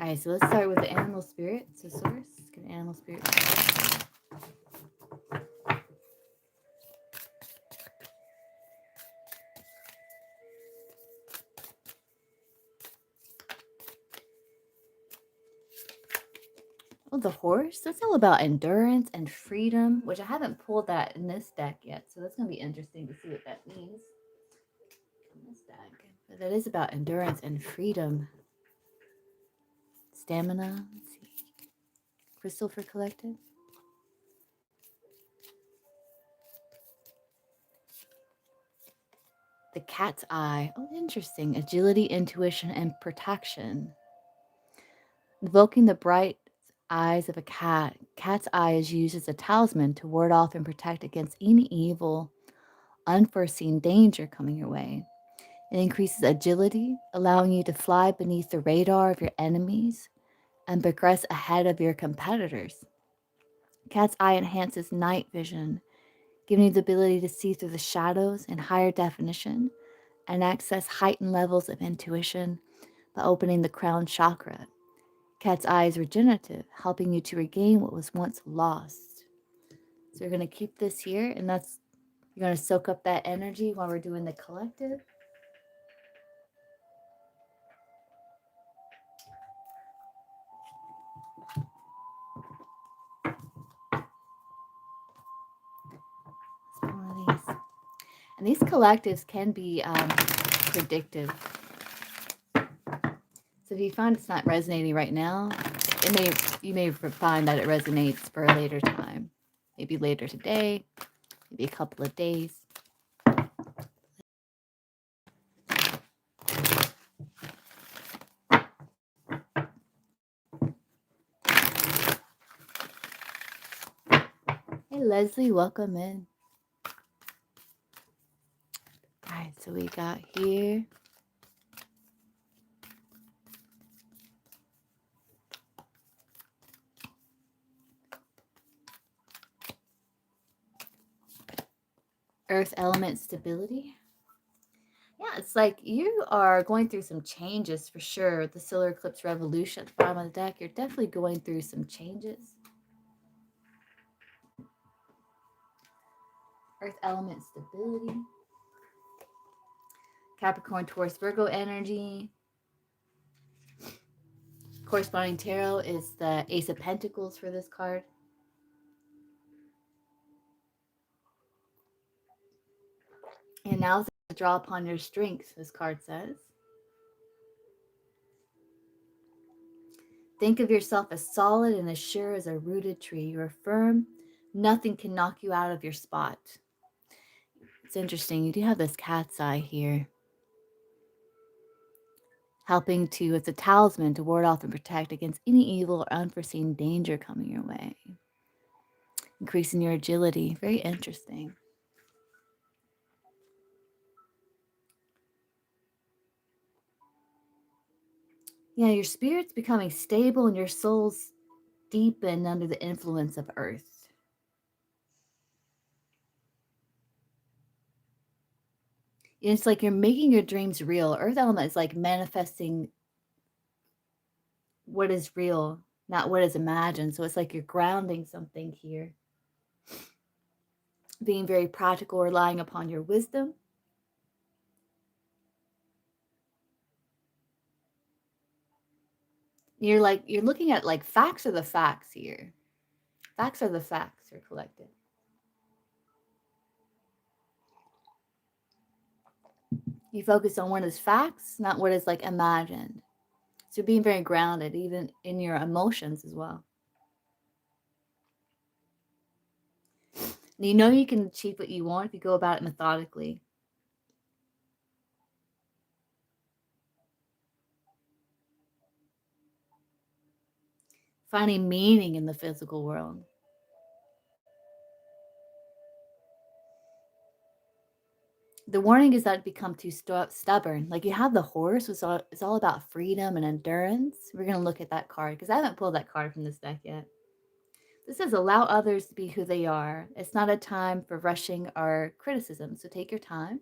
All right, so let's start with the animal spirit. So, source, get an animal spirit. Oh, the horse. That's all about endurance and freedom, which I haven't pulled that in this deck yet. So that's going to be interesting to see what that means in this deck. But that is about endurance and freedom. Stamina. Let's see. Crystal for collective. The cat's eye. Oh, interesting. Agility, intuition, and protection. Invoking the bright eyes of a cat. Cat's eye is used as a talisman to ward off and protect against any evil, unforeseen danger coming your way. It increases agility, allowing you to fly beneath the radar of your enemies and progress ahead of your competitors. Cat's eye enhances night vision, giving you the ability to see through the shadows in higher definition and access heightened levels of intuition by opening the crown chakra. Cat's eye is regenerative, helping you to regain what was once lost. So you're going to keep this here, and you're going to soak up that energy while we're doing the collective. Let's pull one of these. And these collectives can be predictive. So if you find it's not resonating right now, you may find that it resonates for a later time. Maybe later today, maybe a couple of days. Hey Leslie, welcome in. All right, so we got here. Earth element stability. Yeah, it's like you are going through some changes for sure. The solar eclipse revolution at the bottom of the deck, you're definitely going through some changes. Earth element stability. Capricorn, Taurus, Virgo energy. Corresponding tarot is the Ace of Pentacles for this card. And now to draw upon your strengths, this card says. Think of yourself as solid and as sure as a rooted tree. You are firm. Nothing can knock you out of your spot. It's interesting. You do have this cat's eye here. Helping to, it's a talisman to ward off and protect against any evil or unforeseen danger coming your way. Increasing your agility. Very interesting. Yeah, your spirit's becoming stable and your soul's deepened under the influence of earth. It's like you're making your dreams real. Earth element is like manifesting what is real, not what is imagined. So it's like you're grounding something here. Being very practical, relying upon your wisdom. You're looking at like facts are the facts here. Facts are the facts are collected. You focus on what is facts, not what is like imagined. So being very grounded, even in your emotions as well. And you know you can achieve what you want if you go about it methodically. Finding meaning in the physical world. The warning is that become too stubborn. Like you have the horse, it's all about freedom and endurance. We're going to look at that card because I haven't pulled that card from this deck yet. This says allow others to be who they are. It's not a time for rushing or criticism, so take your time.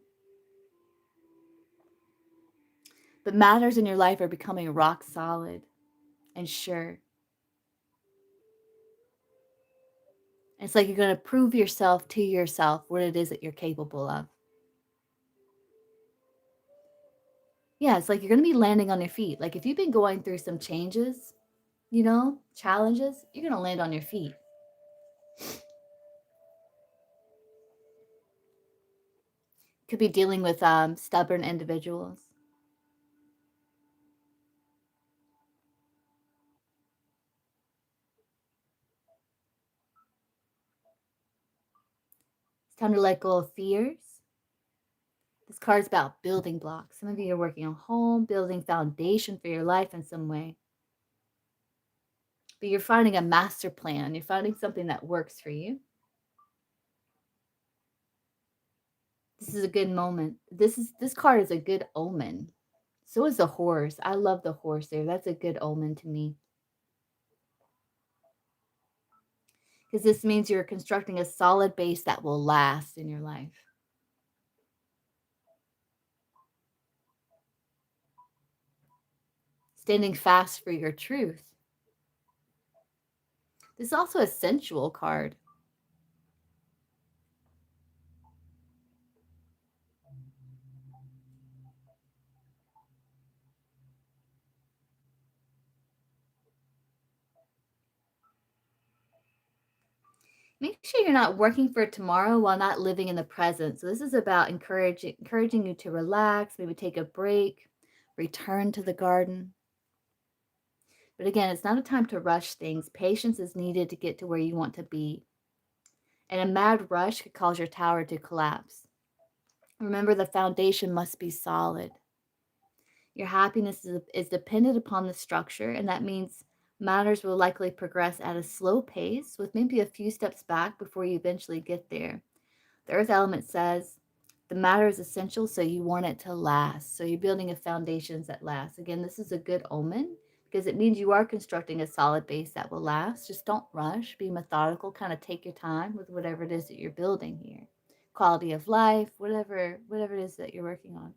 But matters in your life are becoming rock solid. and sure. It's like you're going to prove yourself to yourself what it is that you're capable of. Yeah, it's like you're going to be landing on your feet. Like if you've been going through some changes, challenges, you're going to land on your feet. Could be dealing with stubborn individuals. It's time to let go of fears. This card is about building blocks. Some of you are working on home, building foundation for your life in some way. But you're finding a master plan. You're finding something that works for you. This is a good moment. This card is a good omen. So is the horse. I love the horse there. That's a good omen to me. Because this means you're constructing a solid base that will last in your life. Standing fast for your truth. This is also a sensual card. Make sure you're not working for tomorrow while not living in the present. So this is about encouraging you to relax, maybe take a break, return to the garden. But again, it's not a time to rush things. Patience is needed to get to where you want to be. And a mad rush could cause your tower to collapse. Remember, the foundation must be solid. Your happiness is dependent upon the structure, and that means matters will likely progress at a slow pace with maybe a few steps back before you eventually get there. The earth element says the matter is essential, so you want it to last. So you're building a foundations that last. Again, this is a good omen because it means you are constructing a solid base that will last. Just don't rush, be methodical, kind of take your time with whatever it is that you're building here. Quality of life, whatever it is that you're working on.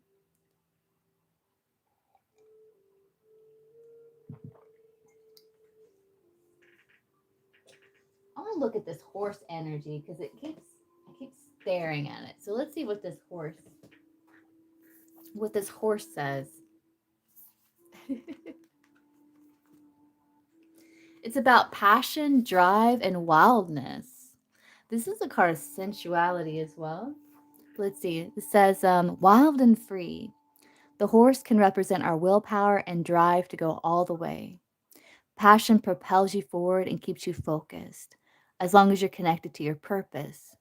I want to look at this horse energy because I keep staring at it. So let's see what this horse says. It's about passion, drive, and wildness. This is a card of sensuality as well. Let's see. It says wild and free. The horse can represent our willpower and drive to go all the way. Passion propels you forward and keeps you focused as long as you're connected to your purpose.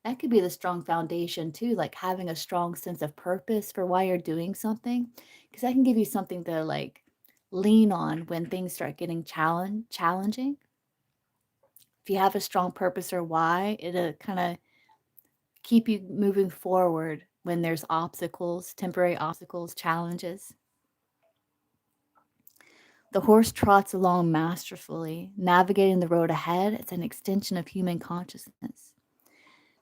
That could be the strong foundation too, like having a strong sense of purpose for why you're doing something, because that can give you something to like lean on when things start getting challenging. If you have a strong purpose or why, it'll kind of keep you moving forward when there's obstacles, temporary obstacles, challenges. The horse trots along masterfully, navigating the road ahead. It's an extension of human consciousness.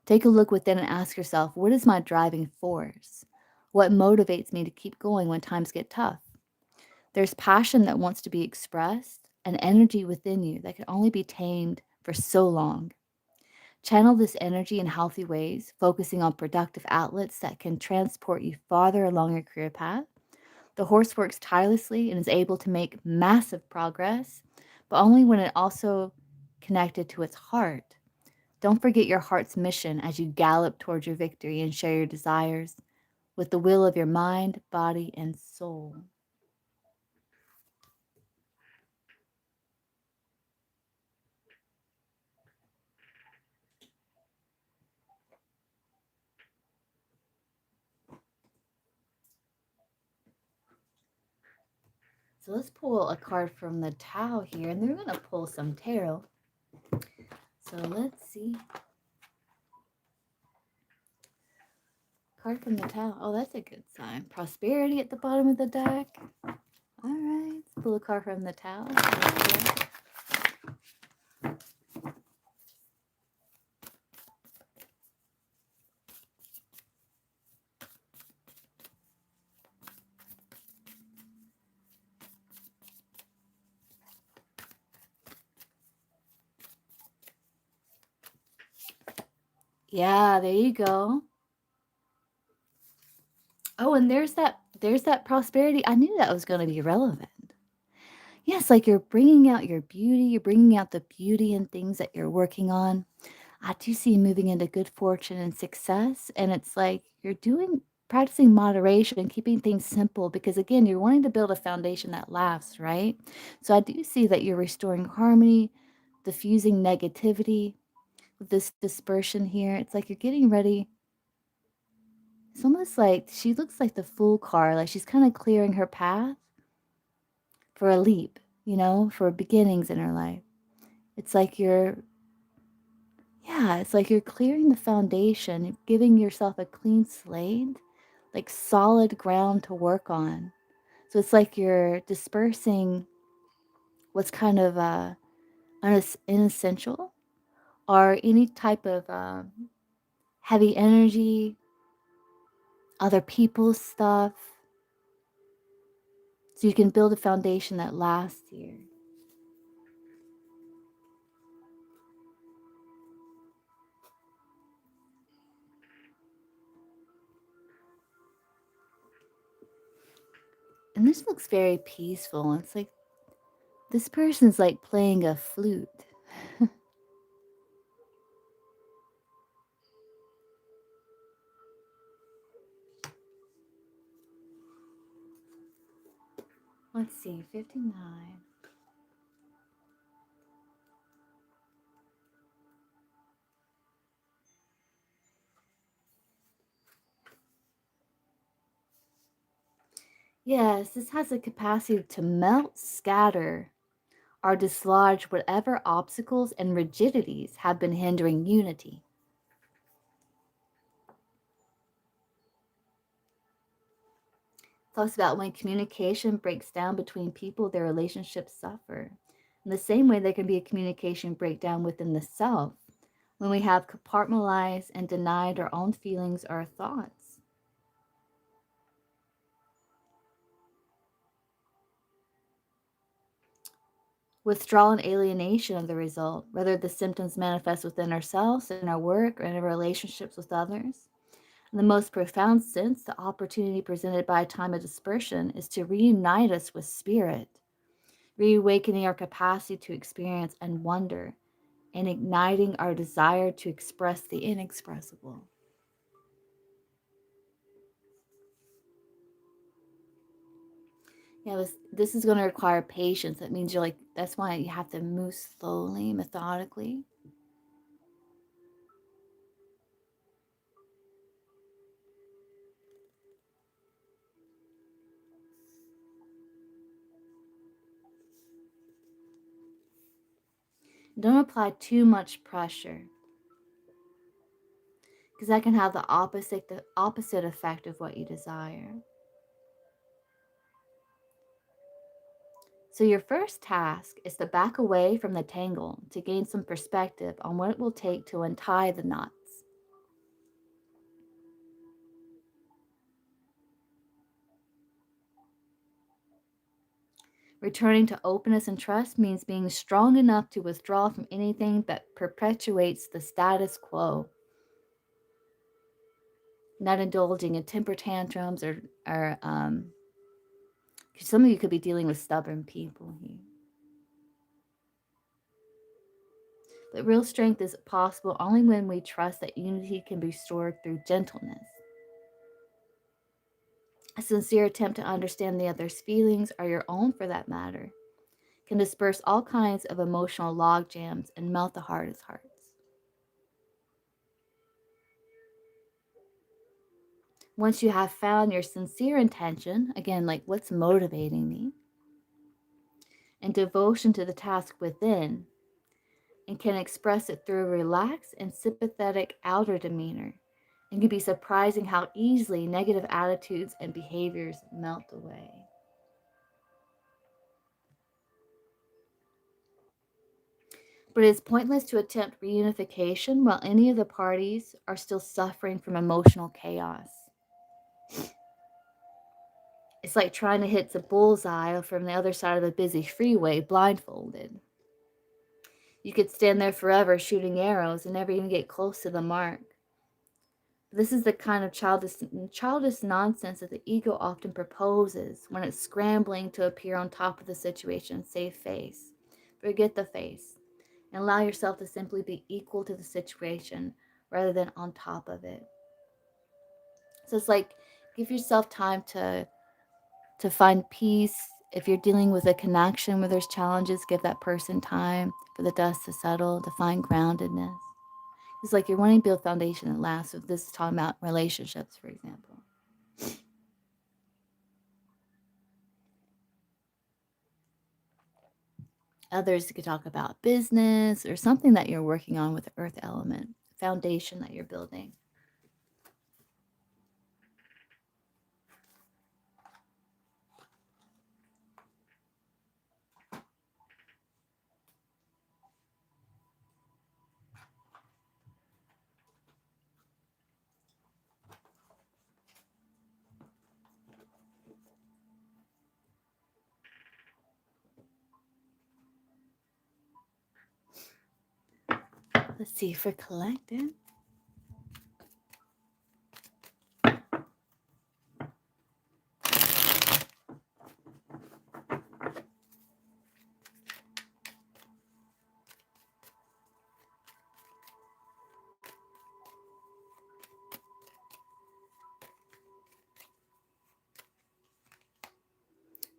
Take a look within and ask yourself, what is my driving force? What motivates me to keep going when times get tough? There's passion that wants to be expressed, an energy within you that can only be tamed for so long. Channel this energy in healthy ways, focusing on productive outlets that can transport you farther along your career path. The horse works tirelessly and is able to make massive progress, but only when it also connected to its heart. Don't forget your heart's mission as you gallop towards your victory and share your desires with the will of your mind, body, and soul. So let's pull a card from the Tao here, and they're going to pull some tarot. So let's see. Card from the Tao. Oh, that's a good sign. Prosperity at the bottom of the deck. All right. Let's pull a card from the Tao. Yeah, there you go. Oh, and there's that prosperity. I knew that was going to be relevant. Yes, like you're bringing out your beauty, you're bringing out the beauty in things that you're working on. I do see you moving into good fortune and success, and it's like you're doing practicing moderation, keeping things simple because again, you're wanting to build a foundation that lasts, right? So I do see that you're restoring harmony, diffusing negativity with this dispersion here. It's like you're getting ready. It's almost like she looks like the fool car, like she's kind of clearing her path for a leap, for beginnings in her life. It's like yeah, it's like you're clearing the foundation, giving yourself a clean slate, like solid ground to work on. So it's like you're dispersing what's kind of inessential or any type of heavy energy, other people's stuff, so you can build a foundation that lasts here. And this looks very peaceful. It's like this person's like playing a flute. Let's see, 59. Yes, this has the capacity to melt, scatter, or dislodge whatever obstacles and rigidities have been hindering unity. Talks about when communication breaks down between people, their relationships suffer. In the same way, there can be a communication breakdown within the self when we have compartmentalized and denied our own feelings or thoughts. Withdrawal and alienation of the result, whether the symptoms manifest within ourselves, in our work, or in our relationships with others. In the most profound sense, the opportunity presented by a time of dispersion is to reunite us with spirit, reawakening our capacity to experience and wonder, and igniting our desire to express the inexpressible. Yeah, this is going to require patience. That means you're like, that's why you have to move slowly, methodically. Don't apply too much pressure because that can have the opposite effect of what you desire. So, your first task is to back away from the tangle to gain some perspective on what it will take to untie the knots. Returning to openness and trust means being strong enough to withdraw from anything that perpetuates the status quo, not indulging in temper tantrums or 'cause some of you could be dealing with stubborn people here. But real strength is possible only when we trust that unity can be restored through gentleness. A sincere attempt to understand the other's feelings, or your own for that matter, can disperse all kinds of emotional log jams and melt the hardest hearts. Once you have found your sincere intention, again, like what's motivating me, and devotion to the task within, and can express it through a relaxed and sympathetic outer demeanor, it can be surprising how easily negative attitudes and behaviors melt away. But it is pointless to attempt reunification while any of the parties are still suffering from emotional chaos. It's like trying to hit the bullseye from the other side of a busy freeway blindfolded. You could stand there forever shooting arrows and never even get close to the mark. This is the kind of childish nonsense that the ego often proposes when it's scrambling to appear on top of the situation. Save face. Forget the face and allow yourself to simply be equal to the situation rather than on top of it. So it's like give yourself time to find peace. If you're dealing with a connection where there's challenges, give that person time for the dust to settle, to find groundedness. It's like you're wanting to build a foundation that lasts. If this is talking about relationships, for example. Others could talk about business or something that you're working on with the earth element, foundation that you're building. Let's see, for collective.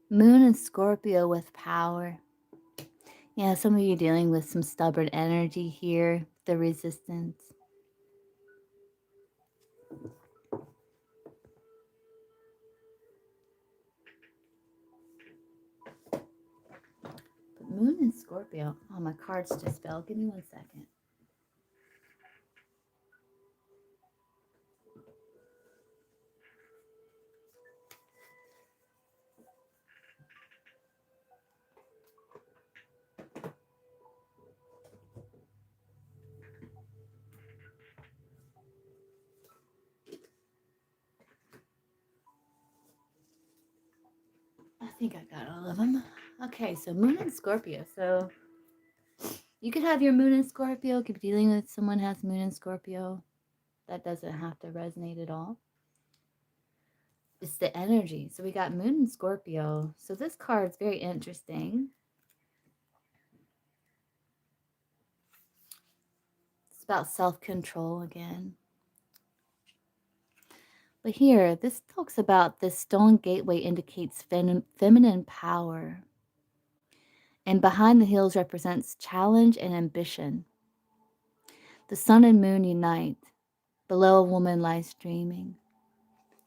Moon and Scorpio with power. Yeah, some of you dealing with some stubborn energy here, the resistance. But Moon and Scorpio. Oh, my cards just fell. Give me 1 second. I think I got all of them. Okay, so Moon and Scorpio. So you could have your Moon and Scorpio. Could be dealing with someone has Moon and Scorpio. That doesn't have to resonate at all. It's the energy. So we got Moon and Scorpio. So this card is very interesting. It's about self-control again. But here, this talks about this stone gateway indicates feminine power. And behind the hills represents challenge and ambition. The sun and moon unite. Below a woman lies dreaming.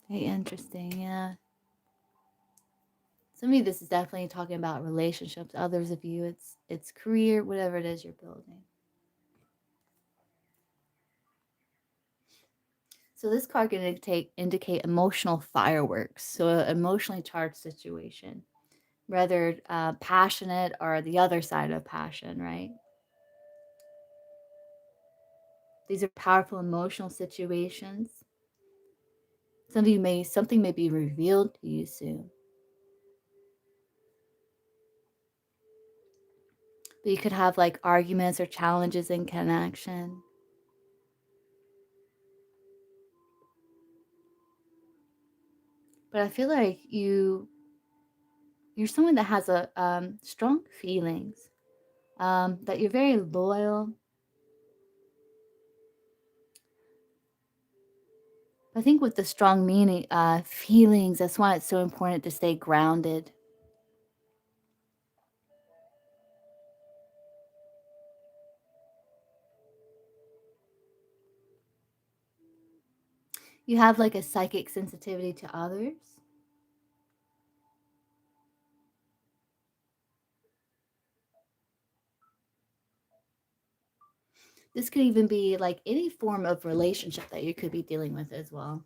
Very interesting, yeah. Some of you, this is definitely talking about relationships. Others of you, it's career, whatever it is you're building. So this card can indicate emotional fireworks. So an emotionally charged situation, whether passionate or the other side of passion, right? These are powerful emotional situations. Some of you something may be revealed to you soon. But you could have like arguments or challenges in connection. But I feel like you're someone that has a strong feelings, that you're very loyal. I think with the strong meaning, feelings, that's why it's so important to stay grounded. You have like a psychic sensitivity to others. This could even be like any form of relationship that you could be dealing with as well.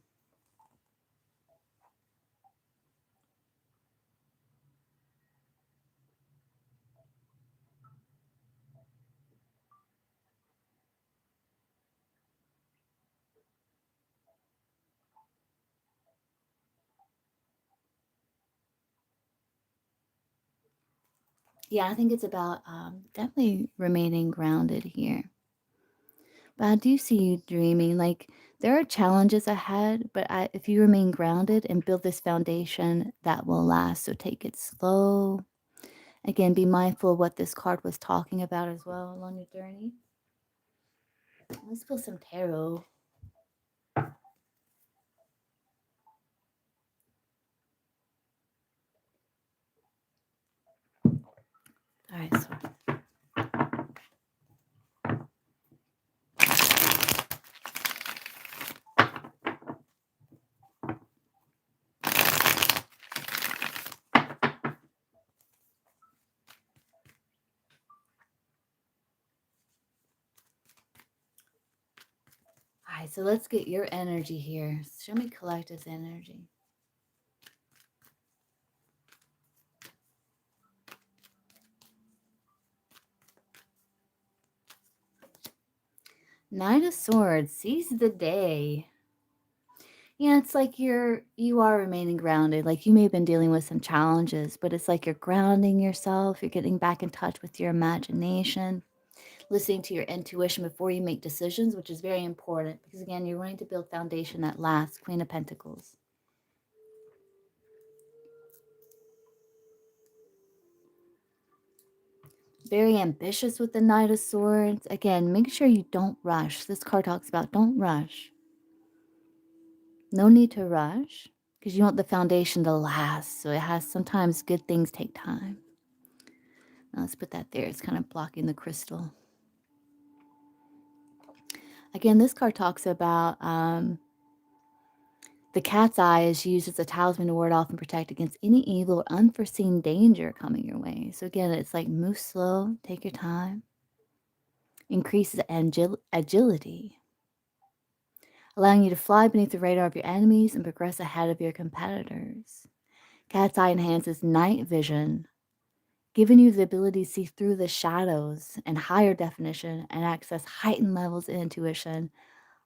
Yeah, I think it's about definitely remaining grounded here. But I do see you dreaming. Like there are challenges ahead, but if you remain grounded and build this foundation, that will last. So take it slow. Again, be mindful of what this card was talking about as well along your journey. Let's pull some tarot. All right, so all right, so let's get your energy here. Show me collective's energy. Knight of Swords, seize the day. Yeah, it's like you are remaining grounded. Like you may have been dealing with some challenges, but it's like you're grounding yourself. You're getting back in touch with your imagination, listening to your intuition before you make decisions, which is very important because again, you're wanting to build foundation that lasts. Queen of Pentacles. Very ambitious with the Knight of Swords. Again, make sure you don't rush. This card talks about don't rush. No need to rush because you want the foundation to last. So it has sometimes good things take time. Now let's put that there. It's kind of blocking the crystal. Again, this card talks about the cat's eye is used as a talisman to ward off and protect against any evil or unforeseen danger coming your way. So again, it's like move slow, take your time, increases agility, allowing you to fly beneath the radar of your enemies and progress ahead of your competitors. Cat's eye enhances night vision, giving you the ability to see through the shadows and higher definition and access heightened levels of intuition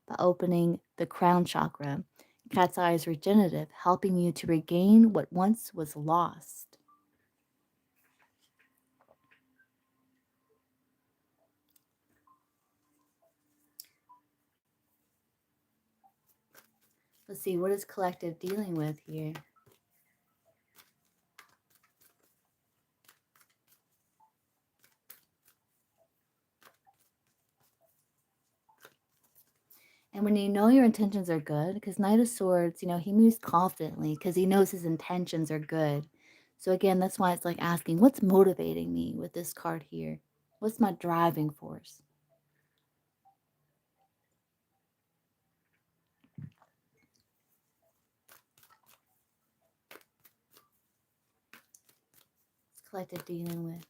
by opening the crown chakra. Cat's eye is regenerative, helping you to regain what once was lost. Let's see, what is collective dealing with here? And when you know your intentions are good, because Knight of Swords, he moves confidently because he knows his intentions are good. So again, that's why it's like asking, what's motivating me with this card here? What's my driving force? What's collective dealing with?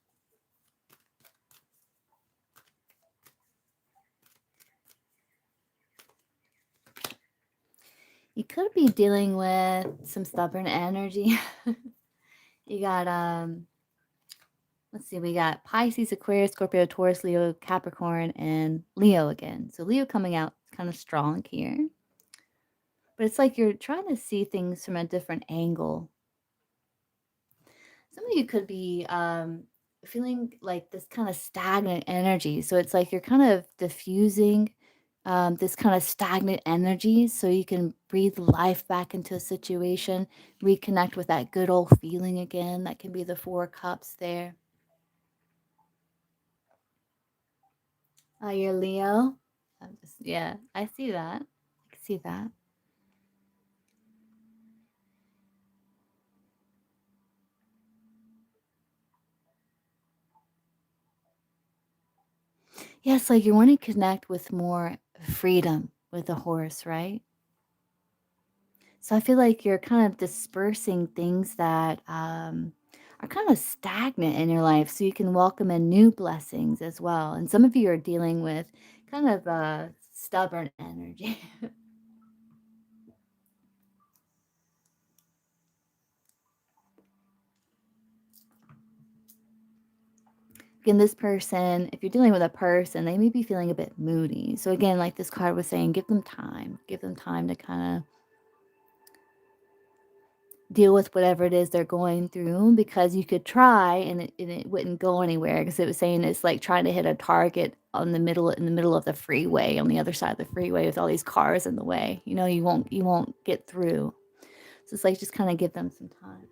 You could be dealing with some stubborn energy. You got let's see, we got Pisces, Aquarius, Scorpio, Taurus, Leo, Capricorn, and Leo again. So Leo coming out kind of strong here. But it's like you're trying to see things from a different angle. Some of you could be feeling like this kind of stagnant energy. So it's like you're kind of diffusing this kind of stagnant energy so you can breathe life back into a situation, reconnect with that good old feeling again. That can be the Four of Cups there. You're Leo. Yeah, I see that. I can see that. Yes, like you want to connect with more freedom with the horse, right? So I feel like you're kind of dispersing things that are kind of stagnant in your life so you can welcome in new blessings as well. And some of you are dealing with kind of stubborn energy. Again, this person, if you're dealing with a person, they may be feeling a bit moody. So again, like this card was saying, give them time to kind of deal with whatever it is they're going through, because you could try and it wouldn't go anywhere, because it was saying it's like trying to hit a target on the middle in the middle of the freeway, on the other side of the freeway with all these cars in the way. You won't get through. So it's like just kind of give them some time.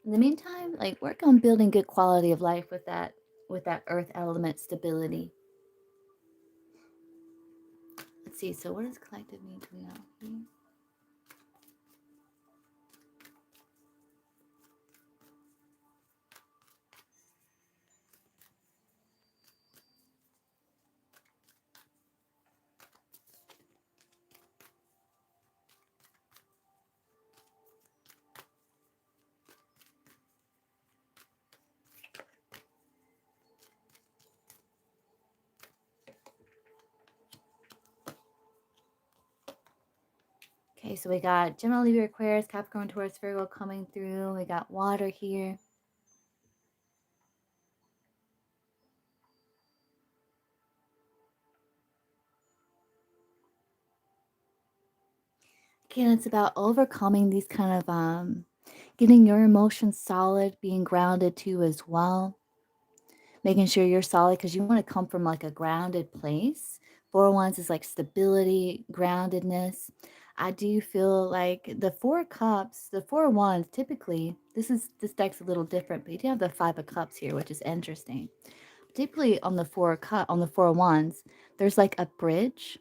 In the meantime, like work on building good quality of life with that earth element stability. Let's see. So what does collective mean to now? Okay, so we got Gemini, Libra, Aquarius, Capricorn, Taurus, Virgo coming through. We got water here. Again, it's about overcoming these kind of getting your emotions solid, being grounded too as well. Making sure you're solid, because you want to come from like a grounded place. Four of Wands is like stability, groundedness. I do feel like the Four of Cups, the Four of Wands, typically, this deck's a little different, but you do have the Five of Cups here, which is interesting. Typically on the on the Four of Wands, there's like a bridge,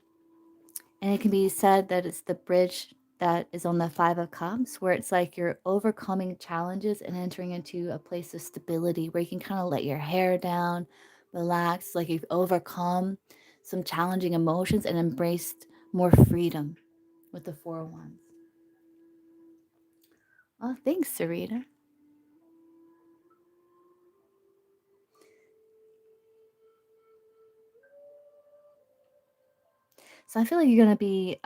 and it can be said that it's the bridge that is on the Five of Cups, where it's like you're overcoming challenges and entering into a place of stability where you can kind of let your hair down, relax, like you've overcome some challenging emotions and embraced more freedom with the Four of Wands. Oh, thanks, Sarita. So I feel like you're going to be,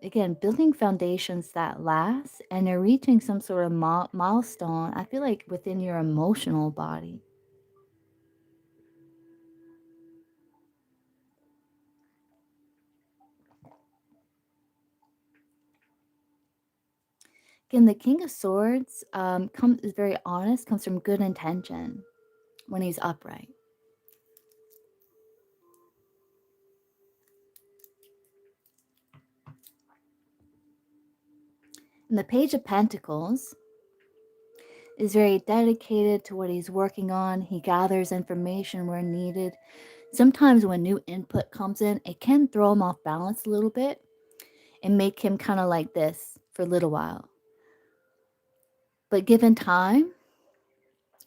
again, building foundations that last, and you're reaching some sort of milestone, I feel like, within your emotional body. Again, the King of Swords is very honest, comes from good intention when he's upright. And the Page of Pentacles is very dedicated to what he's working on. He gathers information where needed. Sometimes when new input comes in, it can throw him off balance a little bit and make him kind of like this for a little while. But given time,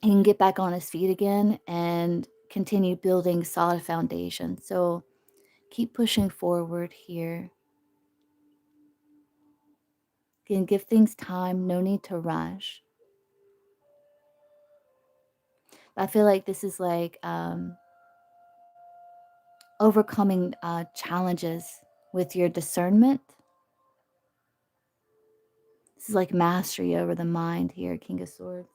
he can get back on his feet again and continue building solid foundation. So keep pushing forward here. Again, give things time, no need to rush. I feel like this is like overcoming challenges with your discernment. This is like mastery over the mind here, King of Swords.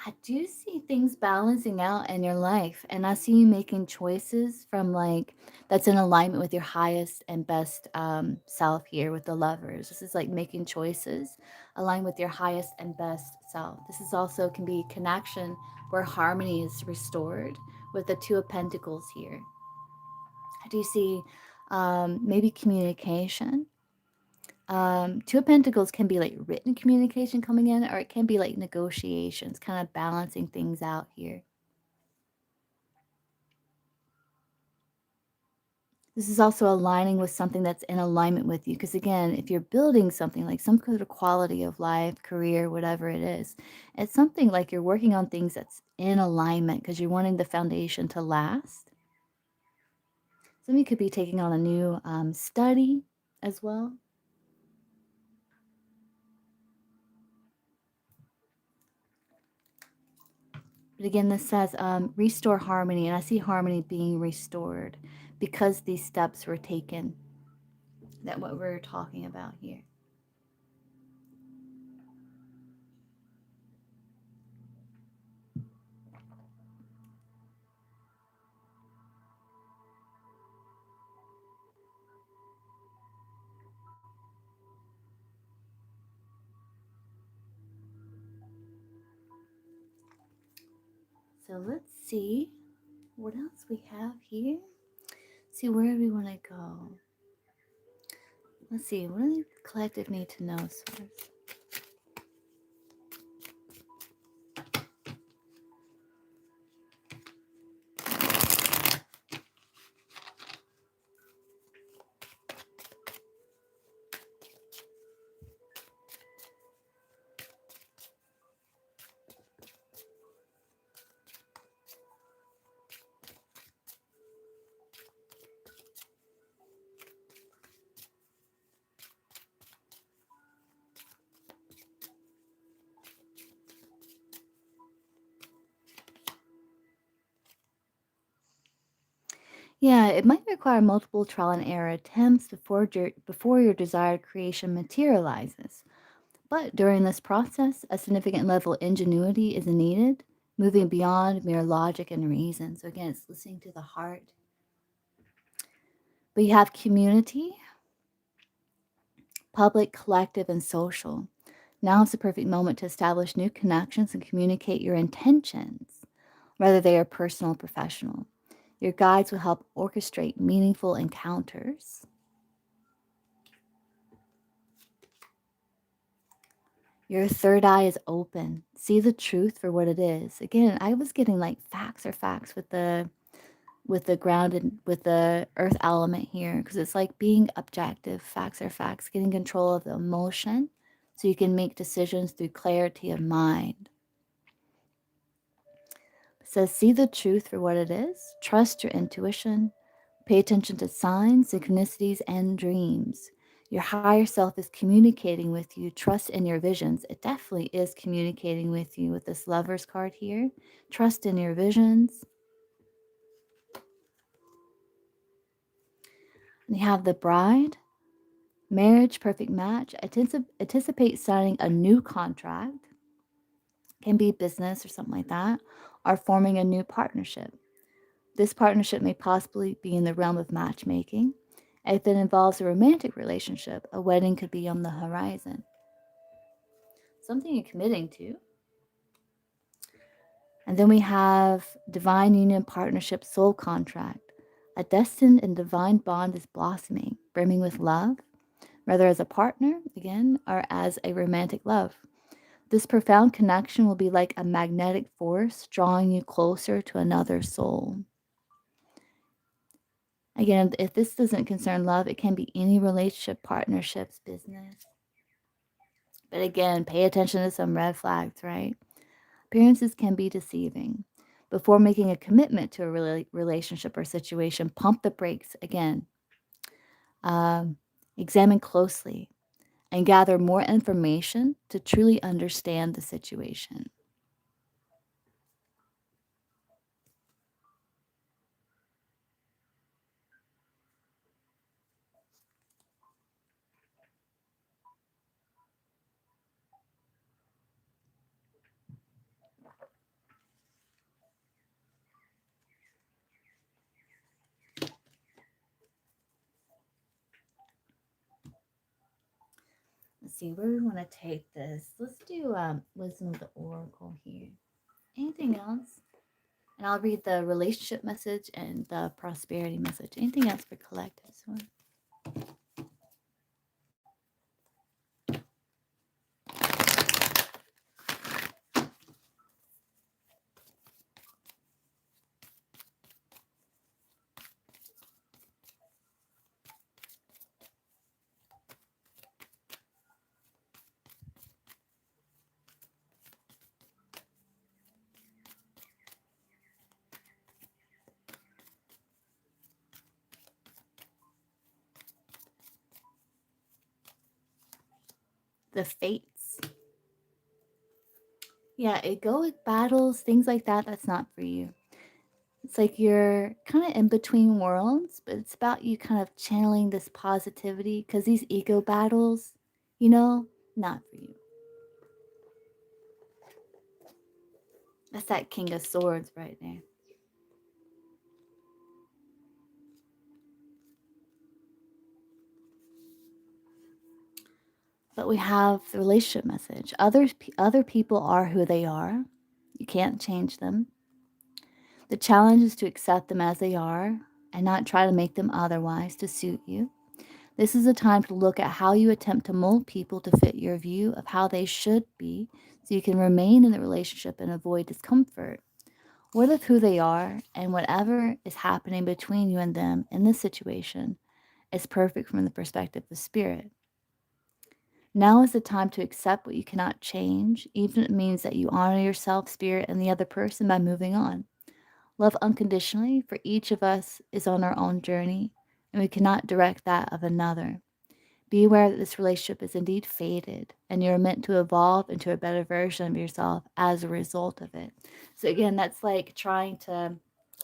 I do see things balancing out in your life, and I see you making choices from like that's in alignment with your highest and best self here with the Lovers. This is like making choices aligned with your highest and best self. This is also can be connection where harmony is restored with the Two of Pentacles here. I do see maybe communication. Two of Pentacles can be like written communication coming in, or it can be like negotiations, kind of balancing things out here. This is also aligning with something that's in alignment with you. Because again, if you're building something like some kind of quality of life, career, whatever it is, it's something like you're working on things that's in alignment because you're wanting the foundation to last. Some of you could be taking on a new study as well. But again, this says restore harmony, and I see harmony being restored because these steps were taken. That what we're talking about here. So let's see what else we have here. See where do we want to go? Let's see. What do the collective need to know, Source? Yeah, it might require multiple trial and error attempts before your desired creation materializes. But during this process, a significant level of ingenuity is needed, moving beyond mere logic and reason. So again, it's listening to the heart. But you have community, public, collective, and social. Now is the perfect moment to establish new connections and communicate your intentions, whether they are personal or professional. Your guides will help orchestrate meaningful encounters. Your third eye is open. See the truth for what it is. Again, I was getting like facts or facts with the grounded with the earth element here because it's like being objective. Facts are facts, getting control of the emotion so you can make decisions through clarity of mind. It says, see the truth for what it is, trust your intuition, pay attention to signs, synchronicities, and dreams. Your higher self is communicating with you. Trust in your visions. It definitely is communicating with you with this Lover's card here. Trust in your visions. And you have the Bride, marriage, perfect match. Anticipate signing a new contract. Can be business or something like that, or forming a new partnership. This partnership may possibly be in the realm of matchmaking. If it involves a romantic relationship, a wedding could be on the horizon. Something you're committing to. And then we have divine union, partnership, soul contract. A destined and divine bond is blossoming, brimming with love, whether as a partner, again, or as a romantic love. This profound connection will be like a magnetic force drawing you closer to another soul. Again, if this doesn't concern love, it can be any relationship, partnerships, business. But again, pay attention to some red flags, right? Appearances can be deceiving. Before making a commitment to a relationship or situation, pump the brakes again. Examine closely and gather more information to truly understand the situation. Let's see where we want to take this. Let's do wisdom of the oracle here. Anything else? And I'll read the relationship message and the prosperity message. Anything else for collective? the fates. Yeah, egoic battles, things like that, that's not for you. It's like you're kind of in between worlds, but it's about you kind of channeling this positivity because these ego battles, not for you. That's that King of Swords right there. But we have the relationship message. Other people are who they are. You can't change them. The challenge is to accept them as they are and not try to make them otherwise to suit you. This is a time to look at how you attempt to mold people to fit your view of how they should be so you can remain in the relationship and avoid discomfort. What if who they are and whatever is happening between you and them in this situation is perfect from the perspective of spirit? Now is the time to accept what you cannot change, even if it means that you honor yourself, spirit, and the other person by moving on. Love unconditionally, for each of us is on our own journey, and we cannot direct that of another. Be aware that this relationship is indeed fated, and you're meant to evolve into a better version of yourself as a result of it. So, again, that's like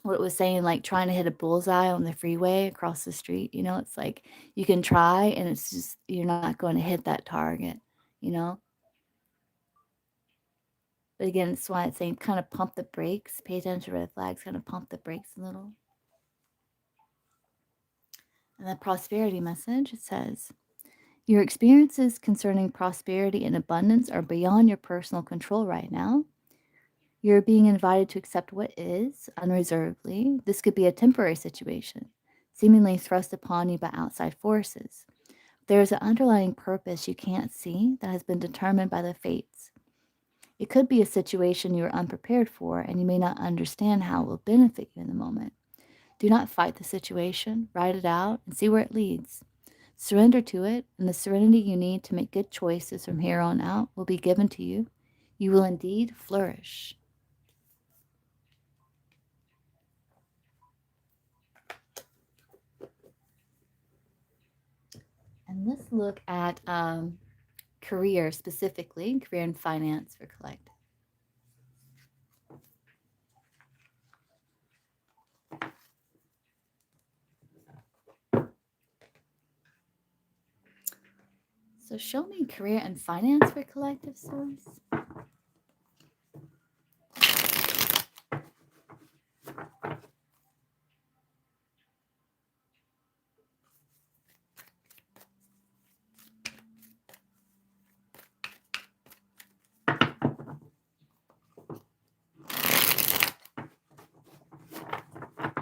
what it was saying, like trying to hit a bullseye on the freeway across the street. It's like you can try, and it's just, you're not going to hit that target, you know? But again, it's why it's saying kind of pump the brakes, pay attention to red flags, kind of pump the brakes a little. And the prosperity message, it says, your experiences concerning prosperity and abundance are beyond your personal control right now. You're being invited to accept what is unreservedly. This could be a temporary situation, seemingly thrust upon you by outside forces. There is an underlying purpose you can't see that has been determined by the fates. It could be a situation you are unprepared for, and you may not understand how it will benefit you in the moment. Do not fight the situation, write it out, and see where it leads. Surrender to it, and the serenity you need to make good choices from here on out will be given to you. You will indeed flourish. And let's look at career specifically, career and finance for collective. So show me career and finance for collective source.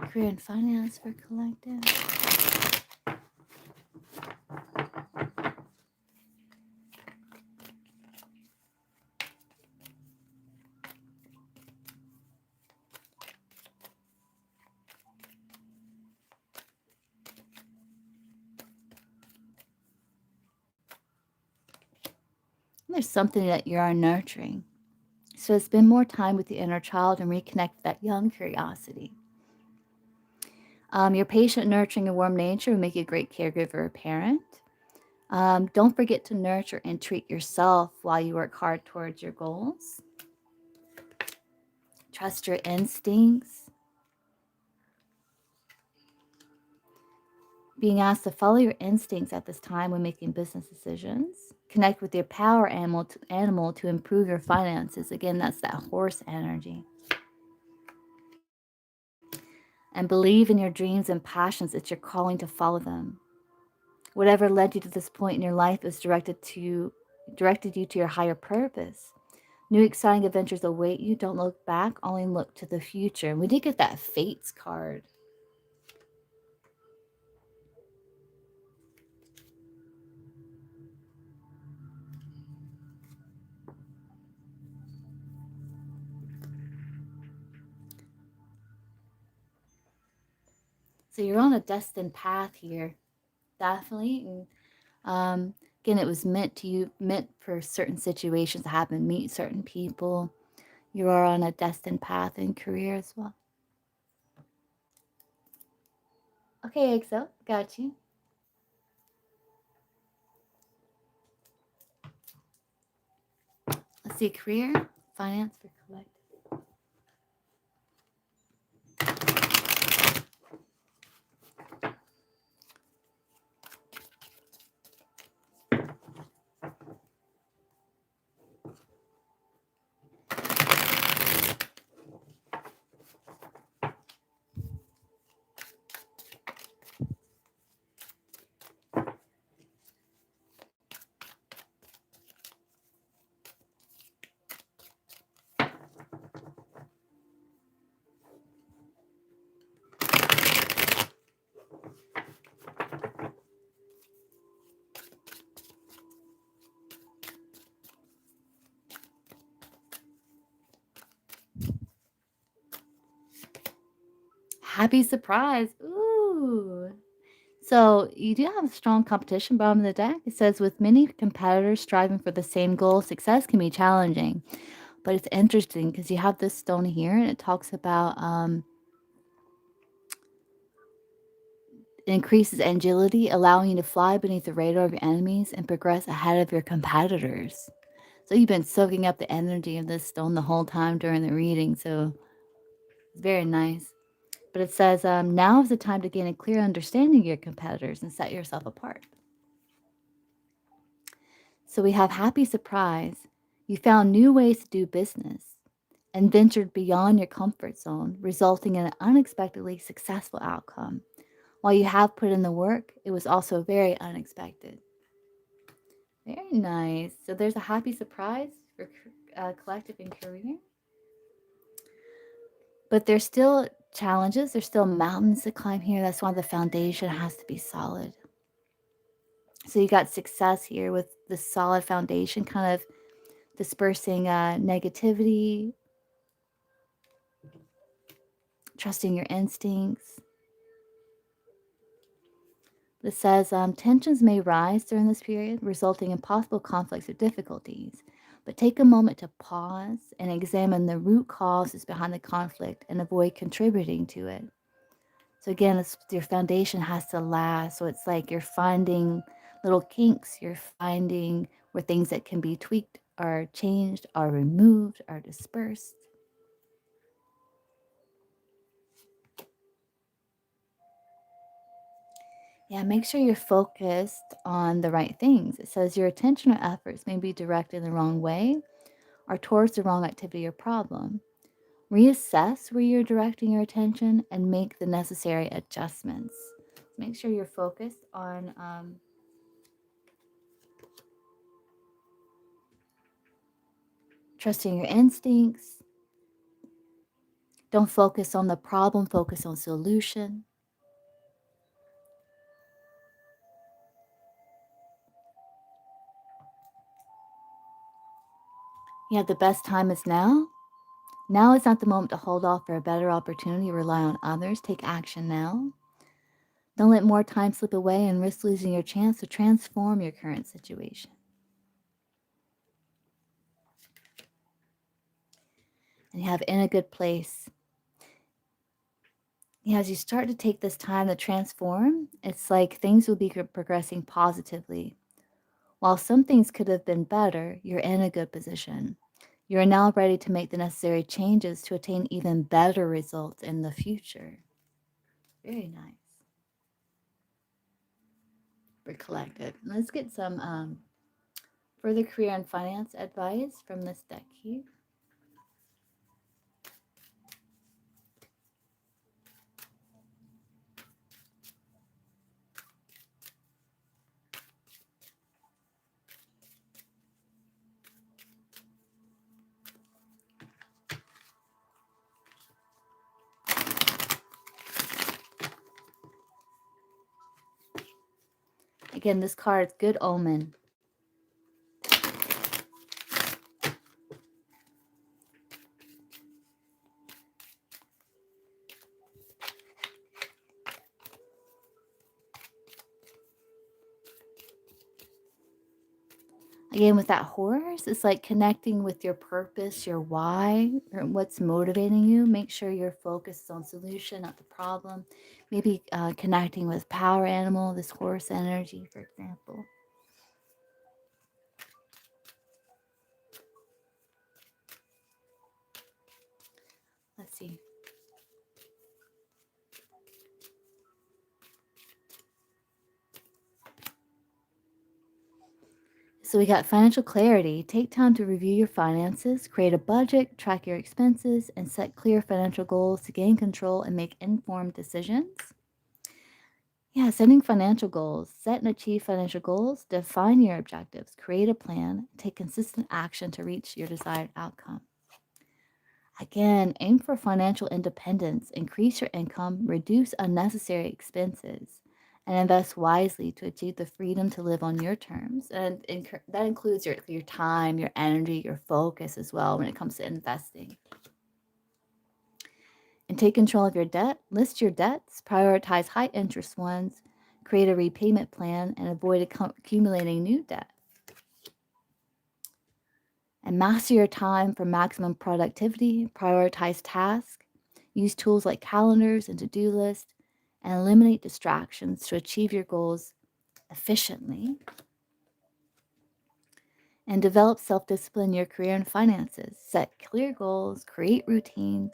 Career and finance for collective. There's something that you are nurturing. So spend more time with the inner child and reconnect with that young curiosity. Your patient, nurturing, and warm nature will make you a great caregiver or parent. Don't forget to nurture and treat yourself while you work hard towards your goals. Trust your instincts. Being asked to follow your instincts at this time when making business decisions. Connect with your power animal to improve your finances. Again, that's that horse energy. And believe in your dreams and passions. It's your calling to follow them. Whatever led you to this point in your life is directed you to your higher purpose. New exciting adventures await you. Don't look back, only look to the future. And we did get that Fates card. So you're on a destined path here, definitely. And again, it was meant for certain situations to happen, meet certain people. You are on a destined path in career as well. Okay, EXO, got you. Let's see, career, finance for collective. Happy surprise. Ooh. So you do have a strong competition bottom of the deck. It says with many competitors striving for the same goal, success can be challenging. But it's interesting because you have this stone here and it talks about it increases agility, allowing you to fly beneath the radar of your enemies and progress ahead of your competitors. So you've been soaking up the energy of this stone the whole time during the reading. So it's very nice. But it says, now is the time to gain a clear understanding of your competitors and set yourself apart. So we have happy surprise. You found new ways to do business and ventured beyond your comfort zone, resulting in an unexpectedly successful outcome. While you have put in the work, it was also very unexpected. Very nice. So there's a happy surprise for collective and career. But there's still challenges. There's still mountains to climb here. That's why the foundation has to be solid. So you got success here with the solid foundation, kind of dispersing negativity, trusting your instincts. It says tensions may rise during this period, resulting in possible conflicts or difficulties. But take a moment to pause and examine the root causes behind the conflict and avoid contributing to it. So again, your foundation has to last. So it's like you're finding little kinks, you're finding where things that can be tweaked are changed, are removed, are dispersed. Yeah, make sure you're focused on the right things. It says your attention or efforts may be directed in the wrong way or towards the wrong activity or problem. Reassess where you're directing your attention and make the necessary adjustments. Make sure you're focused on trusting your instincts. Don't focus on the problem, focus on solution. Yeah, the best time is now. Now is not the moment to hold off for a better opportunity, rely on others, take action now. Don't let more time slip away and risk losing your chance to transform your current situation. And you have in a good place. Yeah, as you start to take this time to transform, it's like things will be progressing positively. While some things could have been better, you're in a good position. You are now ready to make the necessary changes to attain even better results in the future. Very nice. We're collected. Let's get some further career and finance advice from this deck here. Again, this card is good omen. Again, with that horse, it's like connecting with your purpose, your why, or what's motivating you. Make sure you're focused on solution, not the problem. Maybe connecting with power animal, this horse energy, for example. So we got financial clarity. Take time to review your finances, create a budget, track your expenses, and set clear financial goals to gain control and make informed decisions. Yeah, setting financial goals. Set and achieve financial goals, define your objectives, create a plan, take consistent action to reach your desired outcome. Again, aim for financial independence, increase your income, reduce unnecessary expenses, and invest wisely to achieve the freedom to live on your terms. And that includes your time, your energy, your focus as well when it comes to investing. And take control of your debt, list your debts, prioritize high interest ones, create a repayment plan, and avoid accumulating new debt. And master your time for maximum productivity, prioritize tasks, use tools like calendars and to-do lists, and eliminate distractions to achieve your goals efficiently. And develop self-discipline in your career and finances. Set clear goals, create routines,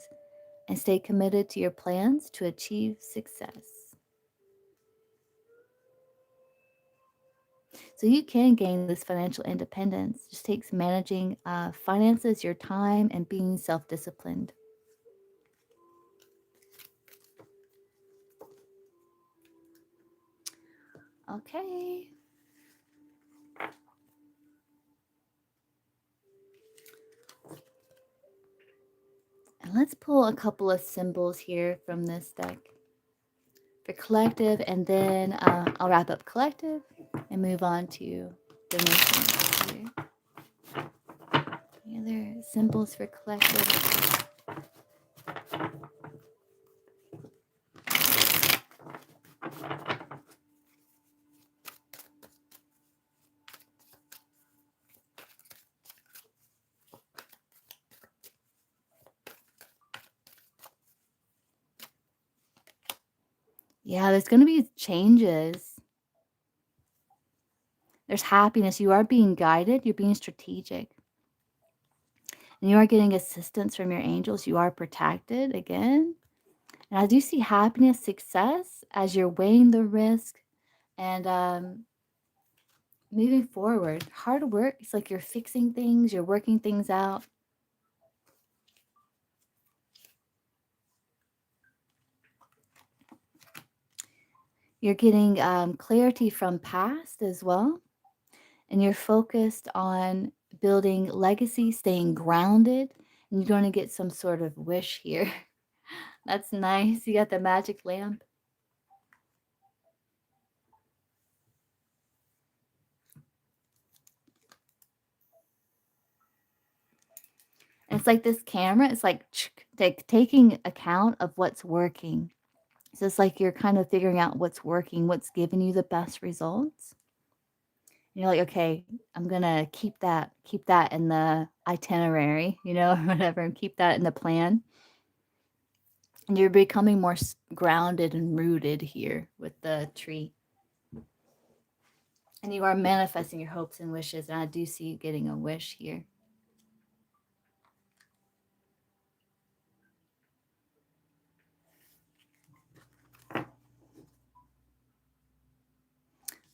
and stay committed to your plans to achieve success. So you can gain this financial independence. It just takes managing finances, your time, and being self-disciplined. Okay. And let's pull a couple of symbols here from this deck for collective, and then I'll wrap up collective and move on to donations here. Any other symbols for collective? Yeah, there's going to be changes. There's happiness. You are being guided. You're being strategic. And you are getting assistance from your angels. You are protected again. And I do see happiness, success as you're weighing the risk and moving forward. Hard work. It's like you're fixing things. You're working things out. You're getting clarity from past as well. And you're focused on building legacy, staying grounded. And you're going to get some sort of wish here. That's nice. You got the magic lamp. And it's like this camera. It's like taking account of what's working. So it's like you're kind of figuring out what's working, what's giving you the best results. And you're like, okay, I'm gonna keep that in the itinerary, or whatever, and keep that in the plan. And you're becoming more grounded and rooted here with the tree. And you are manifesting your hopes and wishes. And I do see you getting a wish here.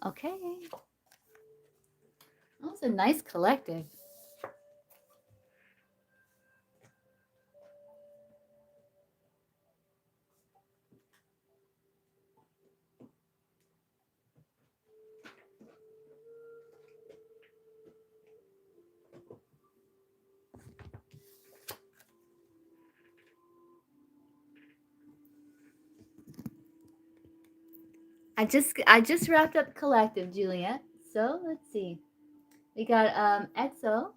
Okay. That was a nice collective. I just wrapped up collective, Juliet. So let's see. We got EXO.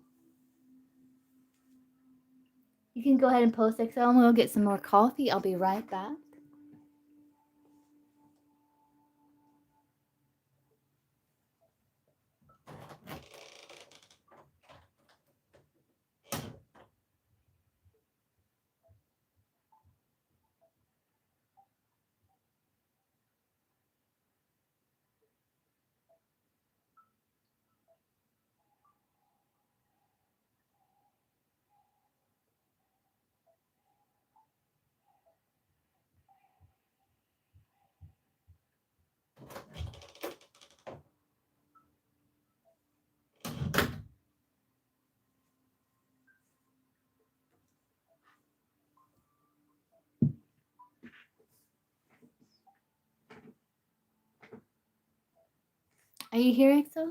You can go ahead and post EXO. I'm gonna go get some more coffee. I'll be right back. Are you here, Exo?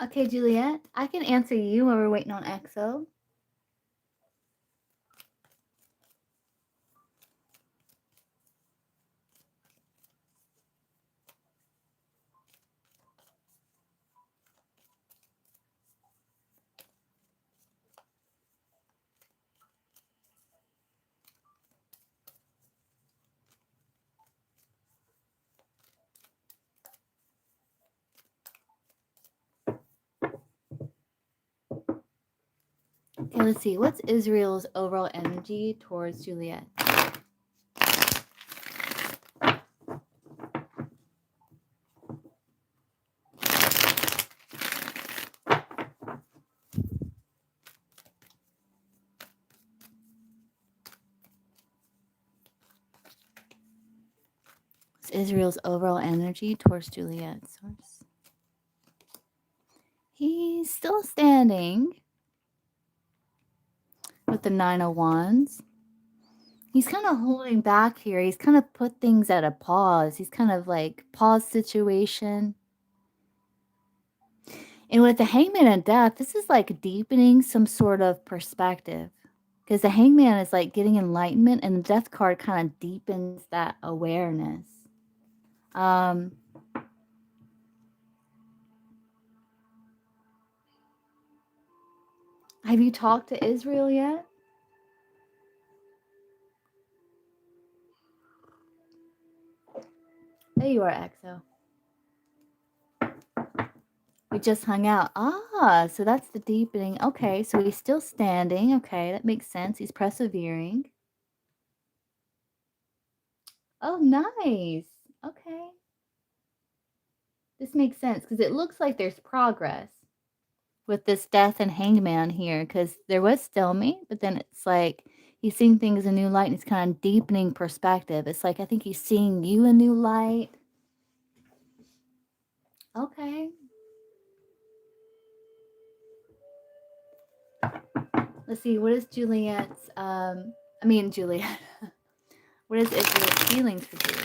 Okay, Juliet, I can answer you while we're waiting on Exo. Okay, let's see. What's Israel's overall energy towards Juliet? What's Israel's overall energy towards Juliet? Source. He's still standing with the Nine of Wands. He's kind of holding back here. He's kind of put things at a pause. He's kind of like pause situation. And with the Hangman and Death, this is like deepening some sort of perspective. Because the Hangman is like getting enlightenment, and the Death card kind of deepens that awareness. Have you talked to Israel yet? There you are, Exo. We just hung out. Ah, so that's the deepening. Okay, so he's still standing. Okay, that makes sense. He's persevering. Oh, nice. Okay. This makes sense because it looks like there's progress with this Death and Hangman here, because there was stalemate, but then it's like he's seeing things in new light and he's kind of deepening perspective. It's like I think he's seeing you in new light. Okay. Let's see. What is Juliet's? Juliet. What is Israel's feelings for Juliet?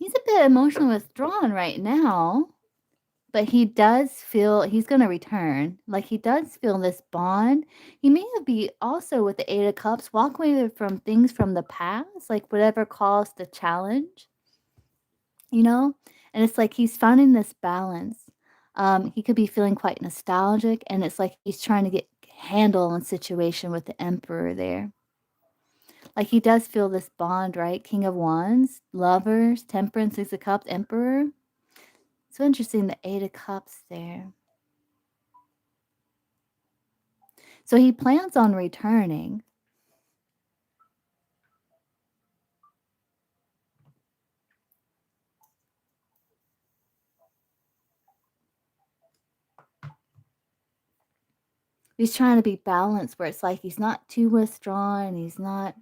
He's a bit emotionally withdrawn right now, but he does feel he's going to return. Like he does feel this bond. He may be also with the Eight of Cups, walk away from things from the past, like whatever caused the challenge, you know? And it's like he's finding this balance. He could be feeling quite nostalgic, and it's like he's trying to get handle on situation with the Emperor there. Like he does feel this bond, right? King of Wands, Lovers, Temperance, Six of Cups, Emperor. So interesting, the Eight of Cups there. So he plans on returning. He's trying to be balanced where it's like he's not too withdrawn, he's not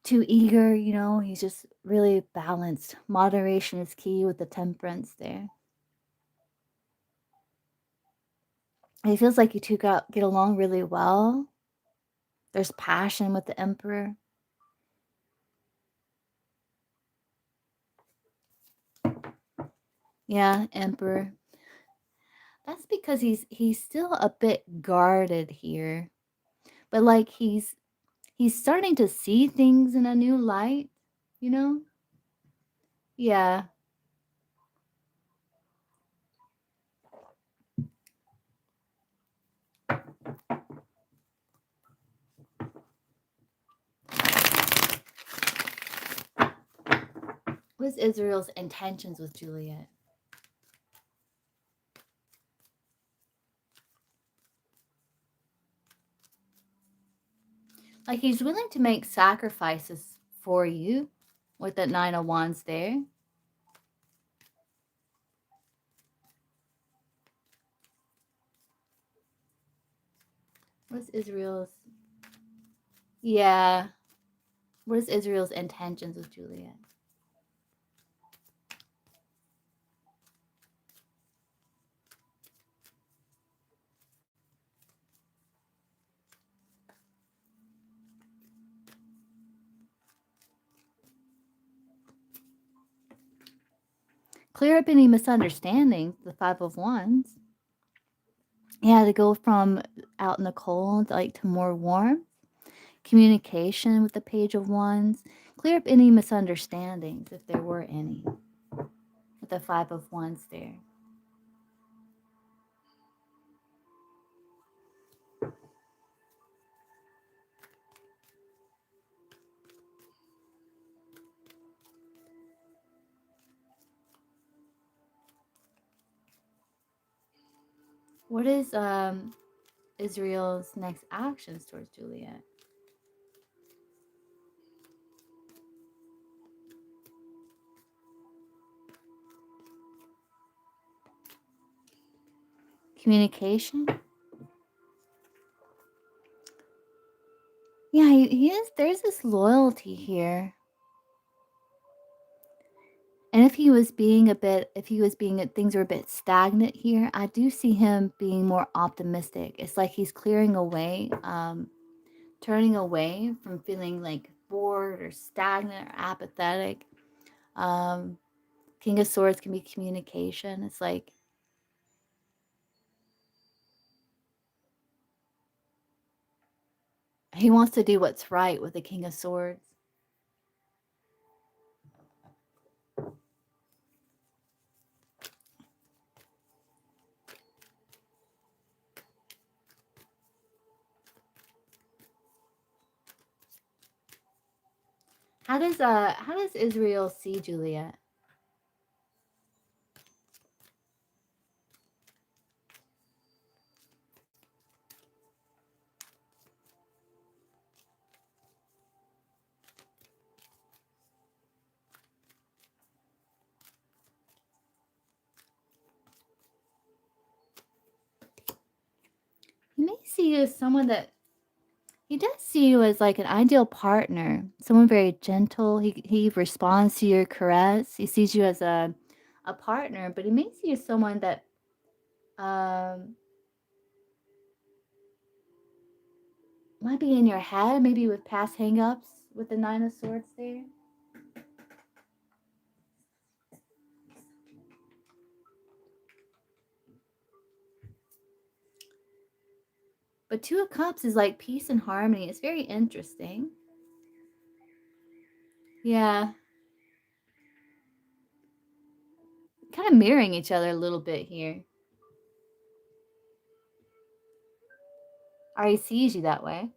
too eager, you know, he's just really balanced. Moderation is key with the Temperance there. It feels like you two get along really well. There's passion with the Emperor. Yeah, Emperor. That's because he's still a bit guarded here, but, like, he's starting to see things in a new light, you know? Yeah. What's Israel's intentions with Juliet? Like, he's willing to make sacrifices for you with that 9 of Wands there. What's Israel's Yeah. What is Israel's intentions with Juliet? Clear up any misunderstandings, the 5 of Wands. Yeah, to go from out in the cold, like, to more warmth. Communication with the Page of Wands. Clear up any misunderstandings, if there were any, with the 5 of Wands there. What is, Israel's next actions towards Juliet? Communication? Yeah, he is there's this loyalty here. And if he was being things were a bit stagnant here, I do see him being more optimistic. It's like he's clearing away, turning away from feeling like bored or stagnant or apathetic. Um, King of Swords can be communication. It's like he wants to do what's right with the King of Swords. How does Israel see Juliet? He may see you as someone that he does see you as like an ideal partner, someone very gentle. He responds to your caress. He sees you as a partner, but he may see you as someone that um might be in your head, maybe with past hangups with the 9 of Swords there. But 2 of Cups is like peace and harmony. It's very interesting. Yeah, kind of mirroring each other a little bit here. Or he sees you that way.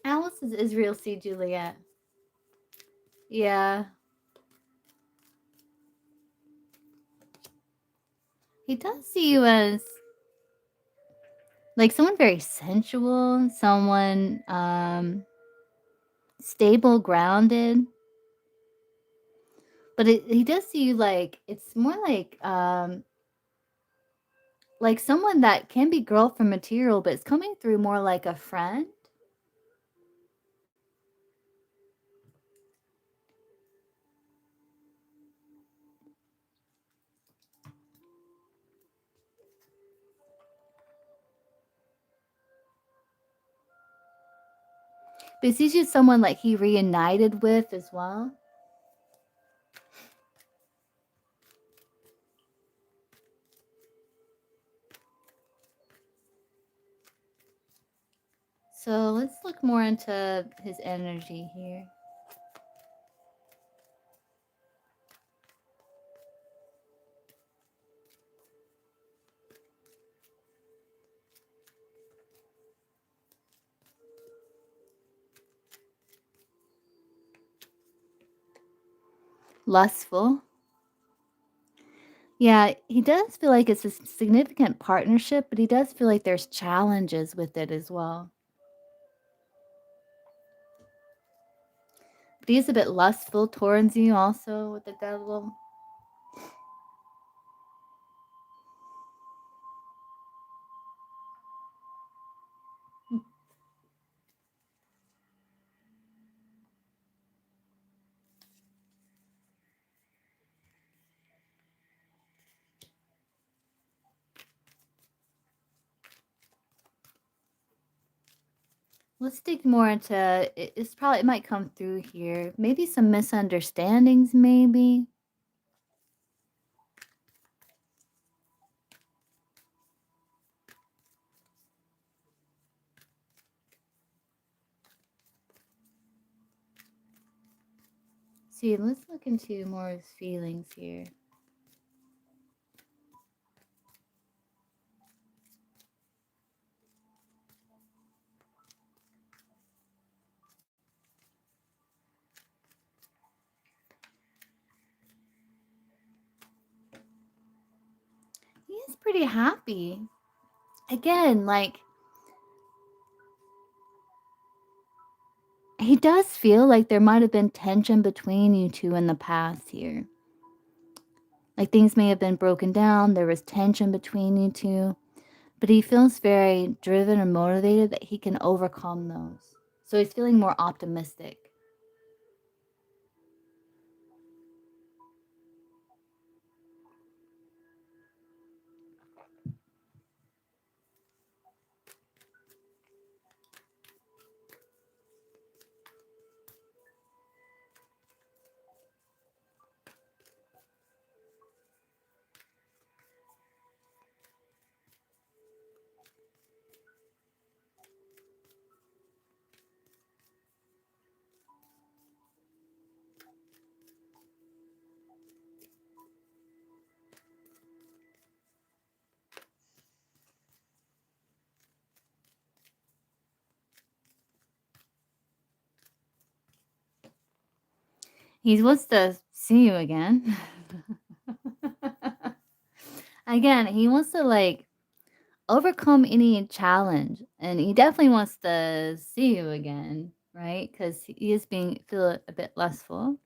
Alice is Israel see Juliet. Yeah. He does see you as like someone very sensual, someone stable, grounded. But he does see you like it's more like someone that can be girl from material, but it's coming through more like a friend. But he's usually someone like he reunited with as well. So let's look more into his energy here. Lustful. Yeah, he does feel like it's a significant partnership, but he does feel like there's challenges with it as well. But he's a bit lustful towards you also with the devil. Let's dig more into it. It's probably it might come through here. Maybe some misunderstandings, maybe. See, let's look into more of his feelings here. He is pretty happy. Again, like he does feel like there might have been tension between you two in the past here. Like things may have been broken down, there was tension between you two, but he feels very driven and motivated that he can overcome those. So he's feeling more optimistic. He wants to see you again. Again, he wants to like overcome any challenge and he definitely wants to see you again, right? Because he is being feel a bit lustful.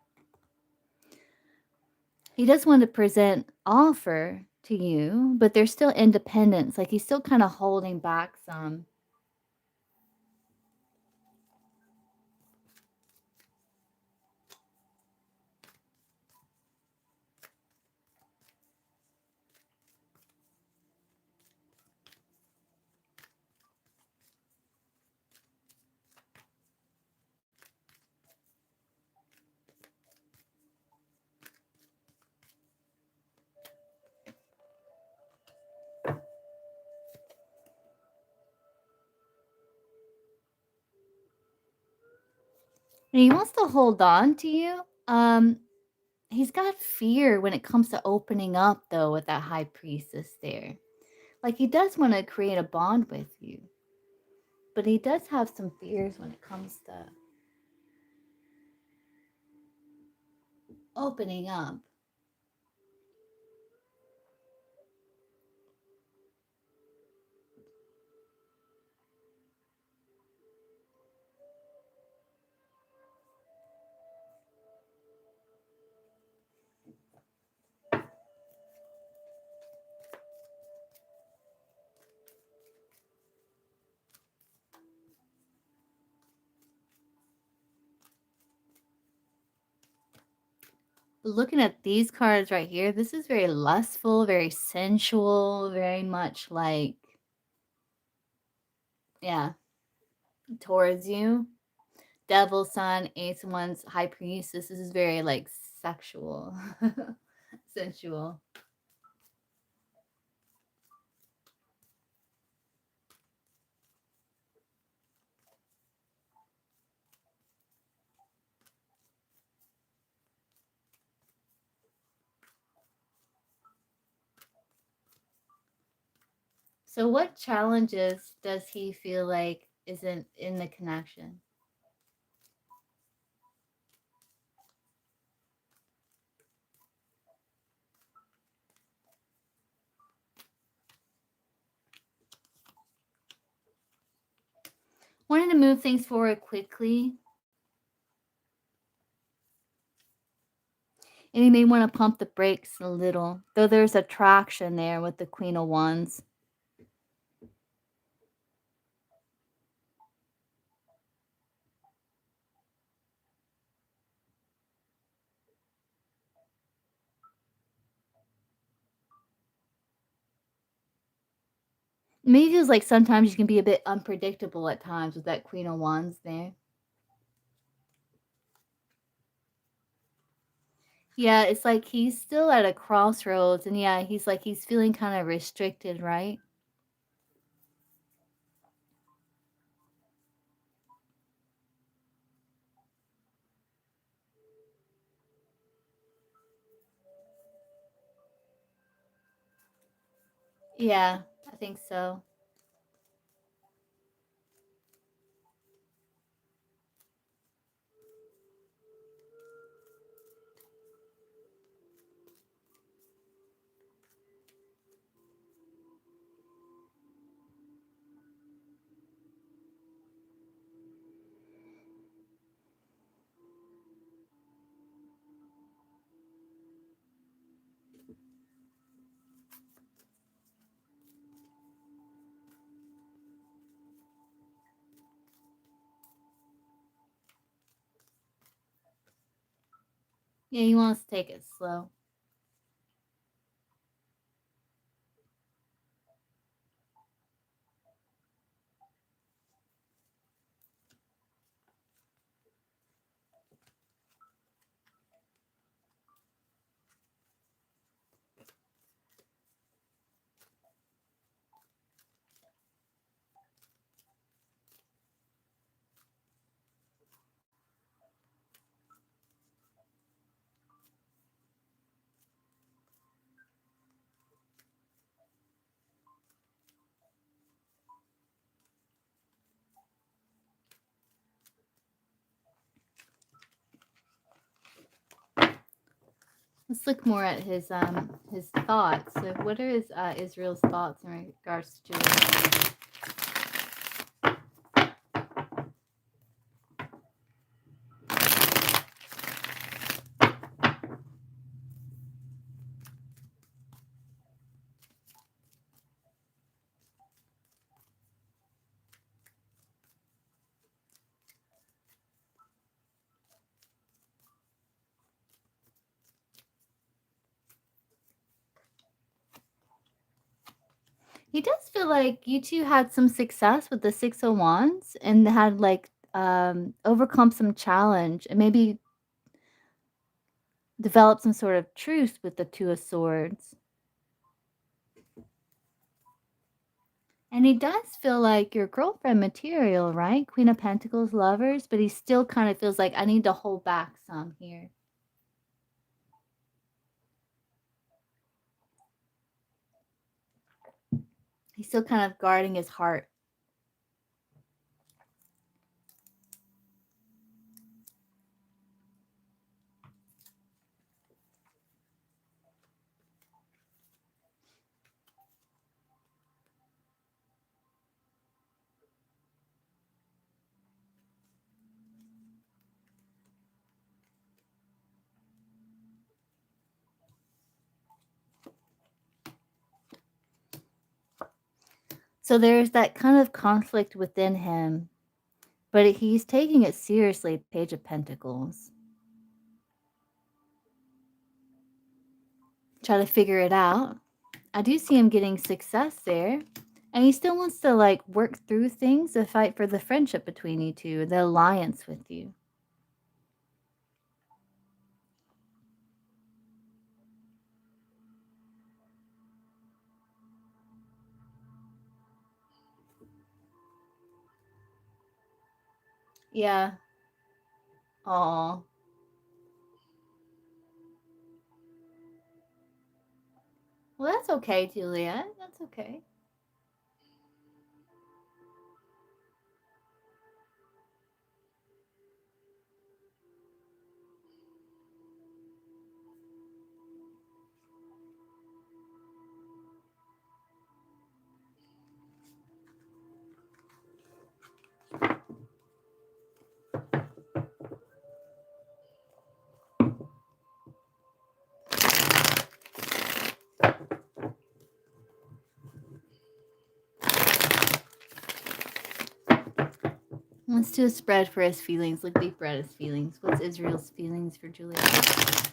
He does want to present offer to you, but there's still independence. Like he's still kind of holding back some. And he wants to hold on to you. He's got fear when it comes to opening up though with that high priestess there. Like he does want to create a bond with you, but he does have some fears when it comes to opening up. Looking at these cards right here, this is very lustful, very sensual, very much like, yeah, towards you. Devil, Sun, Ace of Wands, High Priestess. This is very like sexual, sensual. So, what challenges does he feel like isn't in the connection? Wanting to move things forward quickly, and he may want to pump the brakes a little, though there's attraction there with the Queen of Wands. Maybe feels like sometimes you can be a bit unpredictable at times with that Queen of Wands there. Yeah, it's like he's still at a crossroads, and yeah, he's like he's feeling kind of restricted, right? Yeah, I think so. Yeah, he wants to take it slow. Let's look more at his thoughts. So, what are his Israel's thoughts in regards to Julie? He does feel like you two had some success with the Six of Wands and had like overcome some challenge and maybe developed some sort of truce with the Two of Swords. And he does feel like your girlfriend material, right? Queen of Pentacles, lovers, but he still kind of feels like I need to hold back some here. He's still kind of guarding his heart. So there's that kind of conflict within him, but he's taking it seriously, Page of Pentacles. Try to figure it out. I do see him getting success there. And he still wants to like work through things to fight for the friendship between you two, the alliance with you. Yeah. Oh. Well, that's okay, Juliet. That's okay. Let's do a spread for his feelings. Look deeper at his feelings. What's Israel's feelings for Juliet?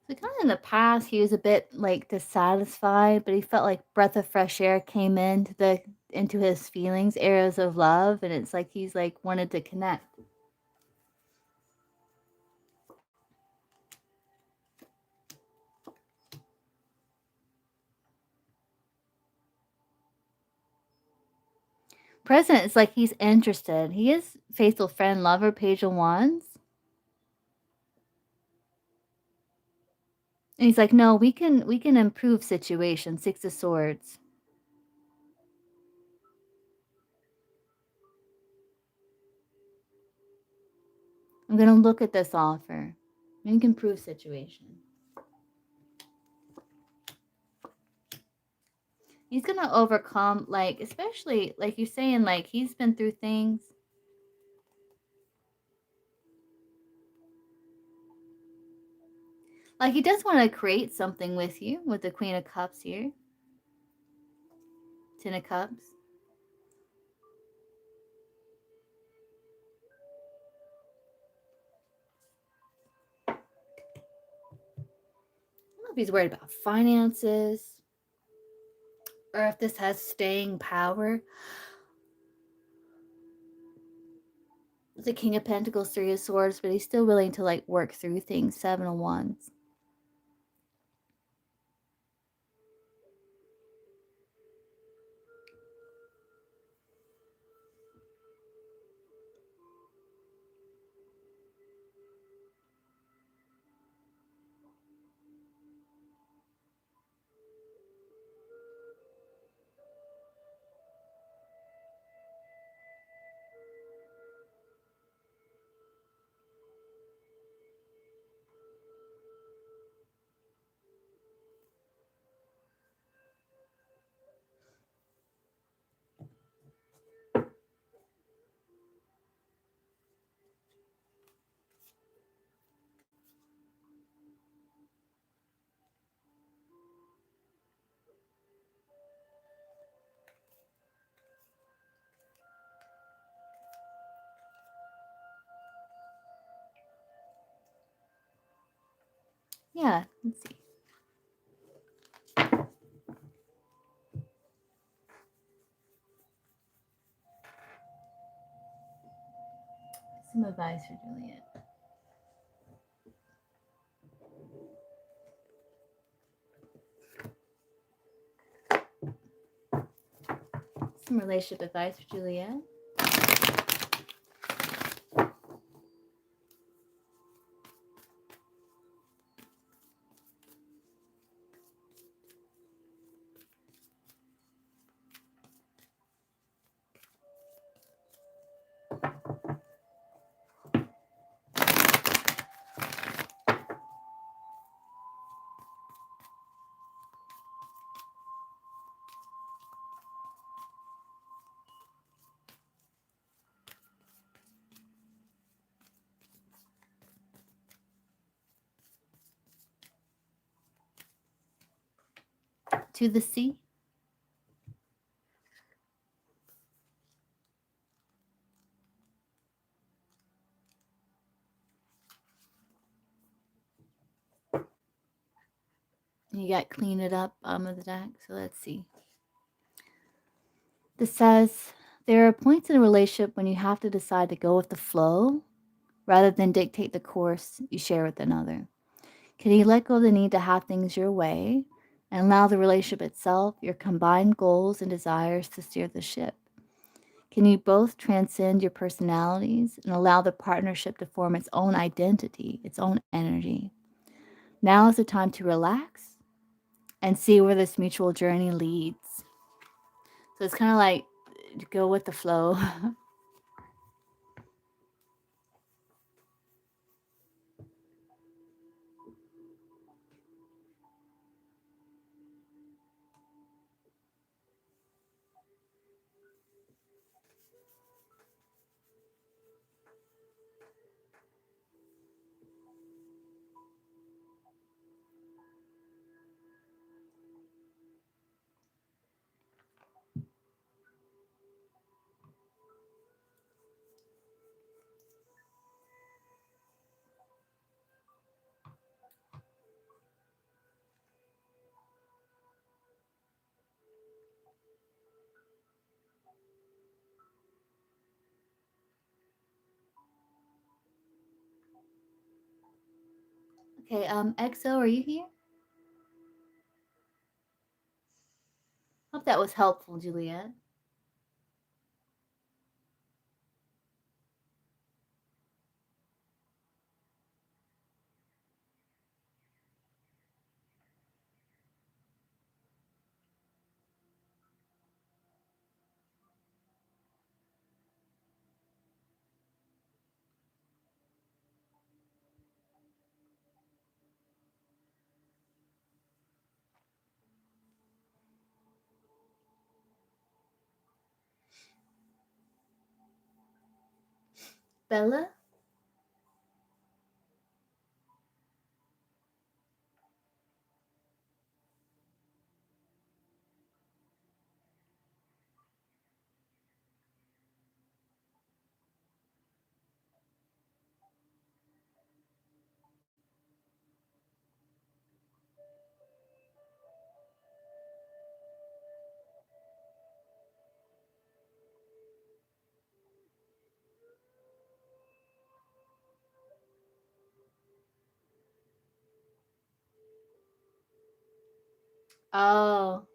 So kind of in the past, he was a bit like dissatisfied, but he felt like breath of fresh air came into his feelings, areas of love, and it's like he's like wanted to connect. Present, it's like he's interested. He is faithful friend, lover, page of wands. And he's like, no, we can improve situation. Six of swords. I'm gonna look at this offer. We can improve situation. He's gonna overcome, like, especially like you're saying, like he's been through things. Like he does want to create something with you with the Queen of Cups here. Ten of Cups. I don't know if he's worried about finances or if this has staying power. The King of Pentacles, Three of Swords, but he's still willing to like work through things. Seven of Wands. Yeah, let's see. Some advice for Juliet. Some relationship advice for Juliet. to the sea? You got clean it up of the deck. So let's see. This says there are points in a relationship when you have to decide to go with the flow rather than dictate the course you share with another. Can you let go of the need to have things your way and allow the relationship itself, your combined goals and desires to steer the ship? Can you both transcend your personalities and allow the partnership to form its own identity, its own energy? Now is the time to relax and see where this mutual journey leads. So it's kind of like go with the flow. Okay, XO, are you here? Hope that was helpful, Juliet. Bella? Oh,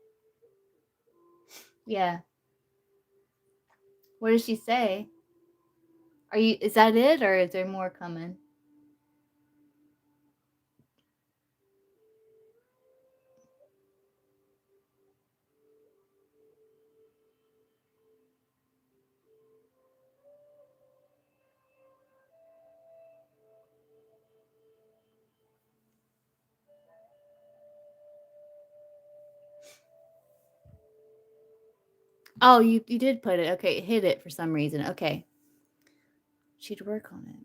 yeah. What did she say? Is that it or is there more coming? Oh, you did put it. Okay, it hit it for some reason. Okay. She'd work on it.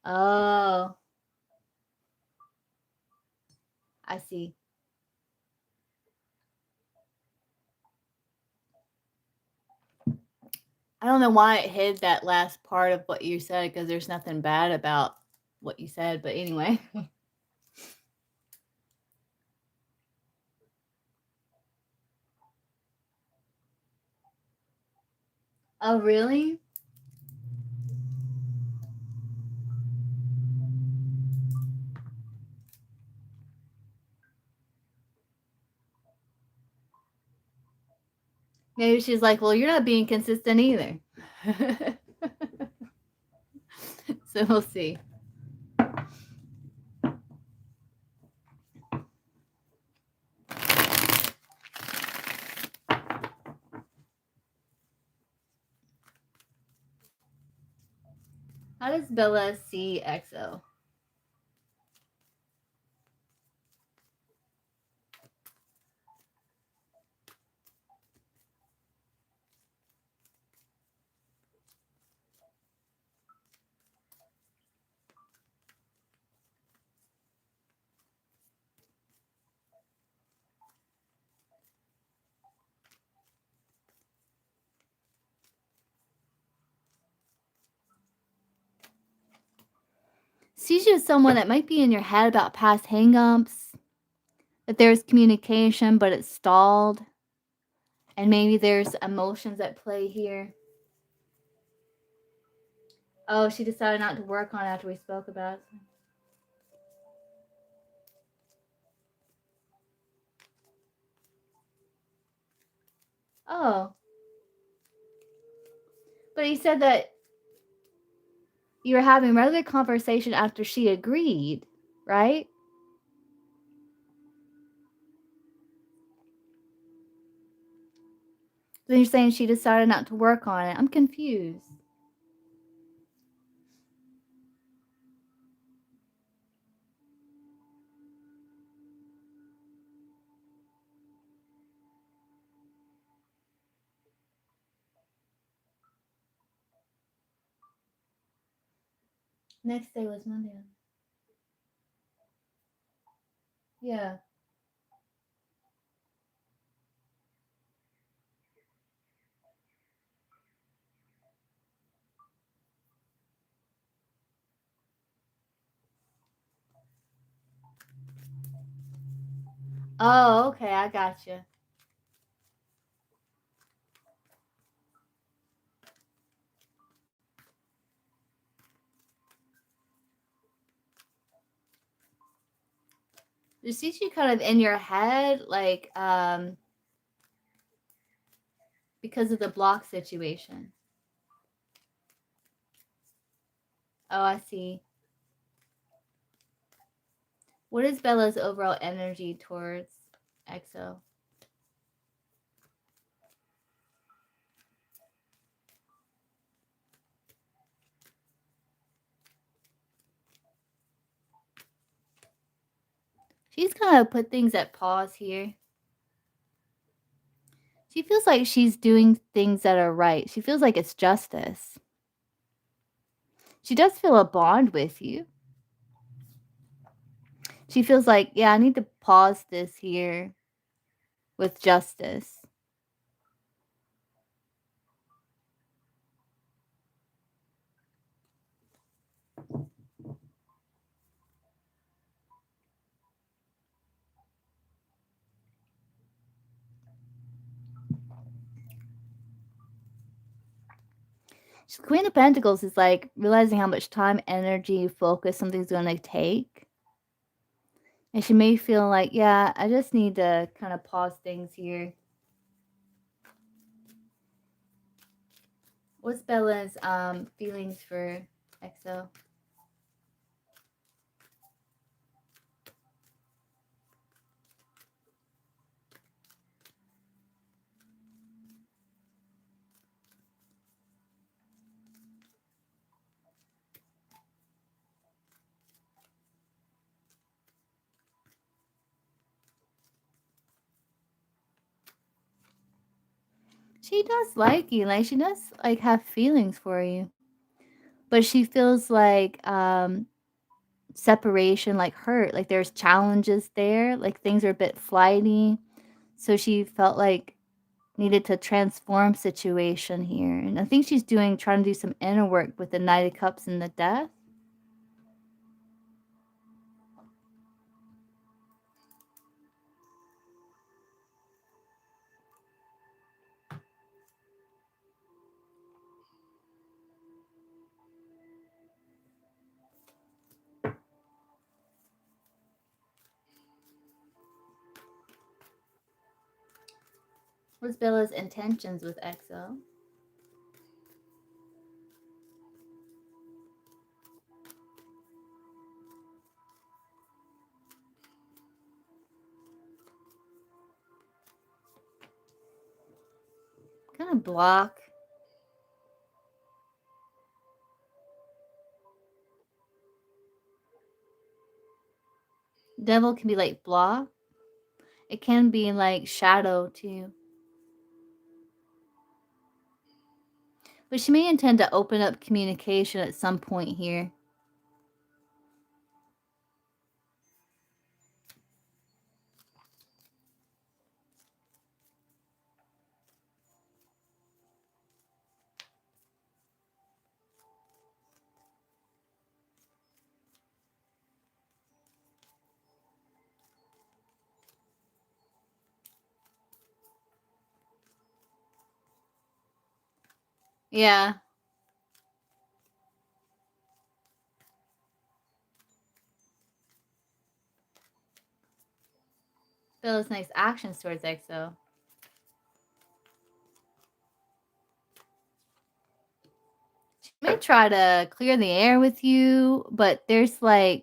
Oh, I see. I don't know why it hid that last part of what you said because there's nothing bad about what you said, but anyway. Oh, really? Maybe she's like, well, you're not being consistent either. So we'll see. How does Bella see XO? Sees you as someone that might be in your head about past hangups, that there's communication, but it's stalled, and maybe there's emotions at play here. Oh, she decided not to work on it after we spoke about it. Oh. But he said that you were having regular conversation after she agreed, right? Then you're saying she decided not to work on it. I'm confused. Next day was Monday. Yeah. Oh, okay, I got you. You see, you kind of in your head, like because of the block situation. Oh, I see. What is Bella's overall energy towards EXO? She's kind of put things at pause here. She feels like she's doing things that are right. She feels like it's justice. She does feel a bond with you. She feels like, yeah, I need to pause this here with justice. Queen of Pentacles is like realizing how much time, energy, focus something's going to take. And she may feel like, yeah, I just need to kind of pause things here. What's Bella's feelings for EXO? She does like you. Like, she does like have feelings for you. But she feels like separation, like hurt, like there's challenges there, like things are a bit flighty. So she felt like needed to transform situation here. And I think she's trying to do some inner work with the Knight of Cups and the Death. What's Bella's intentions with EXO? Kind of block. Devil can be like block. It can be like shadow too. But she may intend to open up communication at some point here. Yeah. Bella's nice actions towards EXO. She may try to clear the air with you, but there's like,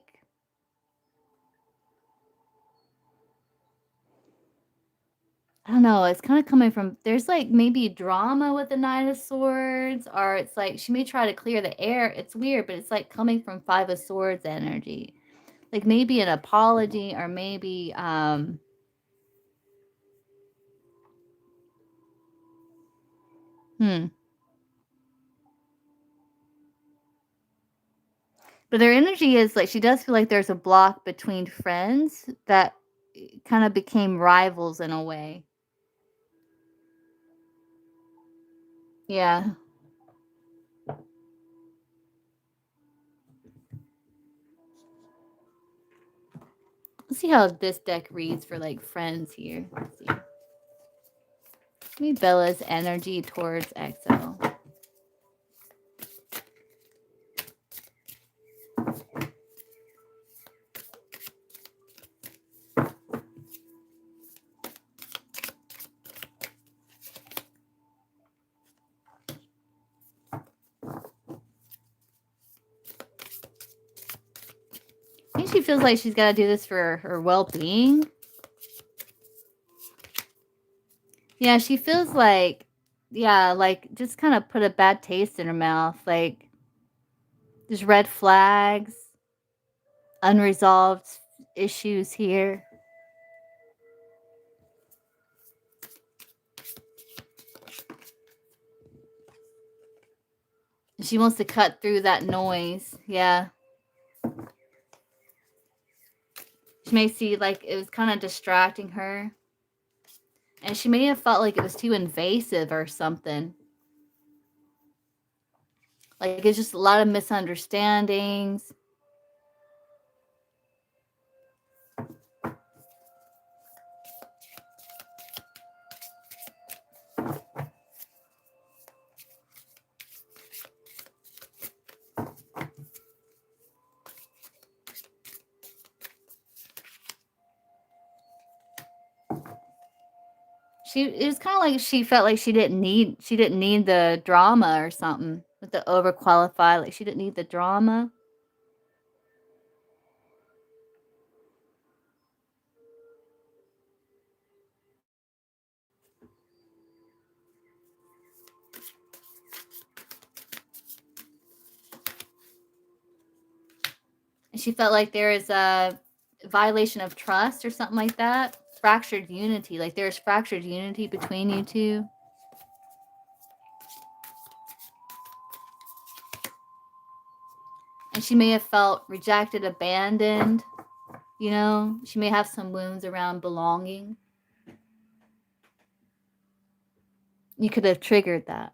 I don't know, it's kind of coming from, there's like maybe drama with the Knight of Swords, or it's like she may try to clear the air. It's weird, but it's like coming from Five of Swords energy. Like maybe an apology, or maybe hmm. But their energy is like, she does feel like there's a block between friends that kind of became rivals in a way. Yeah. Let's see how this deck reads for like friends here. Let's see. Maybe Bella's energy towards EXO. I think she feels like she's got to do this for her well-being. Yeah, she feels like, yeah, like just kind of put a bad taste in her mouth. Like there's red flags, unresolved issues here. She wants to cut through that noise. Yeah. She may see like it was kind of distracting her. And she may have felt like it was too invasive or something. Like it's just a lot of misunderstandings. It was kind of like she felt like she didn't need the drama or something with the overqualified. Like she didn't need the drama. And she felt like there is a violation of trust or something like that. Fractured unity. Like there's fractured unity between you two. And she may have felt rejected, abandoned. You know, she may have some wounds around belonging. You could have triggered that.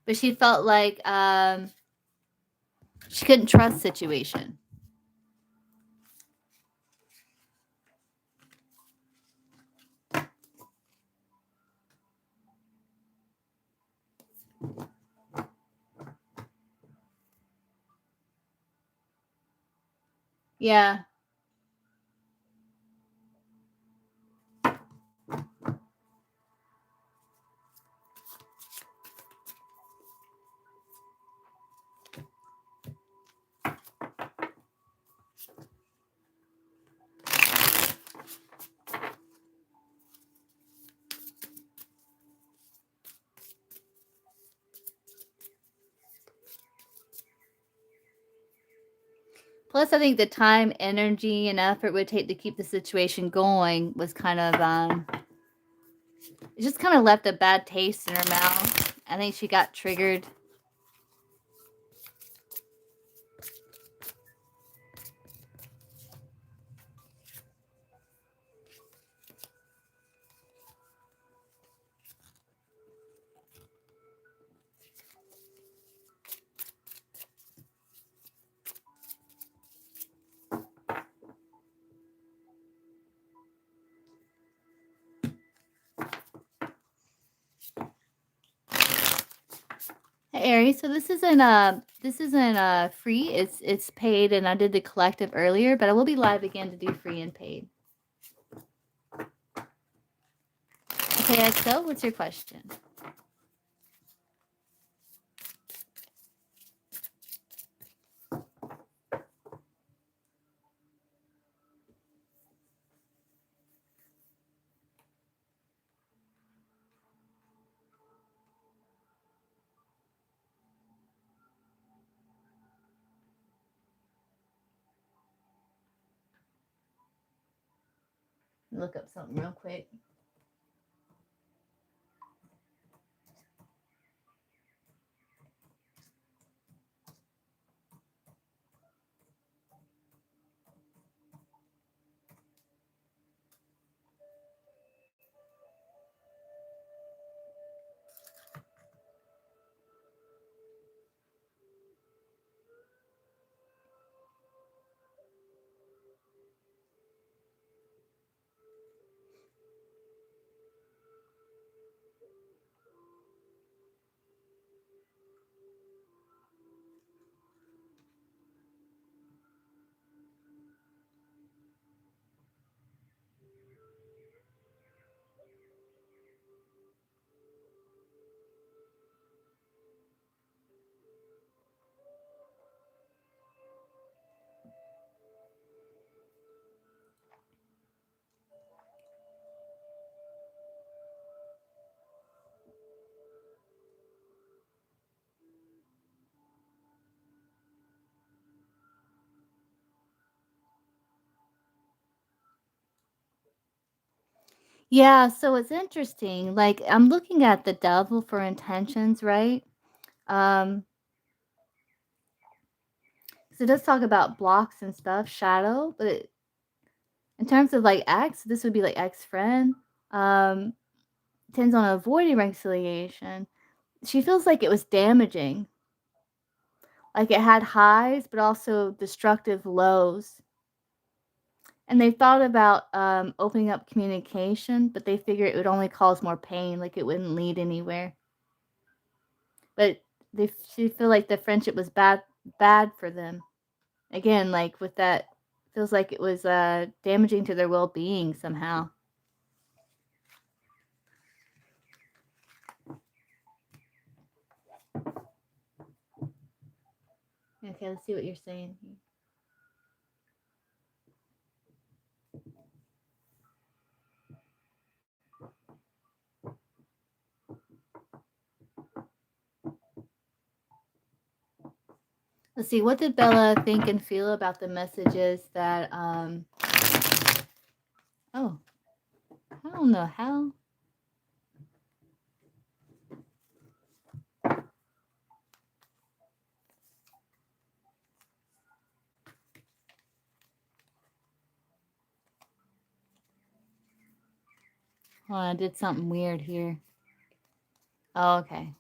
But she felt like she couldn't trust situation. Yeah. Plus, I think the time, energy, and effort it would take to keep the situation going was kind of, it just kind of left a bad taste in her mouth. I think she got triggered. Hey, Aries, so this isn't free. It's paid, and I did the collective earlier, but I will be live again to do free and paid. Okay, XO, what's your question? Look up something real quick. Yeah, so it's interesting. Like I'm looking at the devil for intentions, right? Um, so it does talk about blocks and stuff, shadow, but in terms of like ex, this would be like ex friend. Um, tends on avoiding reconciliation. She feels like it was damaging. Like it had highs, but also destructive lows. And they thought about opening up communication, but they figure it would only cause more pain, like it wouldn't lead anywhere. But she feel like the friendship was bad for them. Again, like with that, feels like it was damaging to their well being somehow. Okay, let's see what you're saying here. Let's see, what did Bella think and feel about the messages that oh, I don't know how. Oh, I did something weird here. Oh, okay.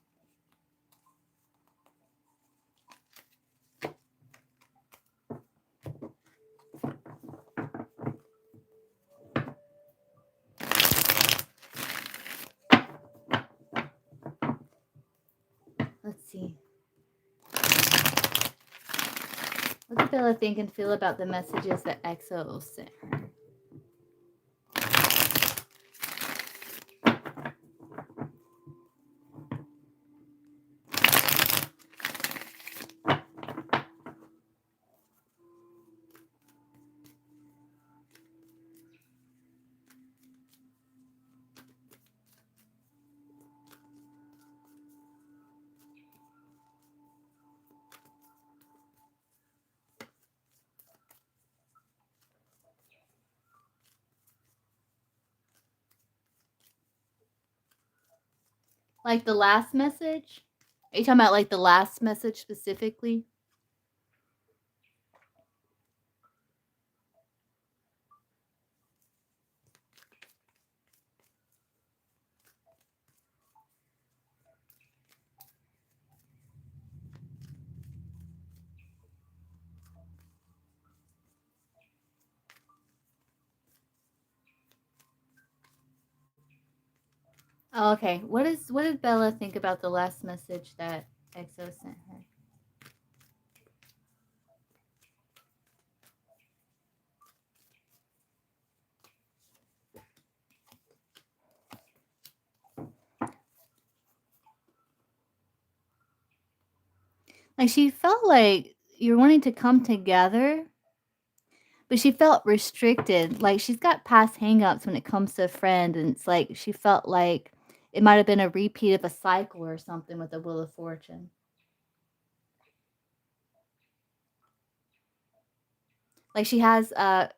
Let's see. What did Bella think and feel about the messages that EXO sent her? Like the last message? Are you talking about like the last message specifically? Oh, okay. What did Bella think about the last message that XO sent her. Like, she felt like you're wanting to come together, but she felt restricted. Like, she's got past hangups when it comes to a friend, and it's like she felt like it might have been a repeat of a cycle or something with the Wheel of Fortune. Like, she had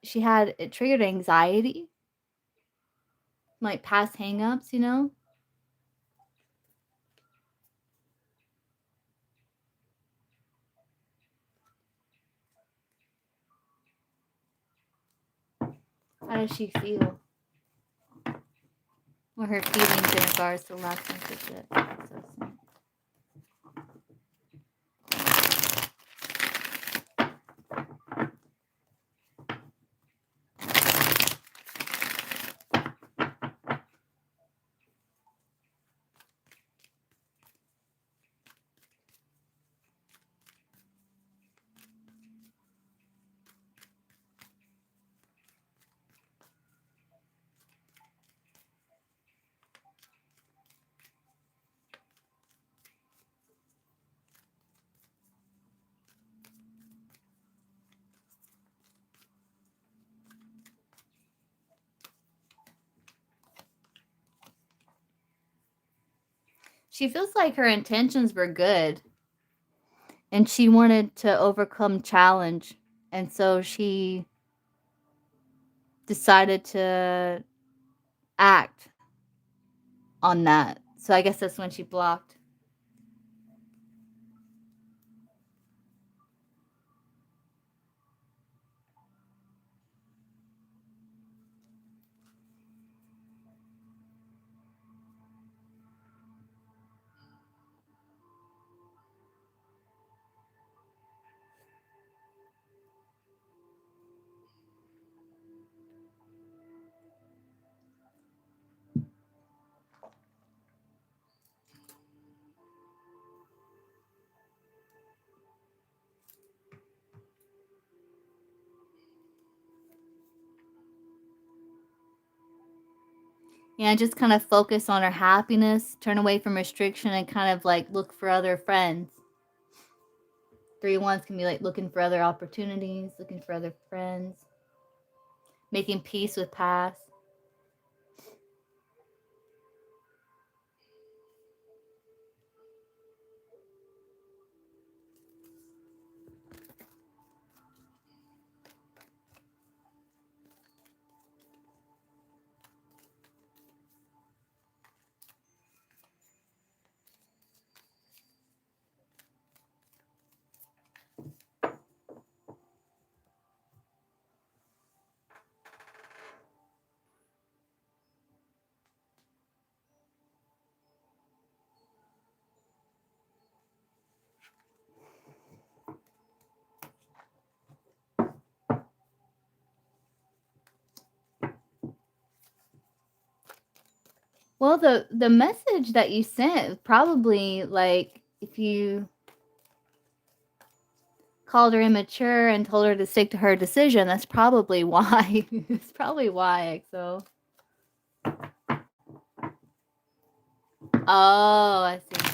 it triggered anxiety, like past hangups, you know? How does she feel? What are her feelings in regards to the last message that XO sent? She feels like her intentions were good and she wanted to overcome challenge. And so she decided to act on that. So I guess that's when she blocked. Yeah, just kind of focus on her happiness, turn away from restriction, and kind of like look for other friends. 3 1s can be like looking for other opportunities, looking for other friends, making peace with past. Well, the message that you sent probably like if you called her immature and told her to stick to her decision, that's probably why. It's probably why, XO. Oh, I see.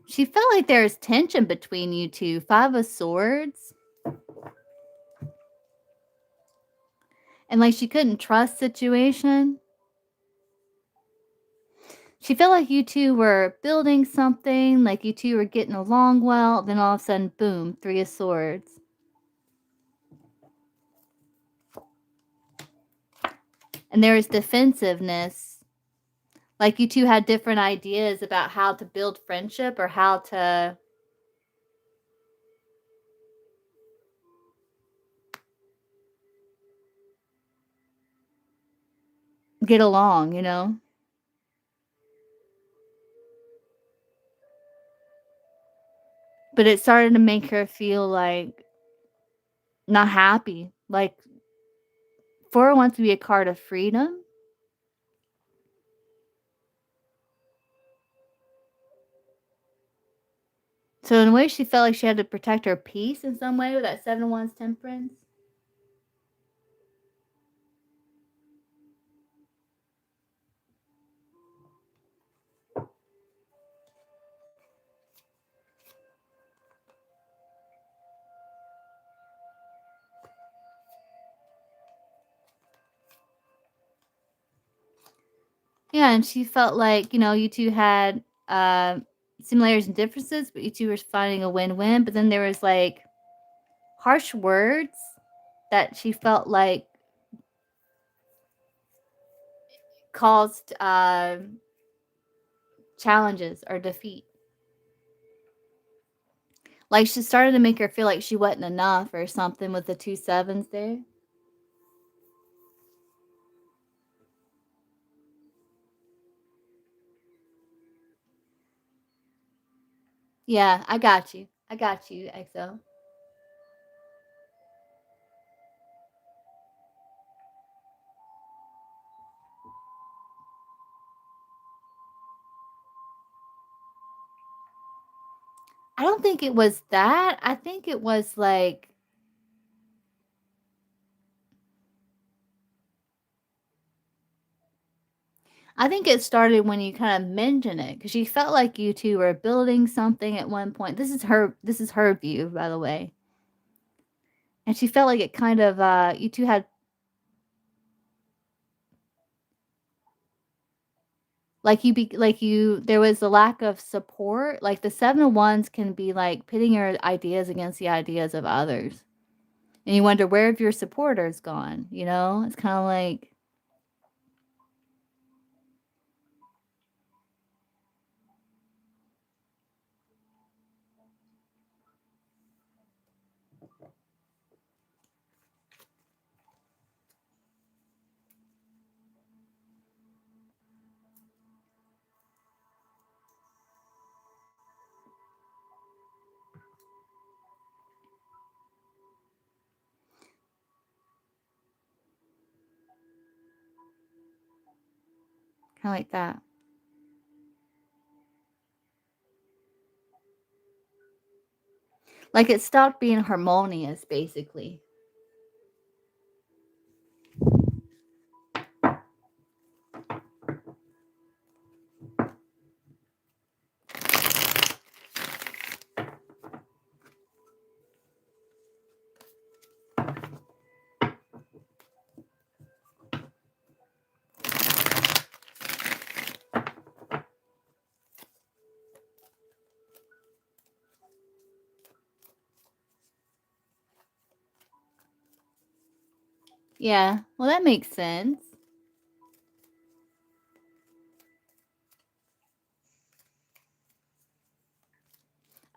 She felt like there's tension between you two. 5 of Swords. And like she couldn't trust situation. She felt like you two were building something, like you two were getting along well, then all of a sudden, boom, 3 of Swords. and there was defensiveness. Like, you 2 had different ideas about how to build friendship or how to get along, you know? But it started to make her feel, like, not happy. Like, 4 wants to be a card of freedom. So, in a way, she felt like she had to protect her peace in some way with that 7 of Wands temperance. Yeah, and she felt like, you 2 had, similarities and differences, but you 2 were finding a win-win, but then there was, like, harsh words that she felt like caused, challenges or defeat. Like, she started to make her feel like she wasn't enough or something with the 2 sevens there. Yeah, I got you. I got you, XO. I don't think it was that. I think it was, like, I think it started when you kinda mentioned it because she felt like you 2 were building something at one point. This is her view, by the way, and she felt like it kind of, you 2 had like you there was a lack of support. Like, the 7 of Wands can be, like, pitting your ideas against the ideas of others, and you wonder, "Where have your supporters gone?" You know? It's kinda like kinda like that. Like, it stopped being harmonious, basically. Yeah, well, that makes sense.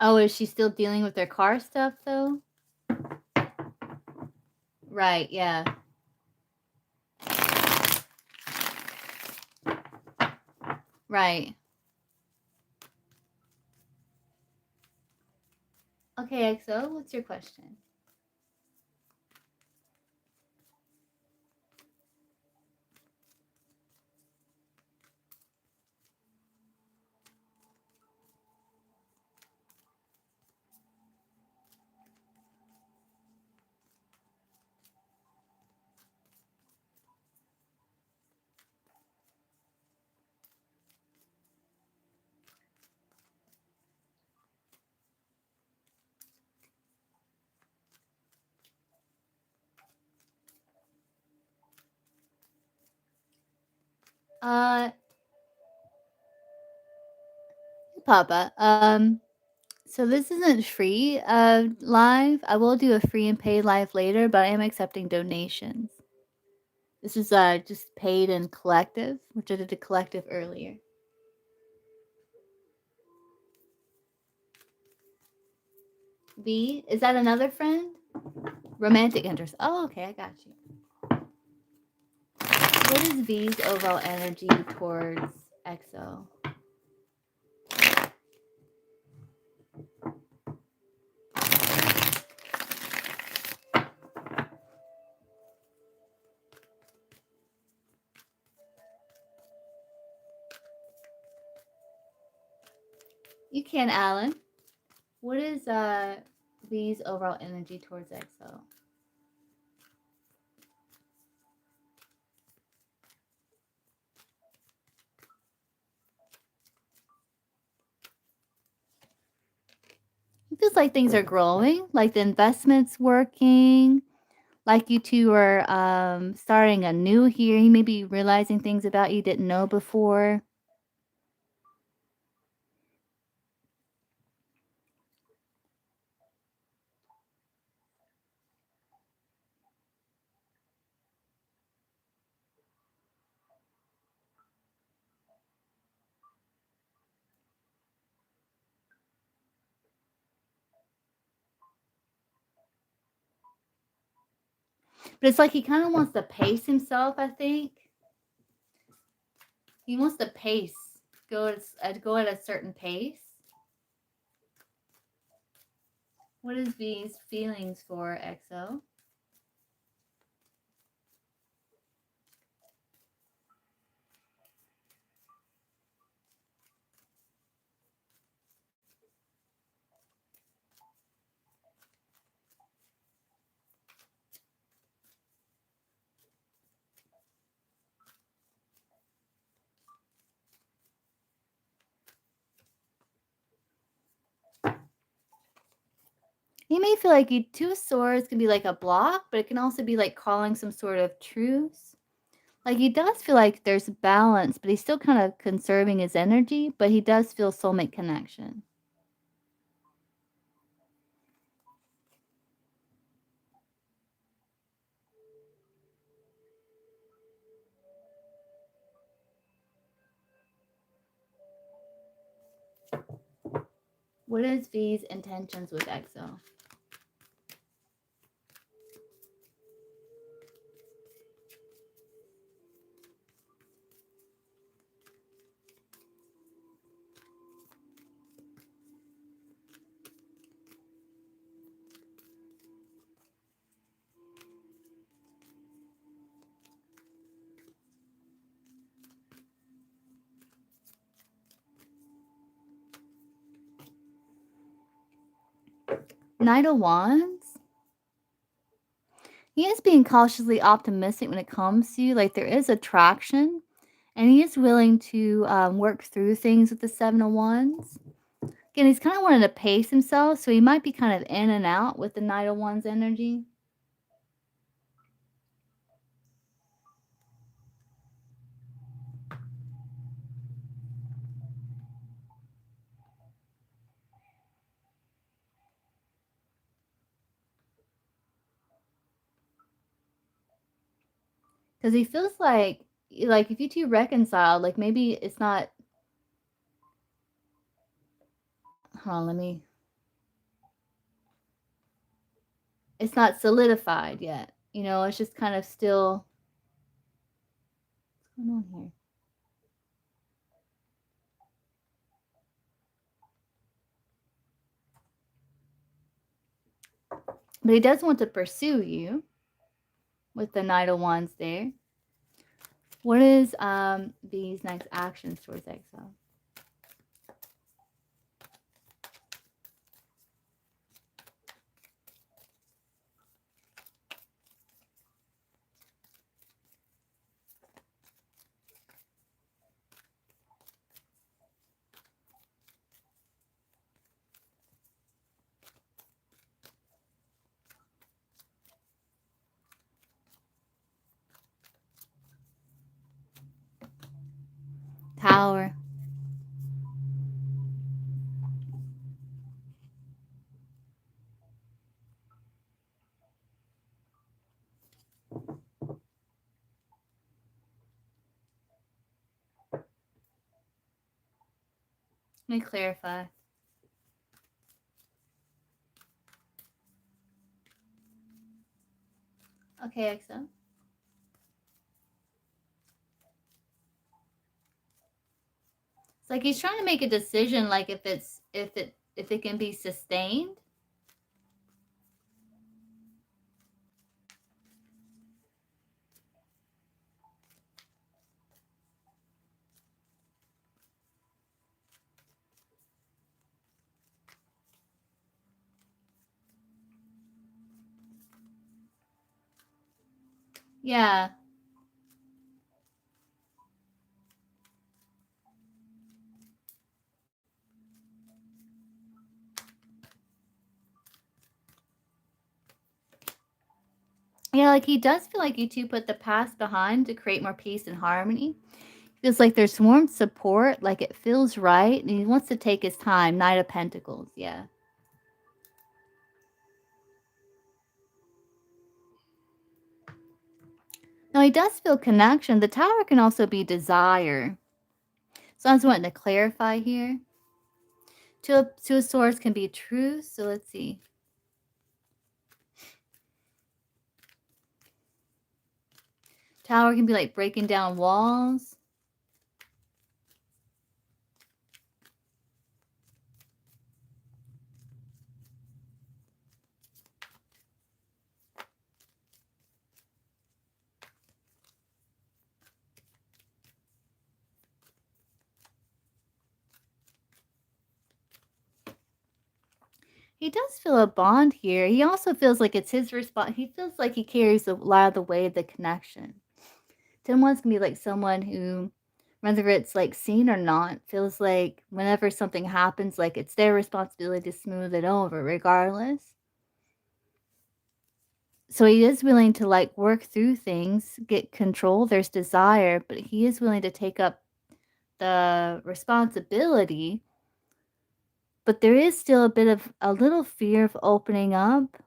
Oh, is she still dealing with their car stuff, though? Right, yeah. Right. Okay, XO, what's your question? Uh, Papa, so this isn't free, live. I will do a free and paid live later, but I am accepting donations. This is just paid and collective, which I did a collective earlier. V, is that another friend? Romantic interest. Oh, okay, I got you. What is V's overall energy towards XO? You can, Alan. What is V's overall energy towards XO? It feels like things are growing, like the investment's working, like you two are starting anew here. You may be realizing things about you didn't know before. But it's like he kind of wants to pace himself, I think. He wants to pace, go at a certain pace. What is V's feelings for XO? You may feel like you two swords can be like a block, but it can also be like calling some sort of truce. Like he does feel like there's balance, but he's still kind of conserving his energy, but he does feel soulmate connection. What is V's intentions with XO? Knight of Wands. He is being cautiously optimistic when it comes to you. Like there is attraction, and he is willing to work through things with the Seven of Wands. Again, he's kind of wanting to pace himself, so he might be kind of in and out with the Knight of Wands energy. Because he feels like if you two reconcile, like maybe it's not. Hold on, let me. It's not solidified yet. You know, it's just kind of still. What's going on here? But he does want to pursue you with the Knight of Wands there. What is these next actions towards exile? Tower. Let me clarify. Okay, Exo. It's like he's trying to make a decision, like if it can be sustained. Yeah. Yeah, like he does feel like you two put the past behind to create more peace and harmony. Feels like there's warm support, like it feels right, and he wants to take his time. Knight of Pentacles, yeah. Now he does feel connection. The Tower can also be desire. So I was wanting to clarify here. Two of Swords can be truth. So let's see. Tower can be like breaking down walls. He does feel a bond here. He also feels like it's his response. He feels like he carries a lot of the weight of the connection. Tim wants to be like someone who, whether it's like seen or not, feels like whenever something happens, like it's their responsibility to smooth it over, regardless. So he is willing to like work through things, get control. There's desire, but he is willing to take up the responsibility. But there is still a bit of a little fear of opening up.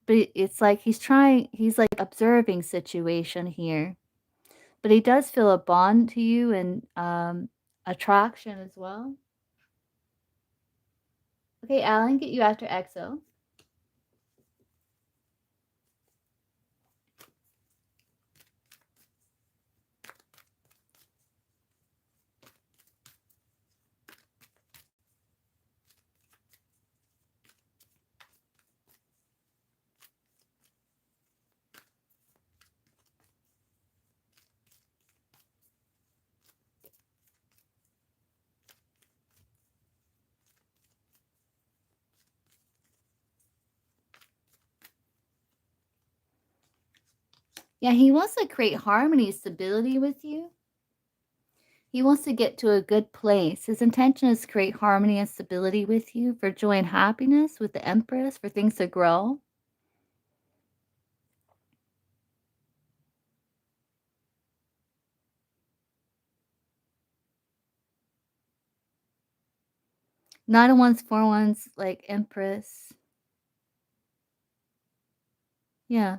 But it's like he's like observing situation here. But he does feel a bond to you and attraction as well. Okay, Alan, get you after EXO. Yeah, he wants to create harmony, stability with you. He wants to get to a good place. His intention is to create harmony and stability with you for joy and happiness with the Empress, for things to grow. Not a ones for ones like Empress. Yeah.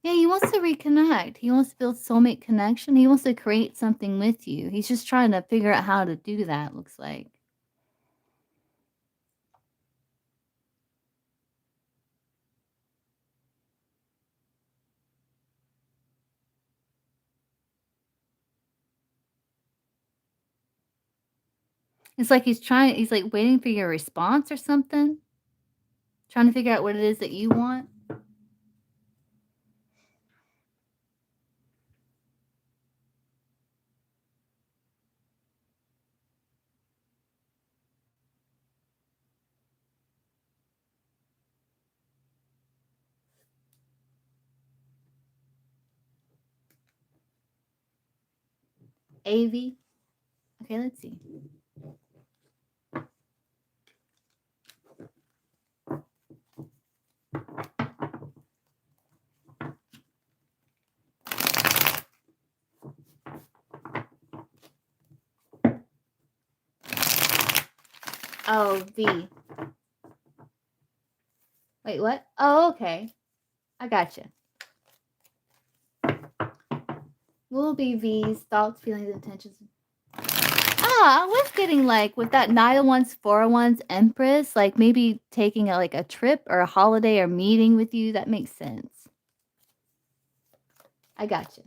Yeah, he wants to reconnect. He wants to build soulmate connection. He wants to create something with you. He's just trying to figure out how to do that, looks like. It's like he's like waiting for your response or something. Trying to figure out what it is that you want. AV. Okay, let's see. Oh, V. Wait, what? Oh, okay. I gotcha. What will be V's thoughts, feelings, intentions? I was getting like with that Knight of Wands, Four of Wands, Empress, like maybe taking like a trip or a holiday or meeting with you. That makes sense. I gotcha.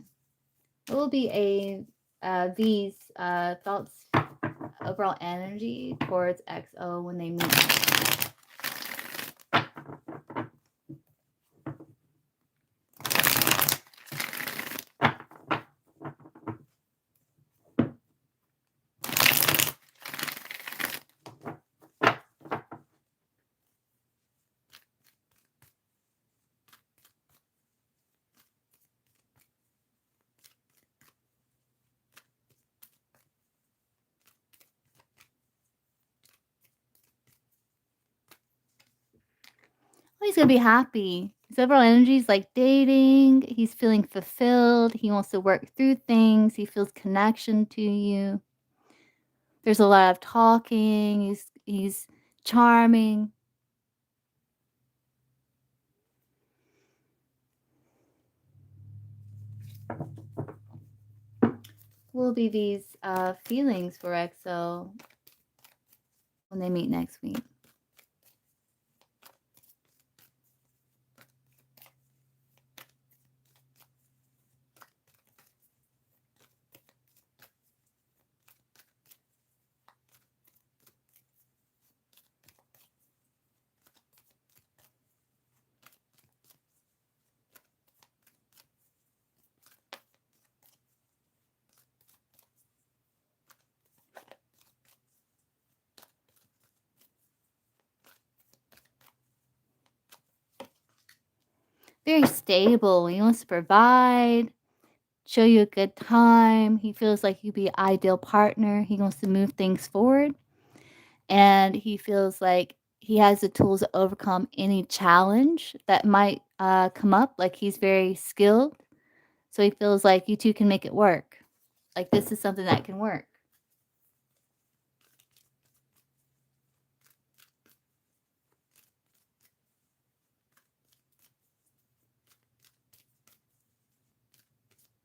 What will be V's thoughts, overall energy towards XO when they meet? Oh, he's gonna be happy. His overall energy is like dating. He's feeling fulfilled. He wants to work through things. He feels connection to you. There's a lot of talking. He's charming. Will be these feelings for EXO when they meet next week? Very stable. He wants to provide, show you a good time. He feels like you'd be an ideal partner. He wants to move things forward. And he feels like he has the tools to overcome any challenge that might come up. Like he's very skilled. So he feels like you two can make it work. Like this is something that can work.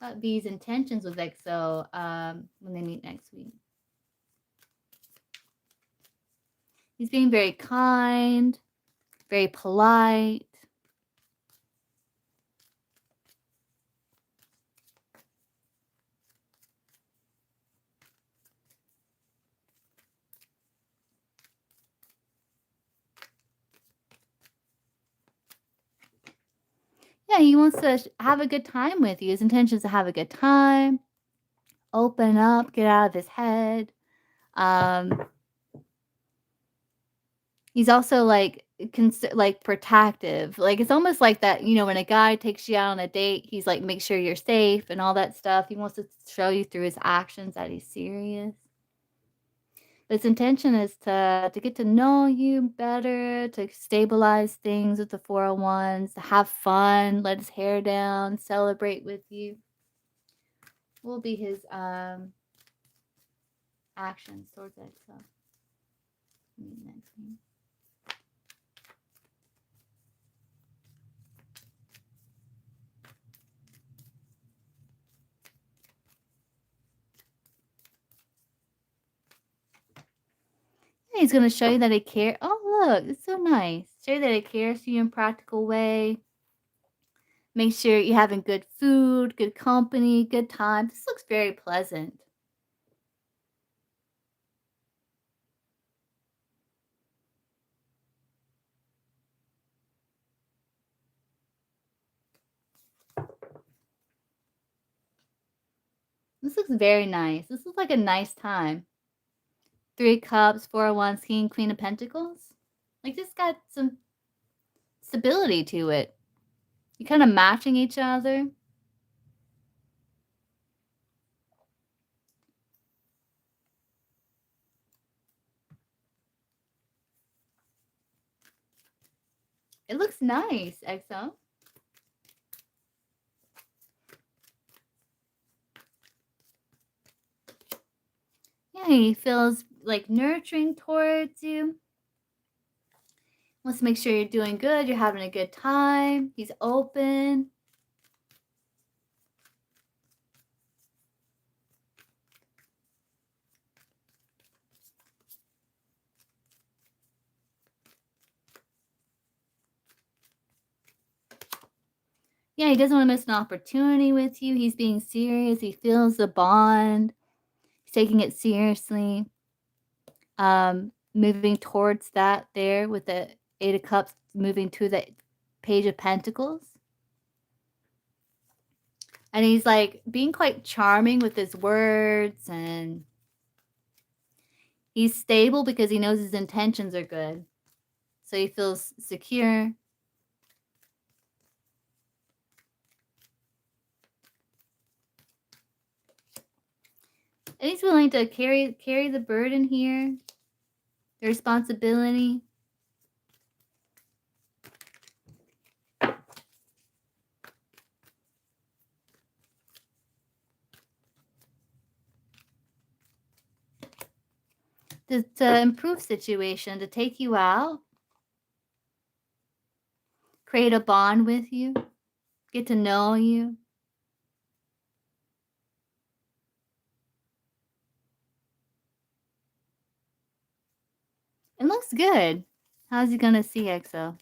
About V's intentions with EXO when they meet next week. He's being very kind, very polite. Yeah, he wants to have a good time with you. His intention is to have a good time, open up, get out of his head. He's also like like protective. Like it's almost like that, when a guy takes you out on a date, he's like, make sure you're safe and all that stuff. He wants to show you through his actions that he's serious. His intention is to get to know you better, to stabilize things with the 401s, to have fun, let his hair down, celebrate with you. What will be his actions towards that stuff? Next week. He's gonna show you that he cares. Oh, look, it's so nice. Show you that he cares for you in a practical way. Make sure you're having good food, good company, good time. This looks very pleasant. This looks very nice. This looks like a nice time. 3 cups, 4 of wands, king, queen of pentacles. Like this got some stability to it. You're kind of matching each other. It looks nice, EXO. Yeah, he feels like nurturing towards you. Wants to make sure you're doing good, you're having a good time. He's open. Yeah, he doesn't want to miss an opportunity with you. He's being serious. He feels the bond. He's taking it seriously. Moving towards that there with the Eight of Cups, moving to the Page of Pentacles. And he's like being quite charming with his words, and he's stable because he knows his intentions are good. So he feels secure. And he's willing to carry the burden here, the responsibility. To improve situation, to take you out, create a bond with you, get to know you. It looks good. How's he gonna see EXO?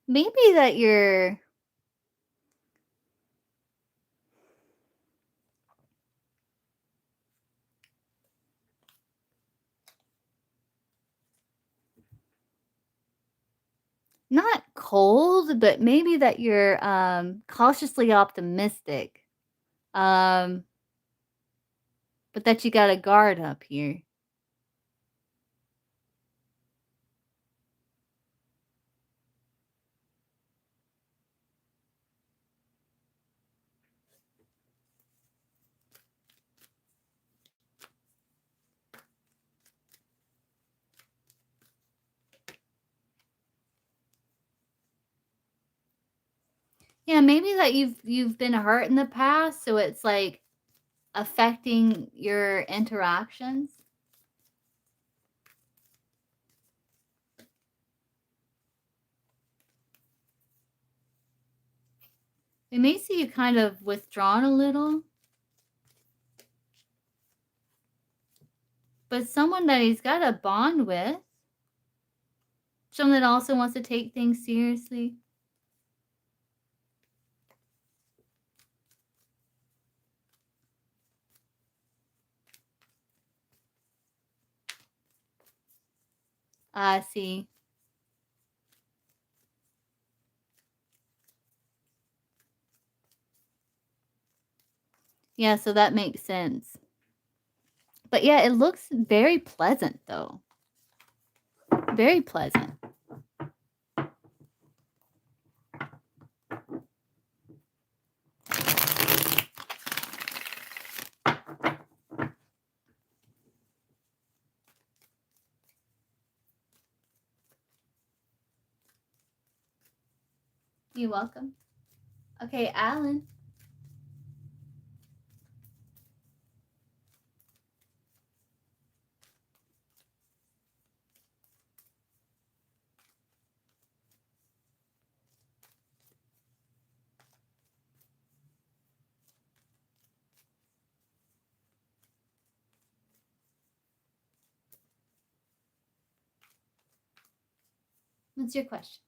Maybe that you're not cold, but maybe that you're cautiously optimistic. But that you got a guard up here. Yeah, maybe that you've been hurt in the past, so it's like affecting your interactions. It may see you kind of withdrawn a little. But someone that he's got a bond with. Someone that also wants to take things seriously. I see. Yeah, so that makes sense. But yeah, it looks very pleasant though. Very pleasant. You're welcome. Okay, Alan. What's your question?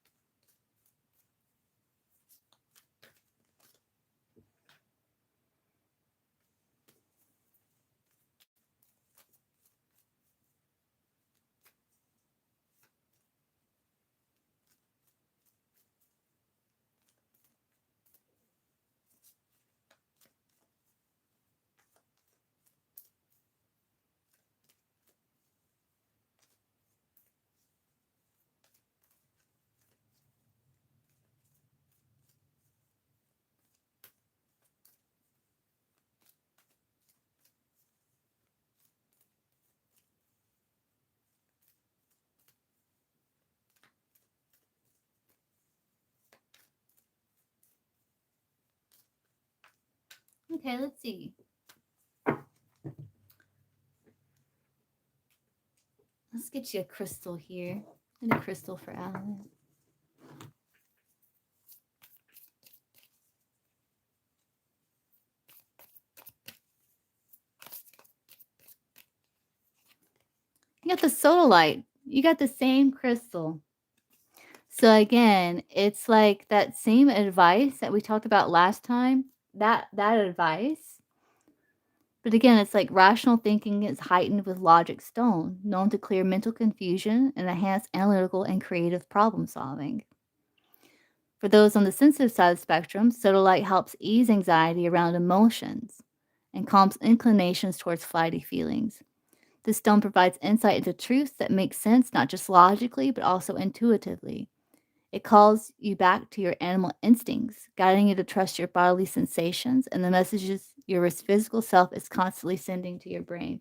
Okay, let's see. Let's get you a crystal here. And a crystal for Alan. You got the sodalite. You got the same crystal. So again, it's like that same advice that we talked about last time. That advice. But again, it's like rational thinking is heightened with logic stone, known to clear mental confusion and enhance analytical and creative problem solving. For those on the sensitive side of the spectrum, sodalite helps ease anxiety around emotions and calms inclinations towards flighty feelings. This stone provides insight into truths that make sense not just logically, but also intuitively. It calls you back to your animal instincts, guiding you to trust your bodily sensations and the messages your physical self is constantly sending to your brain.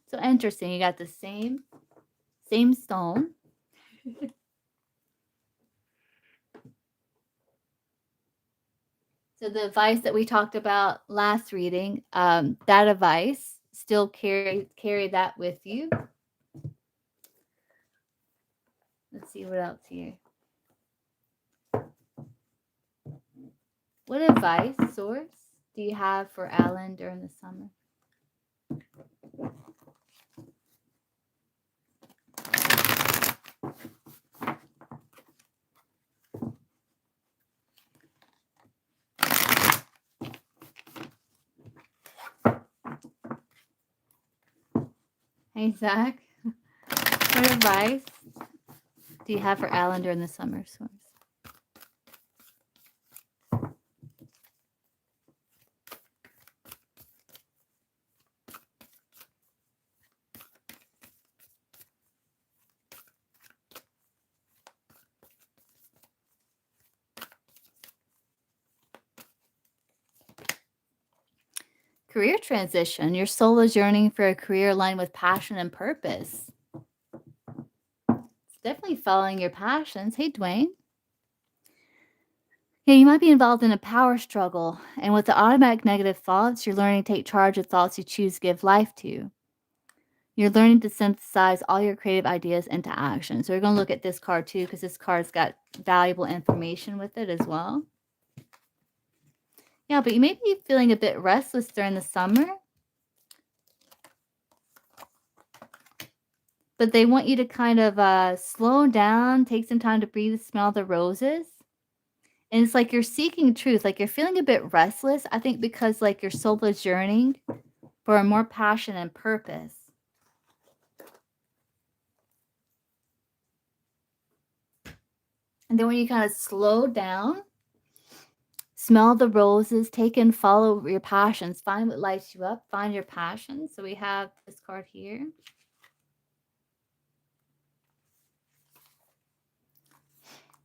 So interesting. You got the same stone. So the advice that we talked about last reading, that advice still carry that with you. Let's see what else here. What advice, source, do you have for Alan during the summer? Hey, Zach. What advice do you have for Alan during the summer, source? Career transition. Your soul is yearning for a career aligned with passion and purpose. It's definitely following your passions. Hey, Dwayne. Yeah, you might be involved in a power struggle, and with the automatic negative thoughts, you're learning to take charge of thoughts you choose to give life to. You're learning to synthesize all your creative ideas into action. So we're going to look at this card too, because this card's got valuable information with it as well. Yeah, but you may be feeling a bit restless during the summer. But they want you to kind of slow down, take some time to breathe, smell the roses. And it's like you're seeking truth, like you're feeling a bit restless, I think because like your soul is yearning for a more passion and purpose. And then when you kind of slow down, smell the roses, take and follow your passions, find what lights you up, find your passion. So we have this card here.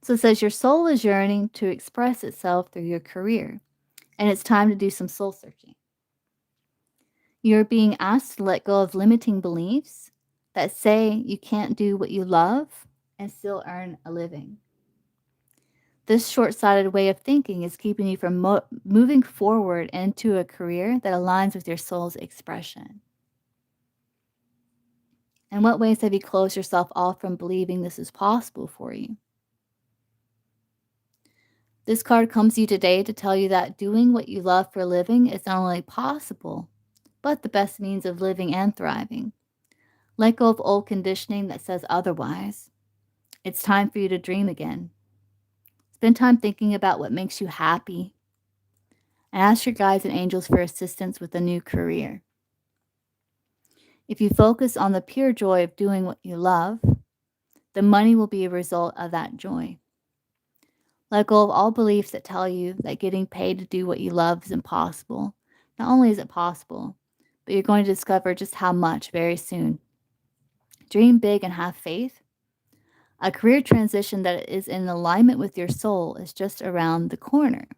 So it says your soul is yearning to express itself through your career, and it's time to do some soul searching. You're being asked to let go of limiting beliefs that say you can't do what you love and still earn a living. This short-sighted way of thinking is keeping you from moving forward into a career that aligns with your soul's expression. In what ways have you closed yourself off from believing this is possible for you? This card comes to you today to tell you that doing what you love for a living is not only possible, but the best means of living and thriving. Let go of old conditioning that says otherwise. It's time for you to dream again. Spend time thinking about what makes you happy, and ask your guides and angels for assistance with a new career. If you focus on the pure joy of doing what you love, the money will be a result of that joy. Let go of all beliefs that tell you that getting paid to do what you love is impossible. Not only is it possible, but you're going to discover just how much very soon. Dream big and have faith. A career transition that is in alignment with your soul is just around the corner.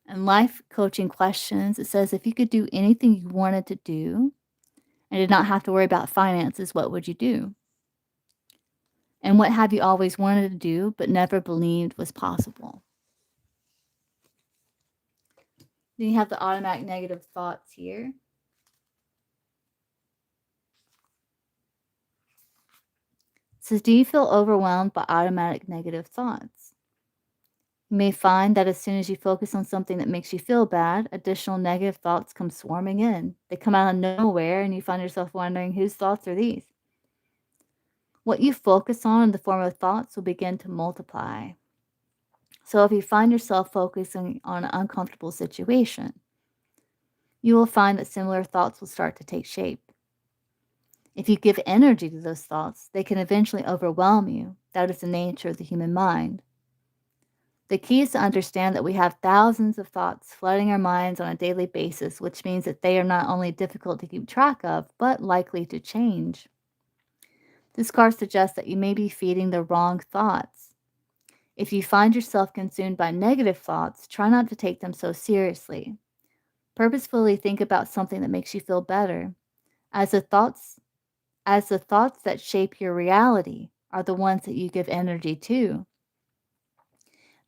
And life coaching questions, it says if you could do anything you wanted to do and did not have to worry about finances, what would you do? And what have you always wanted to do but never believed was possible? Then you have the automatic negative thoughts here. It says, do you feel overwhelmed by automatic negative thoughts? You may find that as soon as you focus on something that makes you feel bad, additional negative thoughts come swarming in. They come out of nowhere, and you find yourself wondering, whose thoughts are these? What you focus on in the form of thoughts will begin to multiply. So if you find yourself focusing on an uncomfortable situation, you will find that similar thoughts will start to take shape. If you give energy to those thoughts, they can eventually overwhelm you. That is the nature of the human mind. The key is to understand that we have thousands of thoughts flooding our minds on a daily basis, which means that they are not only difficult to keep track of, but likely to change. This card suggests that you may be feeding the wrong thoughts. If you find yourself consumed by negative thoughts, try not to take them so seriously. Purposefully think about something that makes you feel better, as the thoughts that shape your reality are the ones that you give energy to.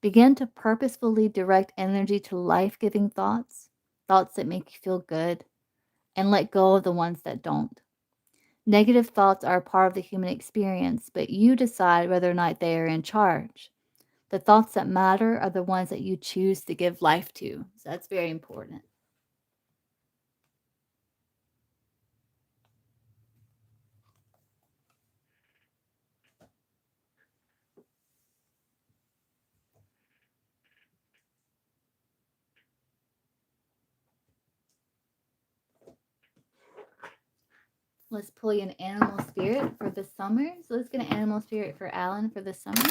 Begin to purposefully direct energy to life-giving thoughts, thoughts that make you feel good, and let go of the ones that don't. Negative thoughts are a part of the human experience, but you decide whether or not they are in charge. The thoughts that matter are the ones that you choose to give life to. So that's very important. Let's pull you an animal spirit for the summer. So let's get an animal spirit for Alan for the summer.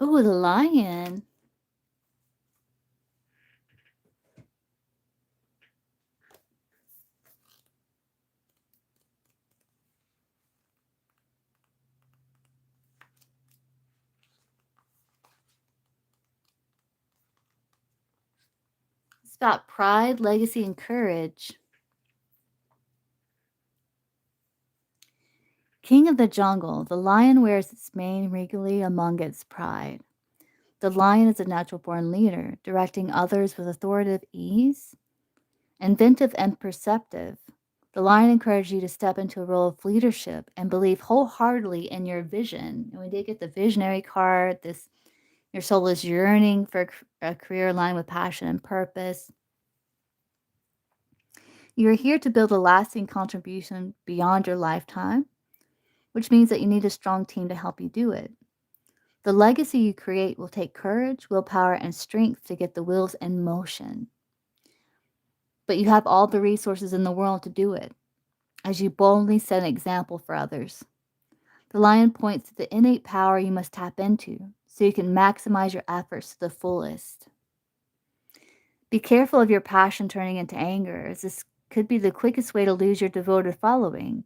Oh, the lion. It's about pride, legacy, and courage. King of the jungle, the lion wears its mane regally among its pride. The lion is a natural-born leader, directing others with authoritative ease. Inventive and perceptive, the lion encourages you to step into a role of leadership and believe wholeheartedly in your vision. And we did get the visionary card. Your soul is yearning for a career aligned with passion and purpose. You are here to build a lasting contribution beyond your lifetime, which means that you need a strong team to help you do it. The legacy you create will take courage, willpower, and strength to get the wheels in motion. But you have all the resources in the world to do it, as you boldly set an example for others. The lion points to the innate power you must tap into so you can maximize your efforts to the fullest. Be careful of your passion turning into anger, as this could be the quickest way to lose your devoted following.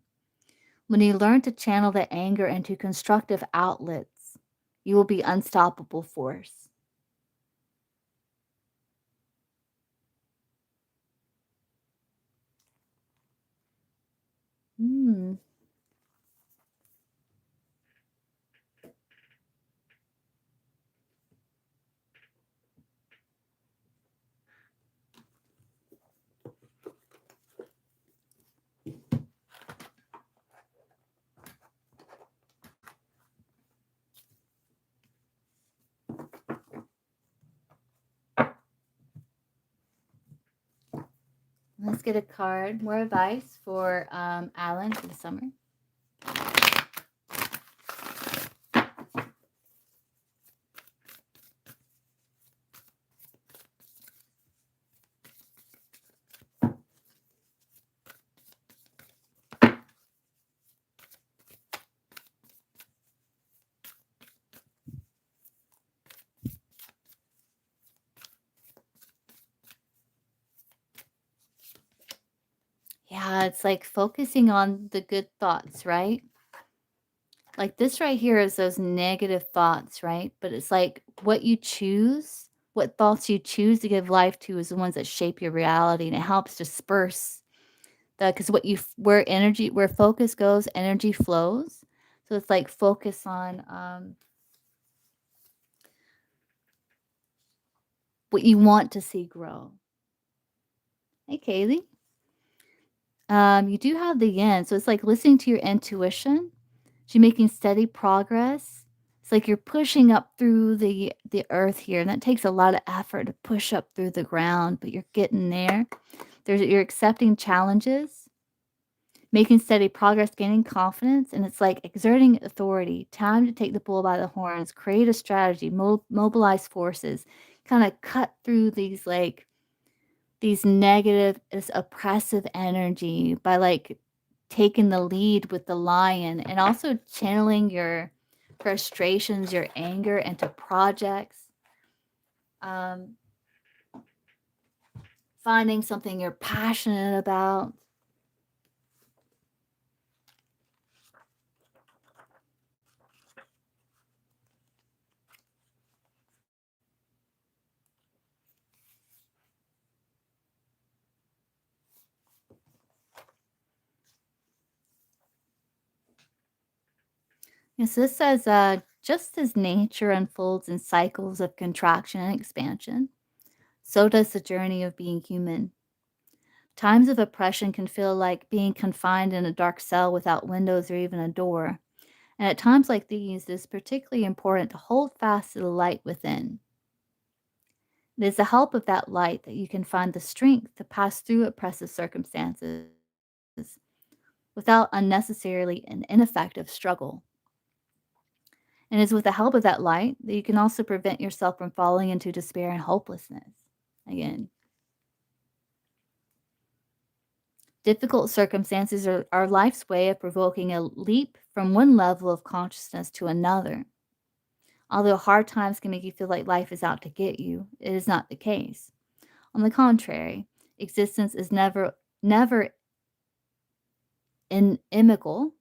When you learn to channel that anger into constructive outlets, you will be an unstoppable force. Hmm. Let's get a card. More advice for Alan for the summer. Yeah, It's like focusing on the good thoughts, right? Like this right here is those negative thoughts, right? But it's like what you choose, what thoughts you choose to give life to is the ones that shape your reality, and it helps disperse the because what you where focus goes, energy flows. So it's like focus on what you want to see grow. Hey, Kaylee. You do have the yin, so it's like listening to your intuition. So you're making steady progress. It's like you're pushing up through the earth here, and that takes a lot of effort to push up through the ground, but you're getting there. You're accepting challenges, making steady progress, gaining confidence, and it's like exerting authority. Time to take the bull by the horns, create a strategy, mobilize forces, kind of cut through these negative, this oppressive energy by like taking the lead with the lion and also channeling your frustrations, your anger into projects. Um, Finding something you're passionate about. Yes, this says, just as nature unfolds in cycles of contraction and expansion, so does the journey of being human. Times of oppression can feel like being confined in a dark cell without windows or even a door. And at times like these, it is particularly important to hold fast to the light within. It is the help of that light that you can find the strength to pass through oppressive circumstances without unnecessarily an ineffective struggle. And it is with the help of that light that you can also prevent yourself from falling into despair and hopelessness. Again, difficult circumstances are life's way of provoking a leap from one level of consciousness to another. Although hard times can make you feel like life is out to get you, it is not the case. On the contrary, existence is never inimical,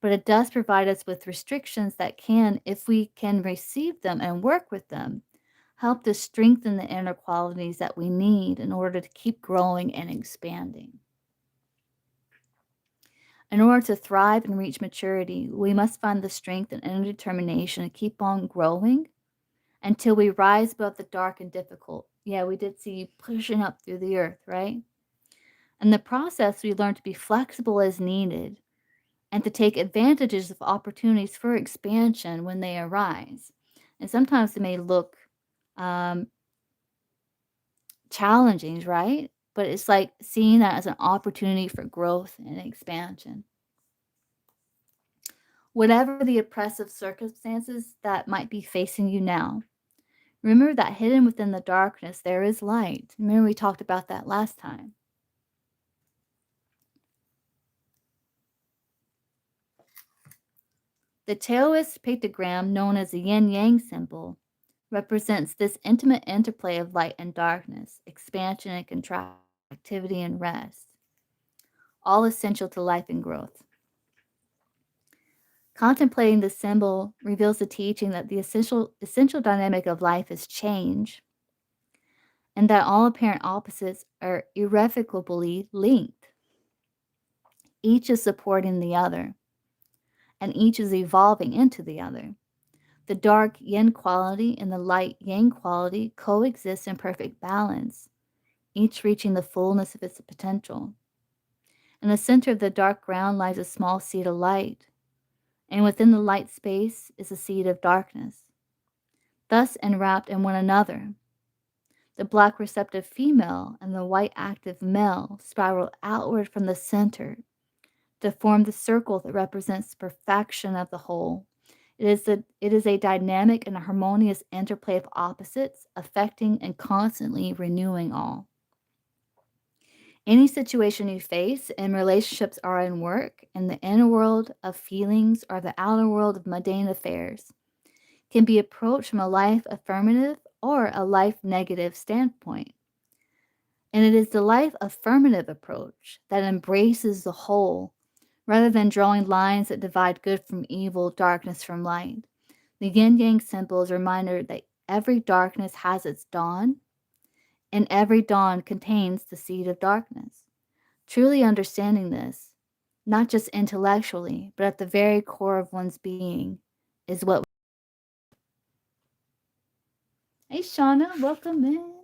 but it does provide us with restrictions that can, if we can receive them and work with them, help to strengthen the inner qualities that we need in order to keep growing and expanding. In order to thrive and reach maturity, we must find the strength and inner determination to keep on growing until we rise above the dark and difficult. Yeah, we did see you pushing up through the earth, right? In the process, we learn to be flexible as needed and to take advantages of opportunities for expansion when they arise. And sometimes they may look um, challenging, right? But it's like seeing that as an opportunity for growth and expansion. Whatever the oppressive circumstances that might be facing you now, remember that hidden within the darkness there is light. Remember, we talked about that last time. The Taoist pictogram, known as the yin yang symbol, represents this intimate interplay of light and darkness, expansion and contractivity and rest, all essential to life and growth. Contemplating the symbol reveals the teaching that the essential dynamic of life is change, and that all apparent opposites are irrevocably linked. Each is supporting the other, and each is evolving into the other. The dark yin quality and the light yang quality coexist in perfect balance, each reaching the fullness of its potential. In the center of the dark ground lies a small seed of light, and within the light space is a seed of darkness. Thus enwrapped in one another, the black receptive female and the white active male spiral outward from the center to form the circle that represents the perfection of the whole. It is a dynamic and a harmonious interplay of opposites, affecting and constantly renewing all. Any situation you face in relationships or in work, in the inner world of feelings or the outer world of mundane affairs, can be approached from a life affirmative or a life negative standpoint. And it is the life affirmative approach that embraces the whole rather than drawing lines that divide good from evil, darkness from light. The yin yang symbol is a reminder that every darkness has its dawn, and every dawn contains the seed of darkness. Truly understanding this, not just intellectually, but at the very core of one's being, is what. Hey, Shauna, welcome in.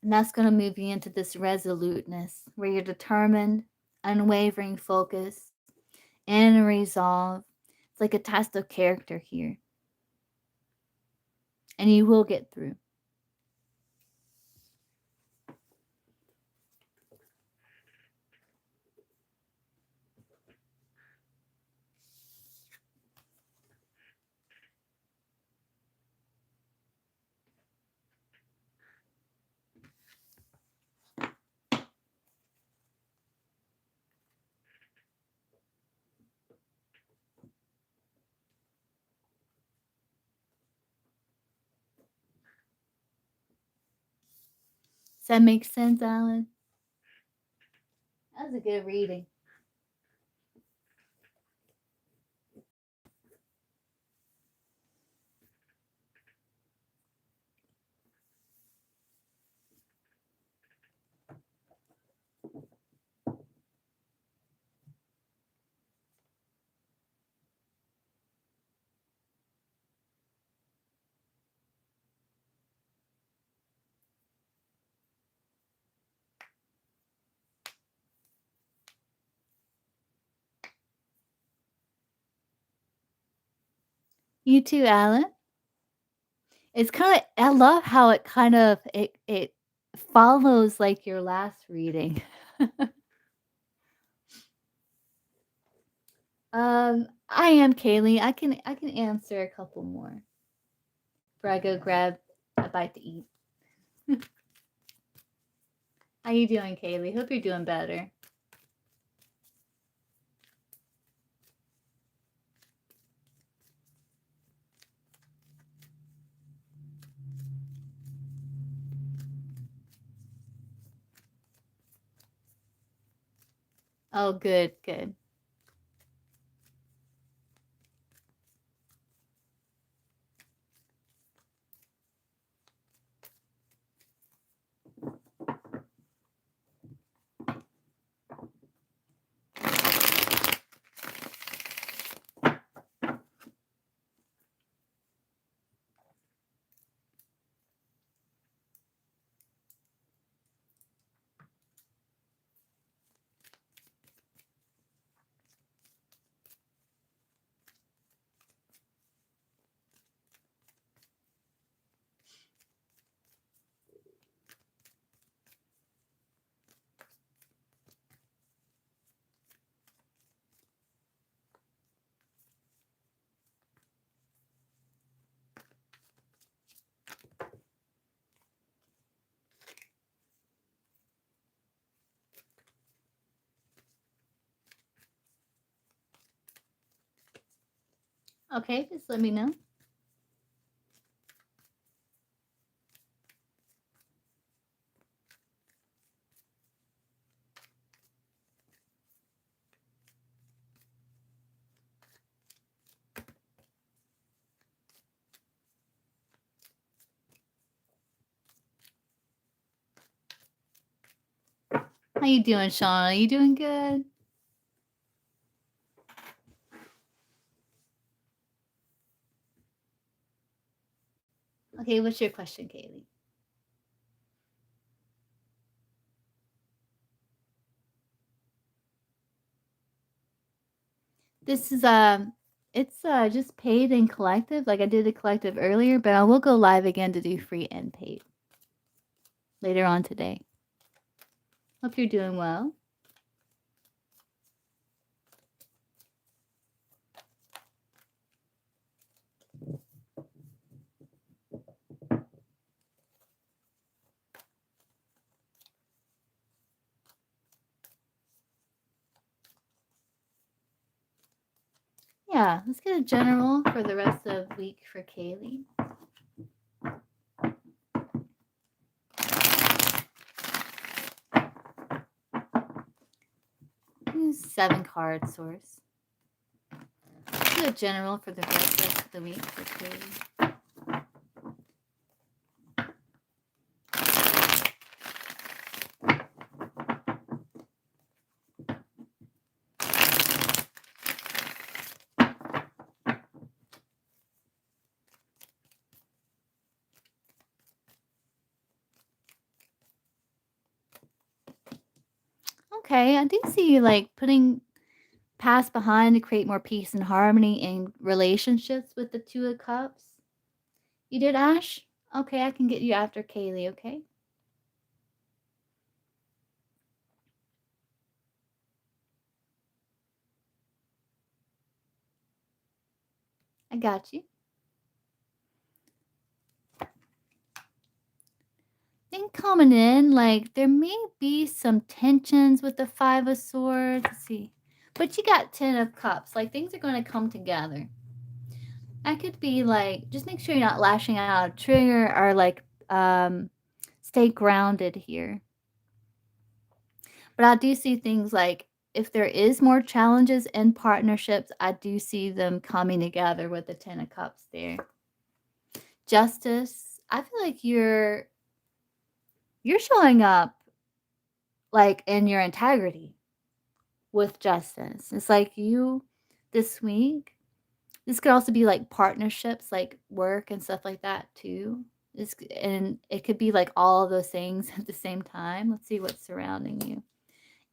And that's going to move you into this resoluteness where you're determined, unwavering focus, and resolve. It's like a test of character here. And you will get through. Does that make sense, Alan? That was a good reading. You too, Alan. It's kind of, I love how it kind of, it follows like your last reading. I am Kaylee. I can answer a couple more before I go grab a bite to eat. How you doing, Kaylee? Hope you're doing better. Oh, good, good. Okay, just let me know. How you doing, Shauna? You doing good? Okay, what's your question, Kaylee? This is it's just paid and collective. Like I did a collective earlier, but I will go live again to do free and paid later on today. Hope you're doing well. Yeah, let's get a general for the rest of the week for Kaylee. 7 card source. Let's do a general for the rest of the week for Kaylee. Okay, I do see you like putting past behind to create more peace and harmony in relationships with the Two of Cups. You did, Ash? Okay, I can get you after Kaylee, okay? I got you. Then coming in, like there may be some tensions with the Five of Swords. Let's see. But you got 10 of Cups. Like things are going to come together. I could be like, just make sure you're not lashing out a trigger or like stay grounded here. But I do see things like if there is more challenges in partnerships, I do see them coming together with the 10 of Cups there. Justice, I feel like you're showing up like in your integrity with justice. It's like you this week. This could also be like partnerships, like work and stuff like that too. And it could be like all of those things at the same time. Let's see what's surrounding you.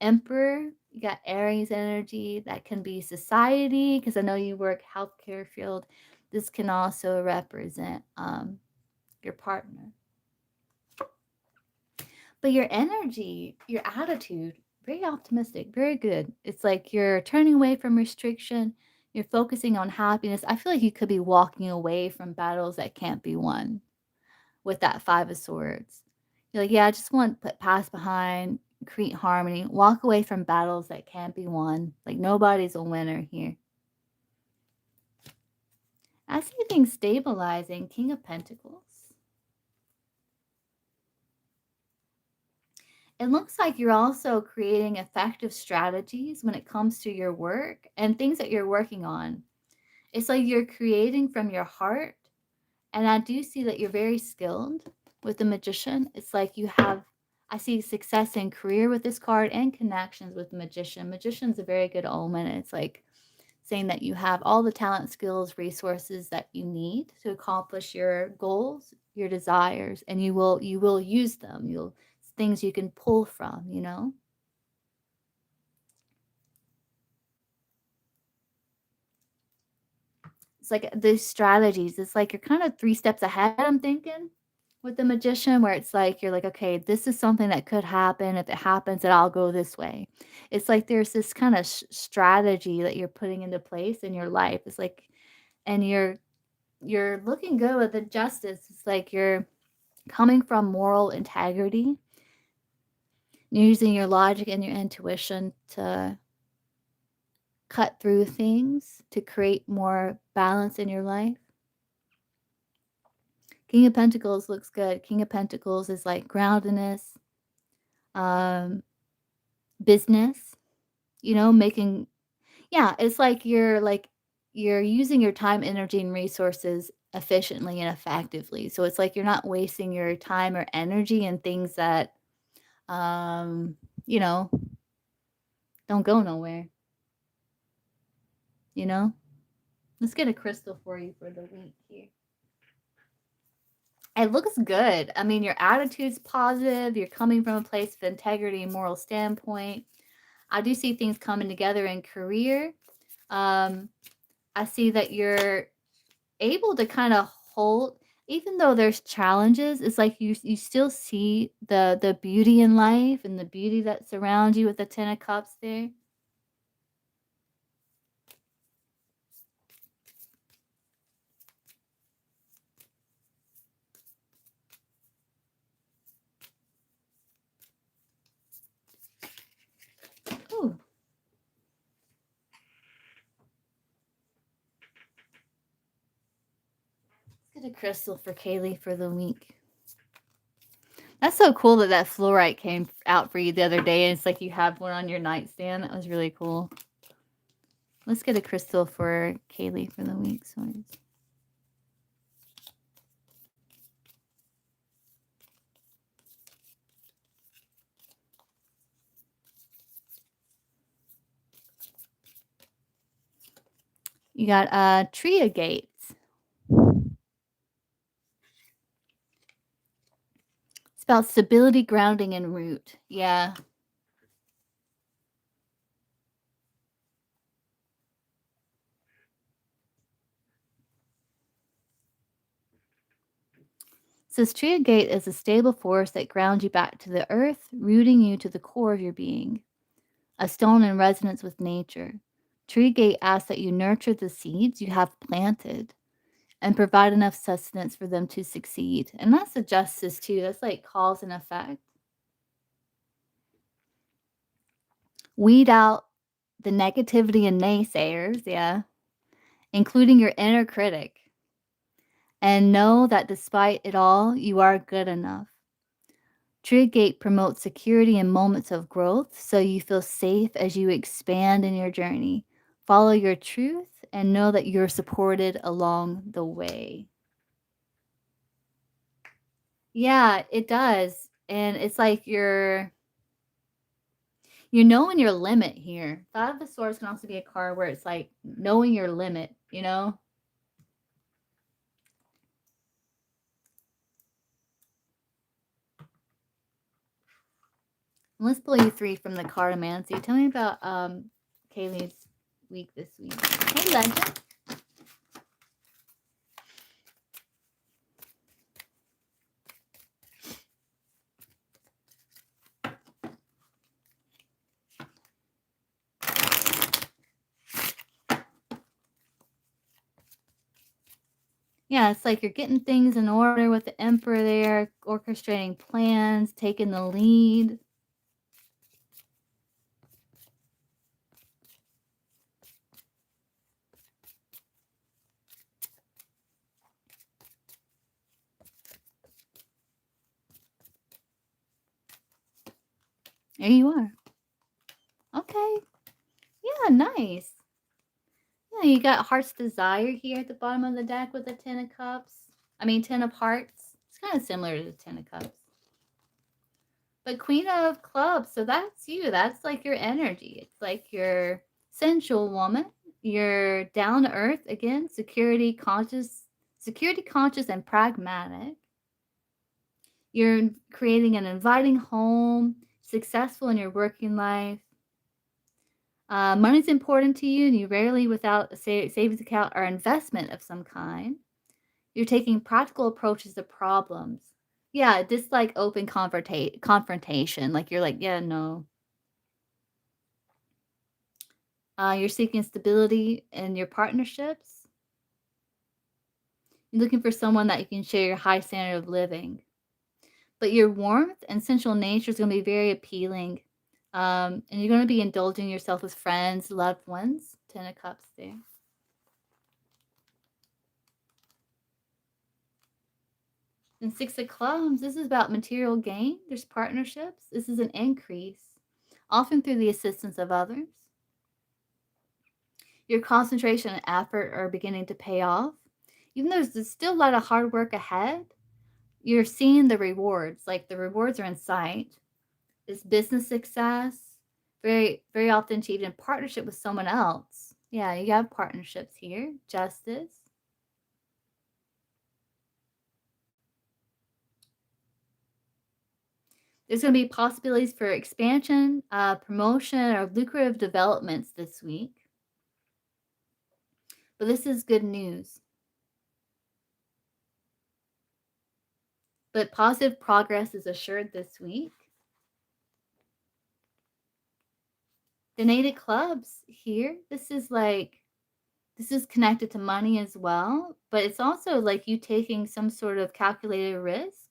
Emperor, you got Aries energy. That can be society, because I know you work healthcare field. This can also represent your partner. But your energy, your attitude, very optimistic, very good. It's like you're turning away from restriction. You're focusing on happiness. I feel like you could be walking away from battles that can't be won with that Five of Swords. You're like, yeah, I just want to put past behind, create harmony, walk away from battles that can't be won. Like nobody's a winner here. I see things stabilizing. King of Pentacles. It looks like you're also creating effective strategies when it comes to your work and things that you're working on. It's like you're creating from your heart. And I do see that you're very skilled with the Magician. It's like you have, I see success in career with this card and connections with the Magician. Magician's a very good omen. It's like saying that you have all the talent, skills, resources that you need to accomplish your goals, your desires, and you will use them. Things you can pull from, you know? It's like those strategies. It's like you're kind of 3 steps ahead, I'm thinking, with the Magician, where it's like you're like, okay, this is something that could happen. If it happens, then I'll go this way. It's like there's this kind of strategy that you're putting into place in your life. It's like, and you're looking good with the justice. It's like you're coming from moral integrity, using your logic and your intuition to cut through things to create more balance in your life. King of Pentacles looks good. King of Pentacles is like groundedness, um, business, you know, making, yeah, it's like you're using your time, energy, and resources efficiently and effectively. So it's like you're not wasting your time or energy in things that um, you know, don't go nowhere, you know? Let's get a crystal for you for the week here. It looks good. I mean, your attitude's positive. You're coming from a place of integrity and moral standpoint. I do see things coming together in career. I see that you're able to kind of hold, even though there's challenges, it's like you still see the beauty in life and the beauty that surrounds you with the 10 of Cups there. Ooh. get a crystal for Kaylee for the week. That's so cool that that fluorite came out for you the other day, and it's like you have one on your nightstand. That was really cool. Let's get a crystal for Kaylee for the week. Sorry. You got Tria Gates. It's about stability, grounding, and root. Yeah. Says Tria Gate is a stable force that grounds you back to the earth, rooting you to the core of your being. A stone in resonance with nature. Tree Gate asks that you nurture the seeds you have planted and provide enough sustenance for them to succeed. And that's the justice too. That's like cause and effect. Weed out the negativity and naysayers, yeah, including your inner critic. And know that despite it all, you are good enough. Tree Gate promotes security in moments of growth so you feel safe as you expand in your journey. Follow your truth and know that you're supported along the way. Yeah, it does. And it's like you're knowing your limit here. Five of Swords can also be a card where it's like knowing your limit, you know? Let's pull you three from the Cartomancy. Tell me about Kaylee's week this week. Hey, Legend. Yeah, it's like you're getting things in order with the Emperor there, orchestrating plans, taking the lead. There you are. Okay. Yeah, nice. Yeah, you got Heart's Desire here at the bottom of the deck with the Ten of Cups. I mean, Ten of Hearts. It's kind of similar to the Ten of Cups. But Queen of Clubs, so that's you. That's like your energy. It's like your sensual woman. You're down to earth again, security conscious and pragmatic. You're creating an inviting home, successful in your working life. Money's important to you, and you rarely, without a savings account or investment of some kind. You're taking practical approaches to problems. Yeah, just like open confrontation. Like you're like, yeah, no. You're seeking stability in your partnerships. You're looking for someone that you can share your high standard of living. But your warmth and sensual nature is going to be very appealing. And you're going to be indulging yourself with friends, loved ones. Ten of Cups there. And Six of Clubs, this is about material gain. There's partnerships. This is an increase, often through the assistance of others. Your concentration and effort are beginning to pay off. Even though there's still a lot of hard work ahead, you're seeing the rewards. Like the rewards are in sight. It's business success, very, very often achieved in partnership with someone else. Yeah, you have partnerships here. Justice. There's going to be possibilities for expansion, promotion, or lucrative developments this week. But this is good news. But positive progress is assured this week. The Eight of Clubs here. This is connected to money as well, but it's also like you taking some sort of calculated risk.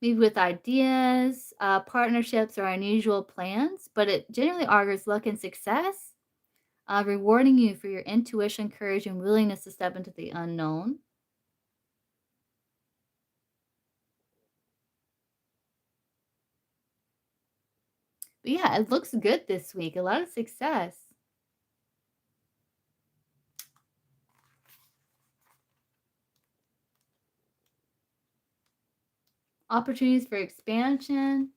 Maybe with ideas, partnerships, or unusual plans, but it generally augurs luck and success. rewarding you for your intuition, courage, and willingness to step into the unknown. But yeah, it looks good this week. A lot of success. Opportunities for expansion.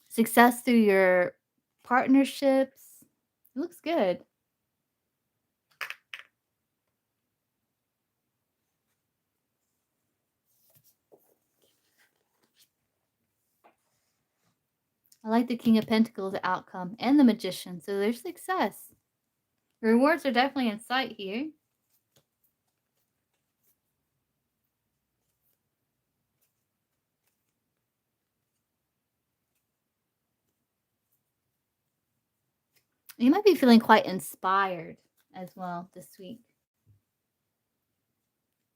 Success through your partnerships. It looks good. I like the King of Pentacles outcome and the Magician. So there's success. Rewards are definitely in sight here. You might be feeling quite inspired as well this week.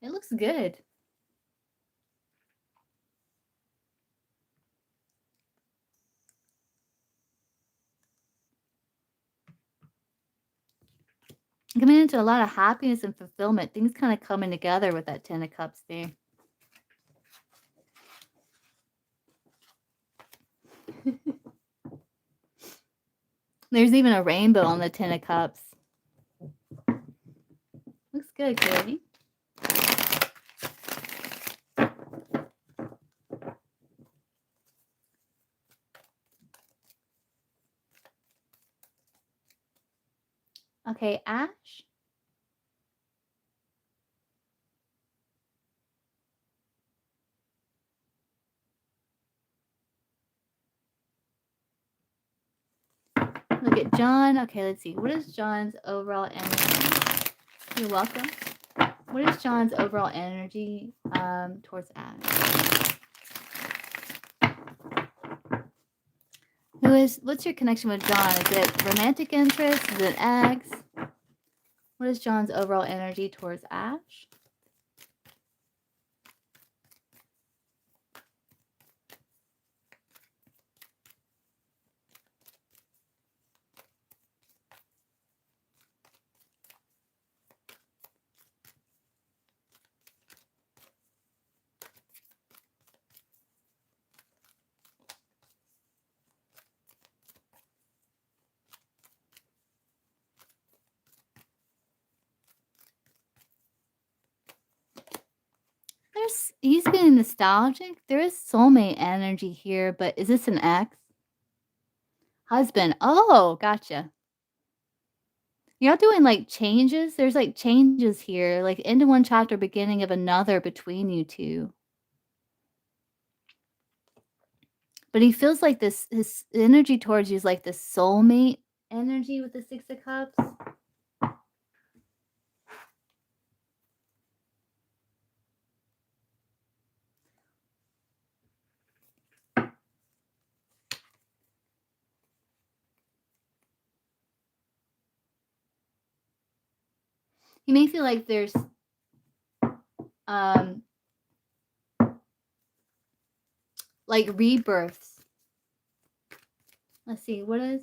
It looks good. Coming into a lot of happiness and fulfillment. Things kind of coming together with that Ten of Cups there. There's even a rainbow on the Ten of Cups. Looks good, Cody. Okay, Ash. Look at John. Okay, let's see. What is John's overall energy? You're welcome. What is John's overall energy towards Ash? What's your connection with John? Is it romantic interest? Is it ex? What is John's overall energy towards Ash? He's getting nostalgic. There is soulmate energy here, but is this an ex? Husband. Oh, gotcha. You're doing like changes. There's like changes here, like into one chapter, beginning of another between you two. But he feels like his energy towards you is like the soulmate energy with the Six of Cups. You may feel like there's like rebirths. Let's see, what is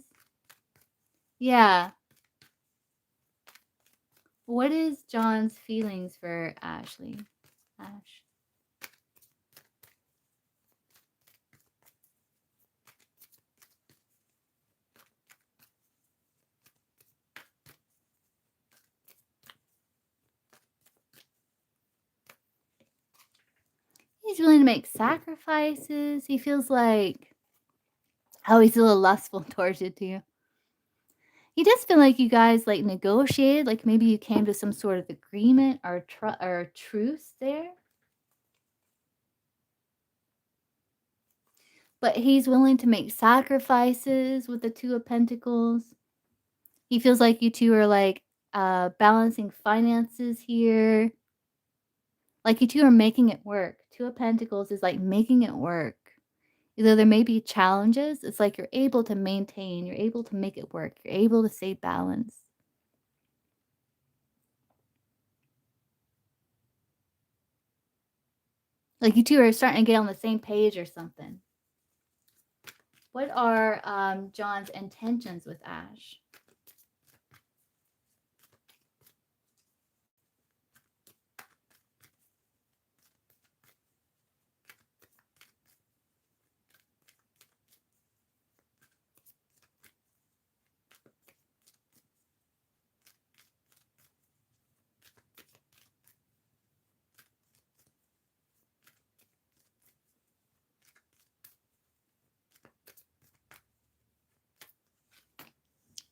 what is John's feelings for Ashley? Ash. He's willing to make sacrifices. He feels like, oh, he's a little lustful towards you too. He does feel like you guys like negotiated, like maybe you came to some sort of agreement or truce there. But he's willing to make sacrifices with the Two of Pentacles. He feels like you two are like balancing finances here. Like you two are making it work. Two of Pentacles is like making it work. Though there may be challenges, it's like you're able to maintain, you're able to make it work, you're able to stay balanced. Like you two are starting to get on the same page or something. What are John's intentions with Ash?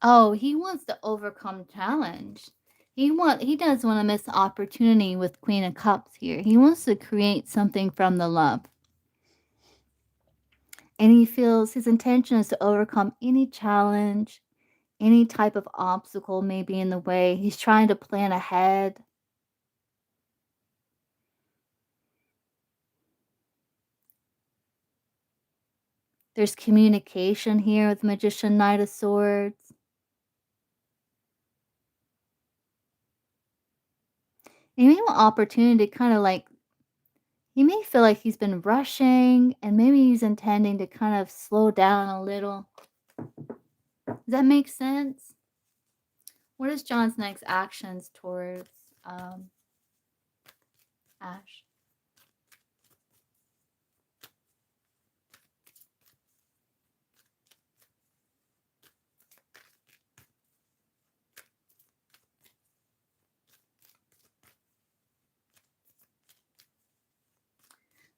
Oh, he wants to overcome challenge. He does want to miss the opportunity with Queen of Cups here. He wants to create something from the love. And he feels his intention is to overcome any challenge, any type of obstacle may be in the way. He's trying to plan ahead. There's communication here with Magician Knight of Swords. And maybe an opportunity to kind of like, he may feel like he's been rushing and maybe he's intending to kind of slow down a little. Does that make sense? What is John's next actions towards Ash?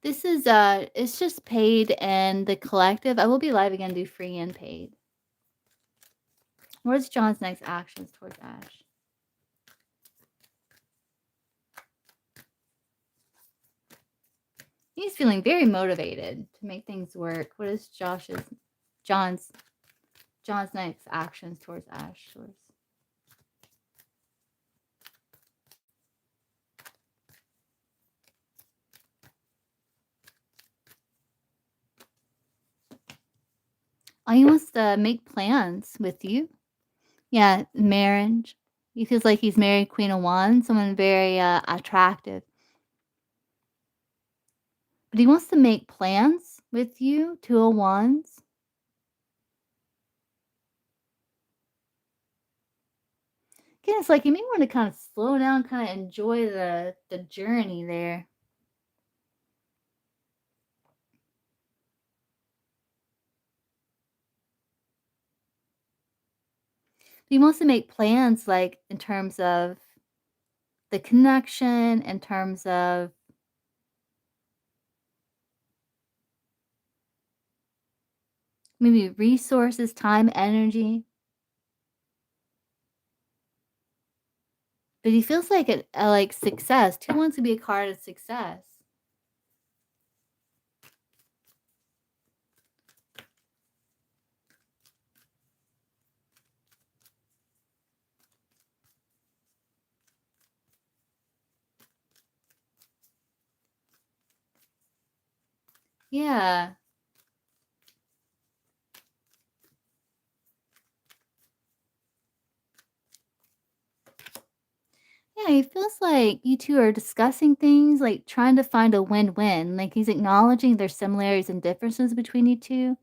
This is it's just paid and the collective. I will be live again, do free and paid. What is John's next actions towards Ash? He's feeling very motivated to make things work. What is John's John's next actions towards Ash? Oh, he wants to make plans with you. Yeah, marriage. He feels like he's married Queen of Wands, someone very attractive. But he wants to make plans with you, Two of Wands. Again, it's like you may want to kind of slow down, kind of enjoy the journey there. He wants to make plans, like in terms of the connection, in terms of maybe resources, time, energy. But he feels like like success. Two wants to be a card of success. Yeah. Yeah, he feels like you 2 are discussing things, like, trying to find a win-win, like, he's acknowledging there's similarities and differences between you 2,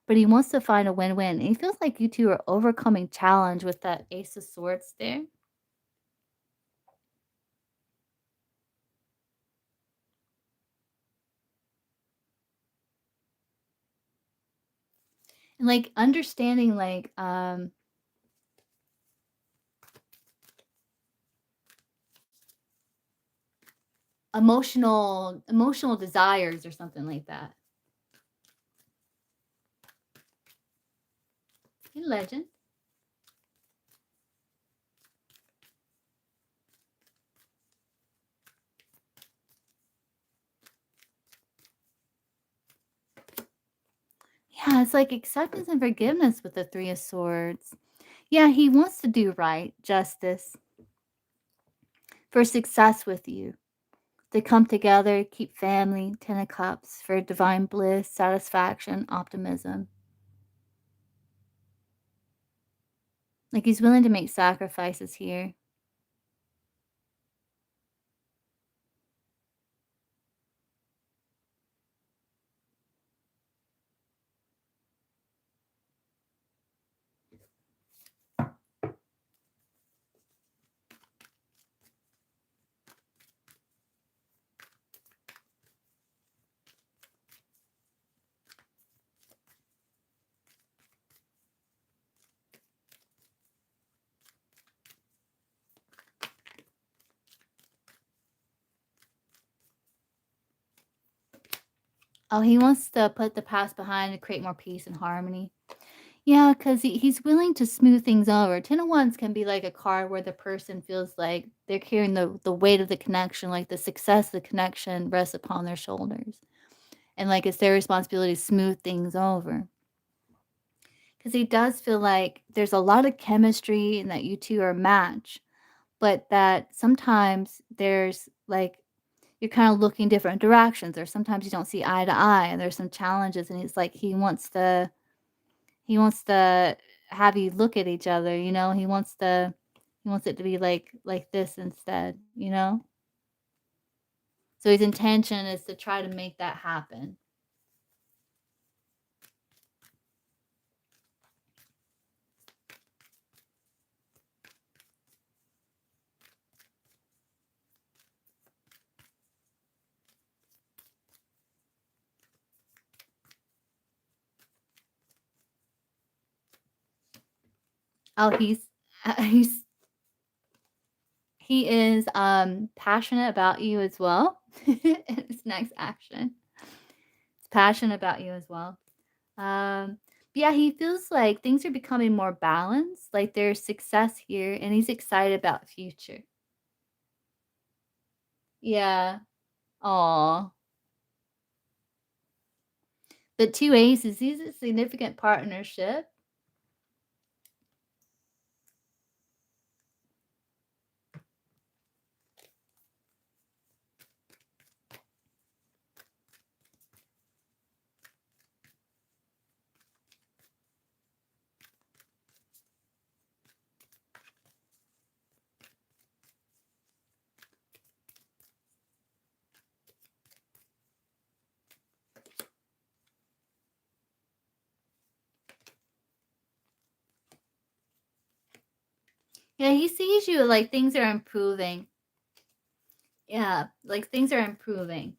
but he wants to find a win-win, and he feels like you 2 are overcoming challenge with that Ace of Swords there. And, like, understanding, like, emotional desires or something like that. In Legend. Yeah, it's like acceptance and forgiveness with the Three of Swords. Yeah, he wants to do right, justice, for success with you. They come together, keep family, 10 of cups for divine bliss, satisfaction, optimism. Like he's willing to make sacrifices here. Oh, he wants to put the past behind to create more peace and harmony. Yeah, because he's willing to smooth things over. 10 of Wands can be like a card where the person feels like they're carrying the weight of the connection, like the success of the connection rests upon their shoulders. And like it's their responsibility to smooth things over. Because he does feel like there's a lot of chemistry and that you two are a match, but that sometimes there's like you're kind of looking different directions, or sometimes you don't see eye to eye, and there's some challenges. And he's like he wants to have you look at each other. He wants it to be like this instead. So his intention is to try to make that happen. Oh, he's he is passionate about you as well. His next action. He's passionate about you as well. Yeah, he feels like things are becoming more balanced, like there's success here, and he's excited about the future. Yeah. Aw. But two aces, he's a significant partnership. Yeah, he sees you like things are improving. Yeah, like things are improving.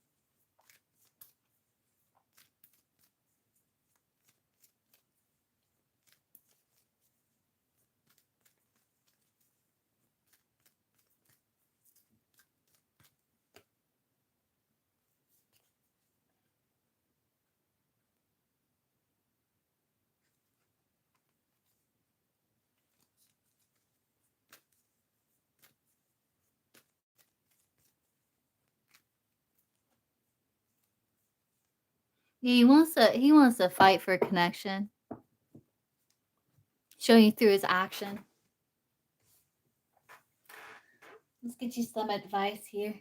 Yeah, he wants to fight for a connection, showing you through his action. Let's get you some advice here.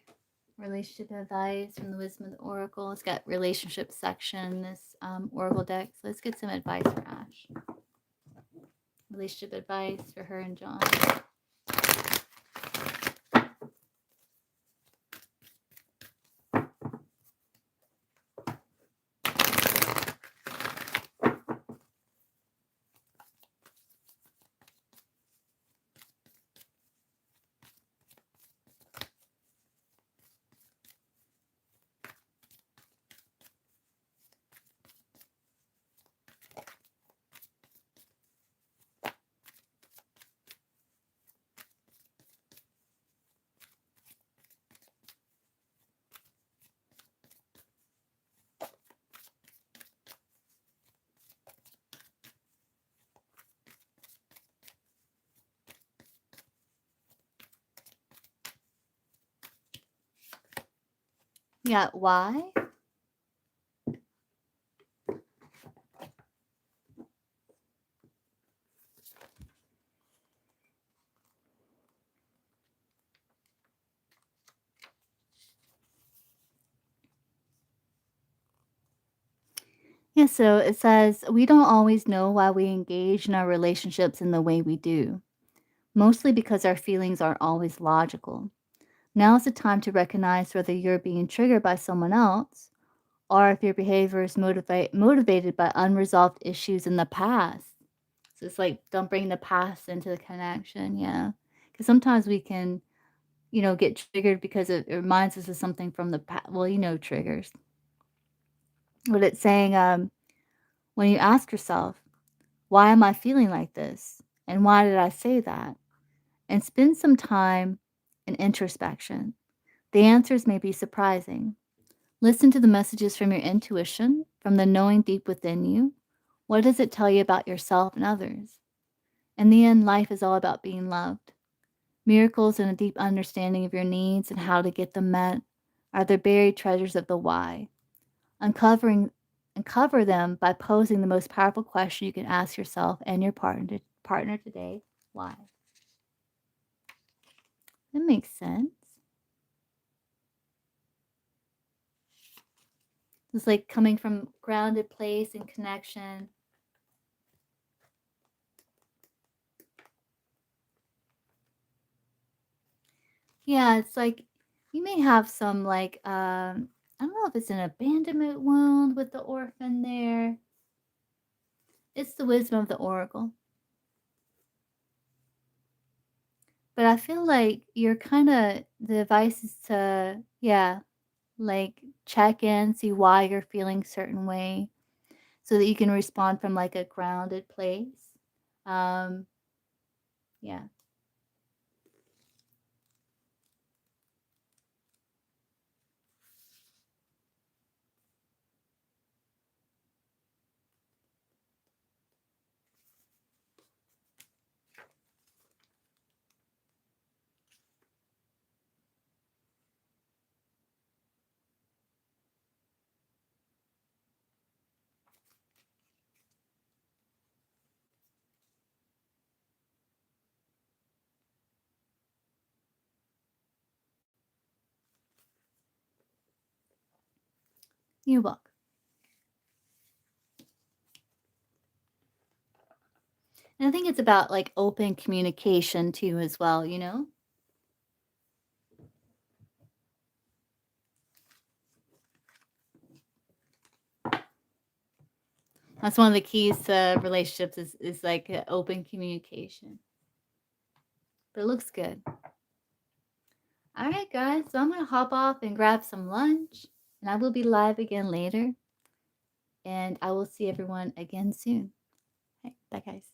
Relationship advice from the Wisdom of the Oracle. It's got relationship section in this Oracle deck. So let's get some advice for Ash. Relationship advice for her and John. Yeah, why? Yeah, so it says, we don't always know why we engage in our relationships in the way we do, mostly because our feelings aren't always logical. Now is the time to recognize whether you're being triggered by someone else or if your behavior is motivated by unresolved issues in the past. So it's like, don't bring the past into the connection. Yeah. Because sometimes we can, get triggered because it reminds us of something from the past. Well, triggers. But it's saying, when you ask yourself, why am I feeling like this? And why did I say that? And spend some time in introspection. The answers may be surprising. Listen to the messages from your intuition, from the knowing deep within you. What does it tell you about yourself and others? In the end, life is all about being loved. Miracles and a deep understanding of your needs and how to get them met are the buried treasures of the why. Uncovering Uncover them by posing the most powerful question you can ask yourself and your partner today. Why? That makes sense. It's like coming from grounded place and connection. Yeah, it's like you may have some like I don't know if it's an abandonment wound with the orphan there. It's the wisdom of the oracle. But I feel like you're kind of the advice is to, yeah, like check in, see why you're feeling certain way so that you can respond from like a grounded place. Um, yeah, you're welcome. And I think it's about like open communication too, as well. That's one of the keys to relationships is like open communication. But it looks good. All right, guys. So I'm going to hop off and grab some lunch, and I will be live again later. And I will see everyone again soon. All right, bye, guys.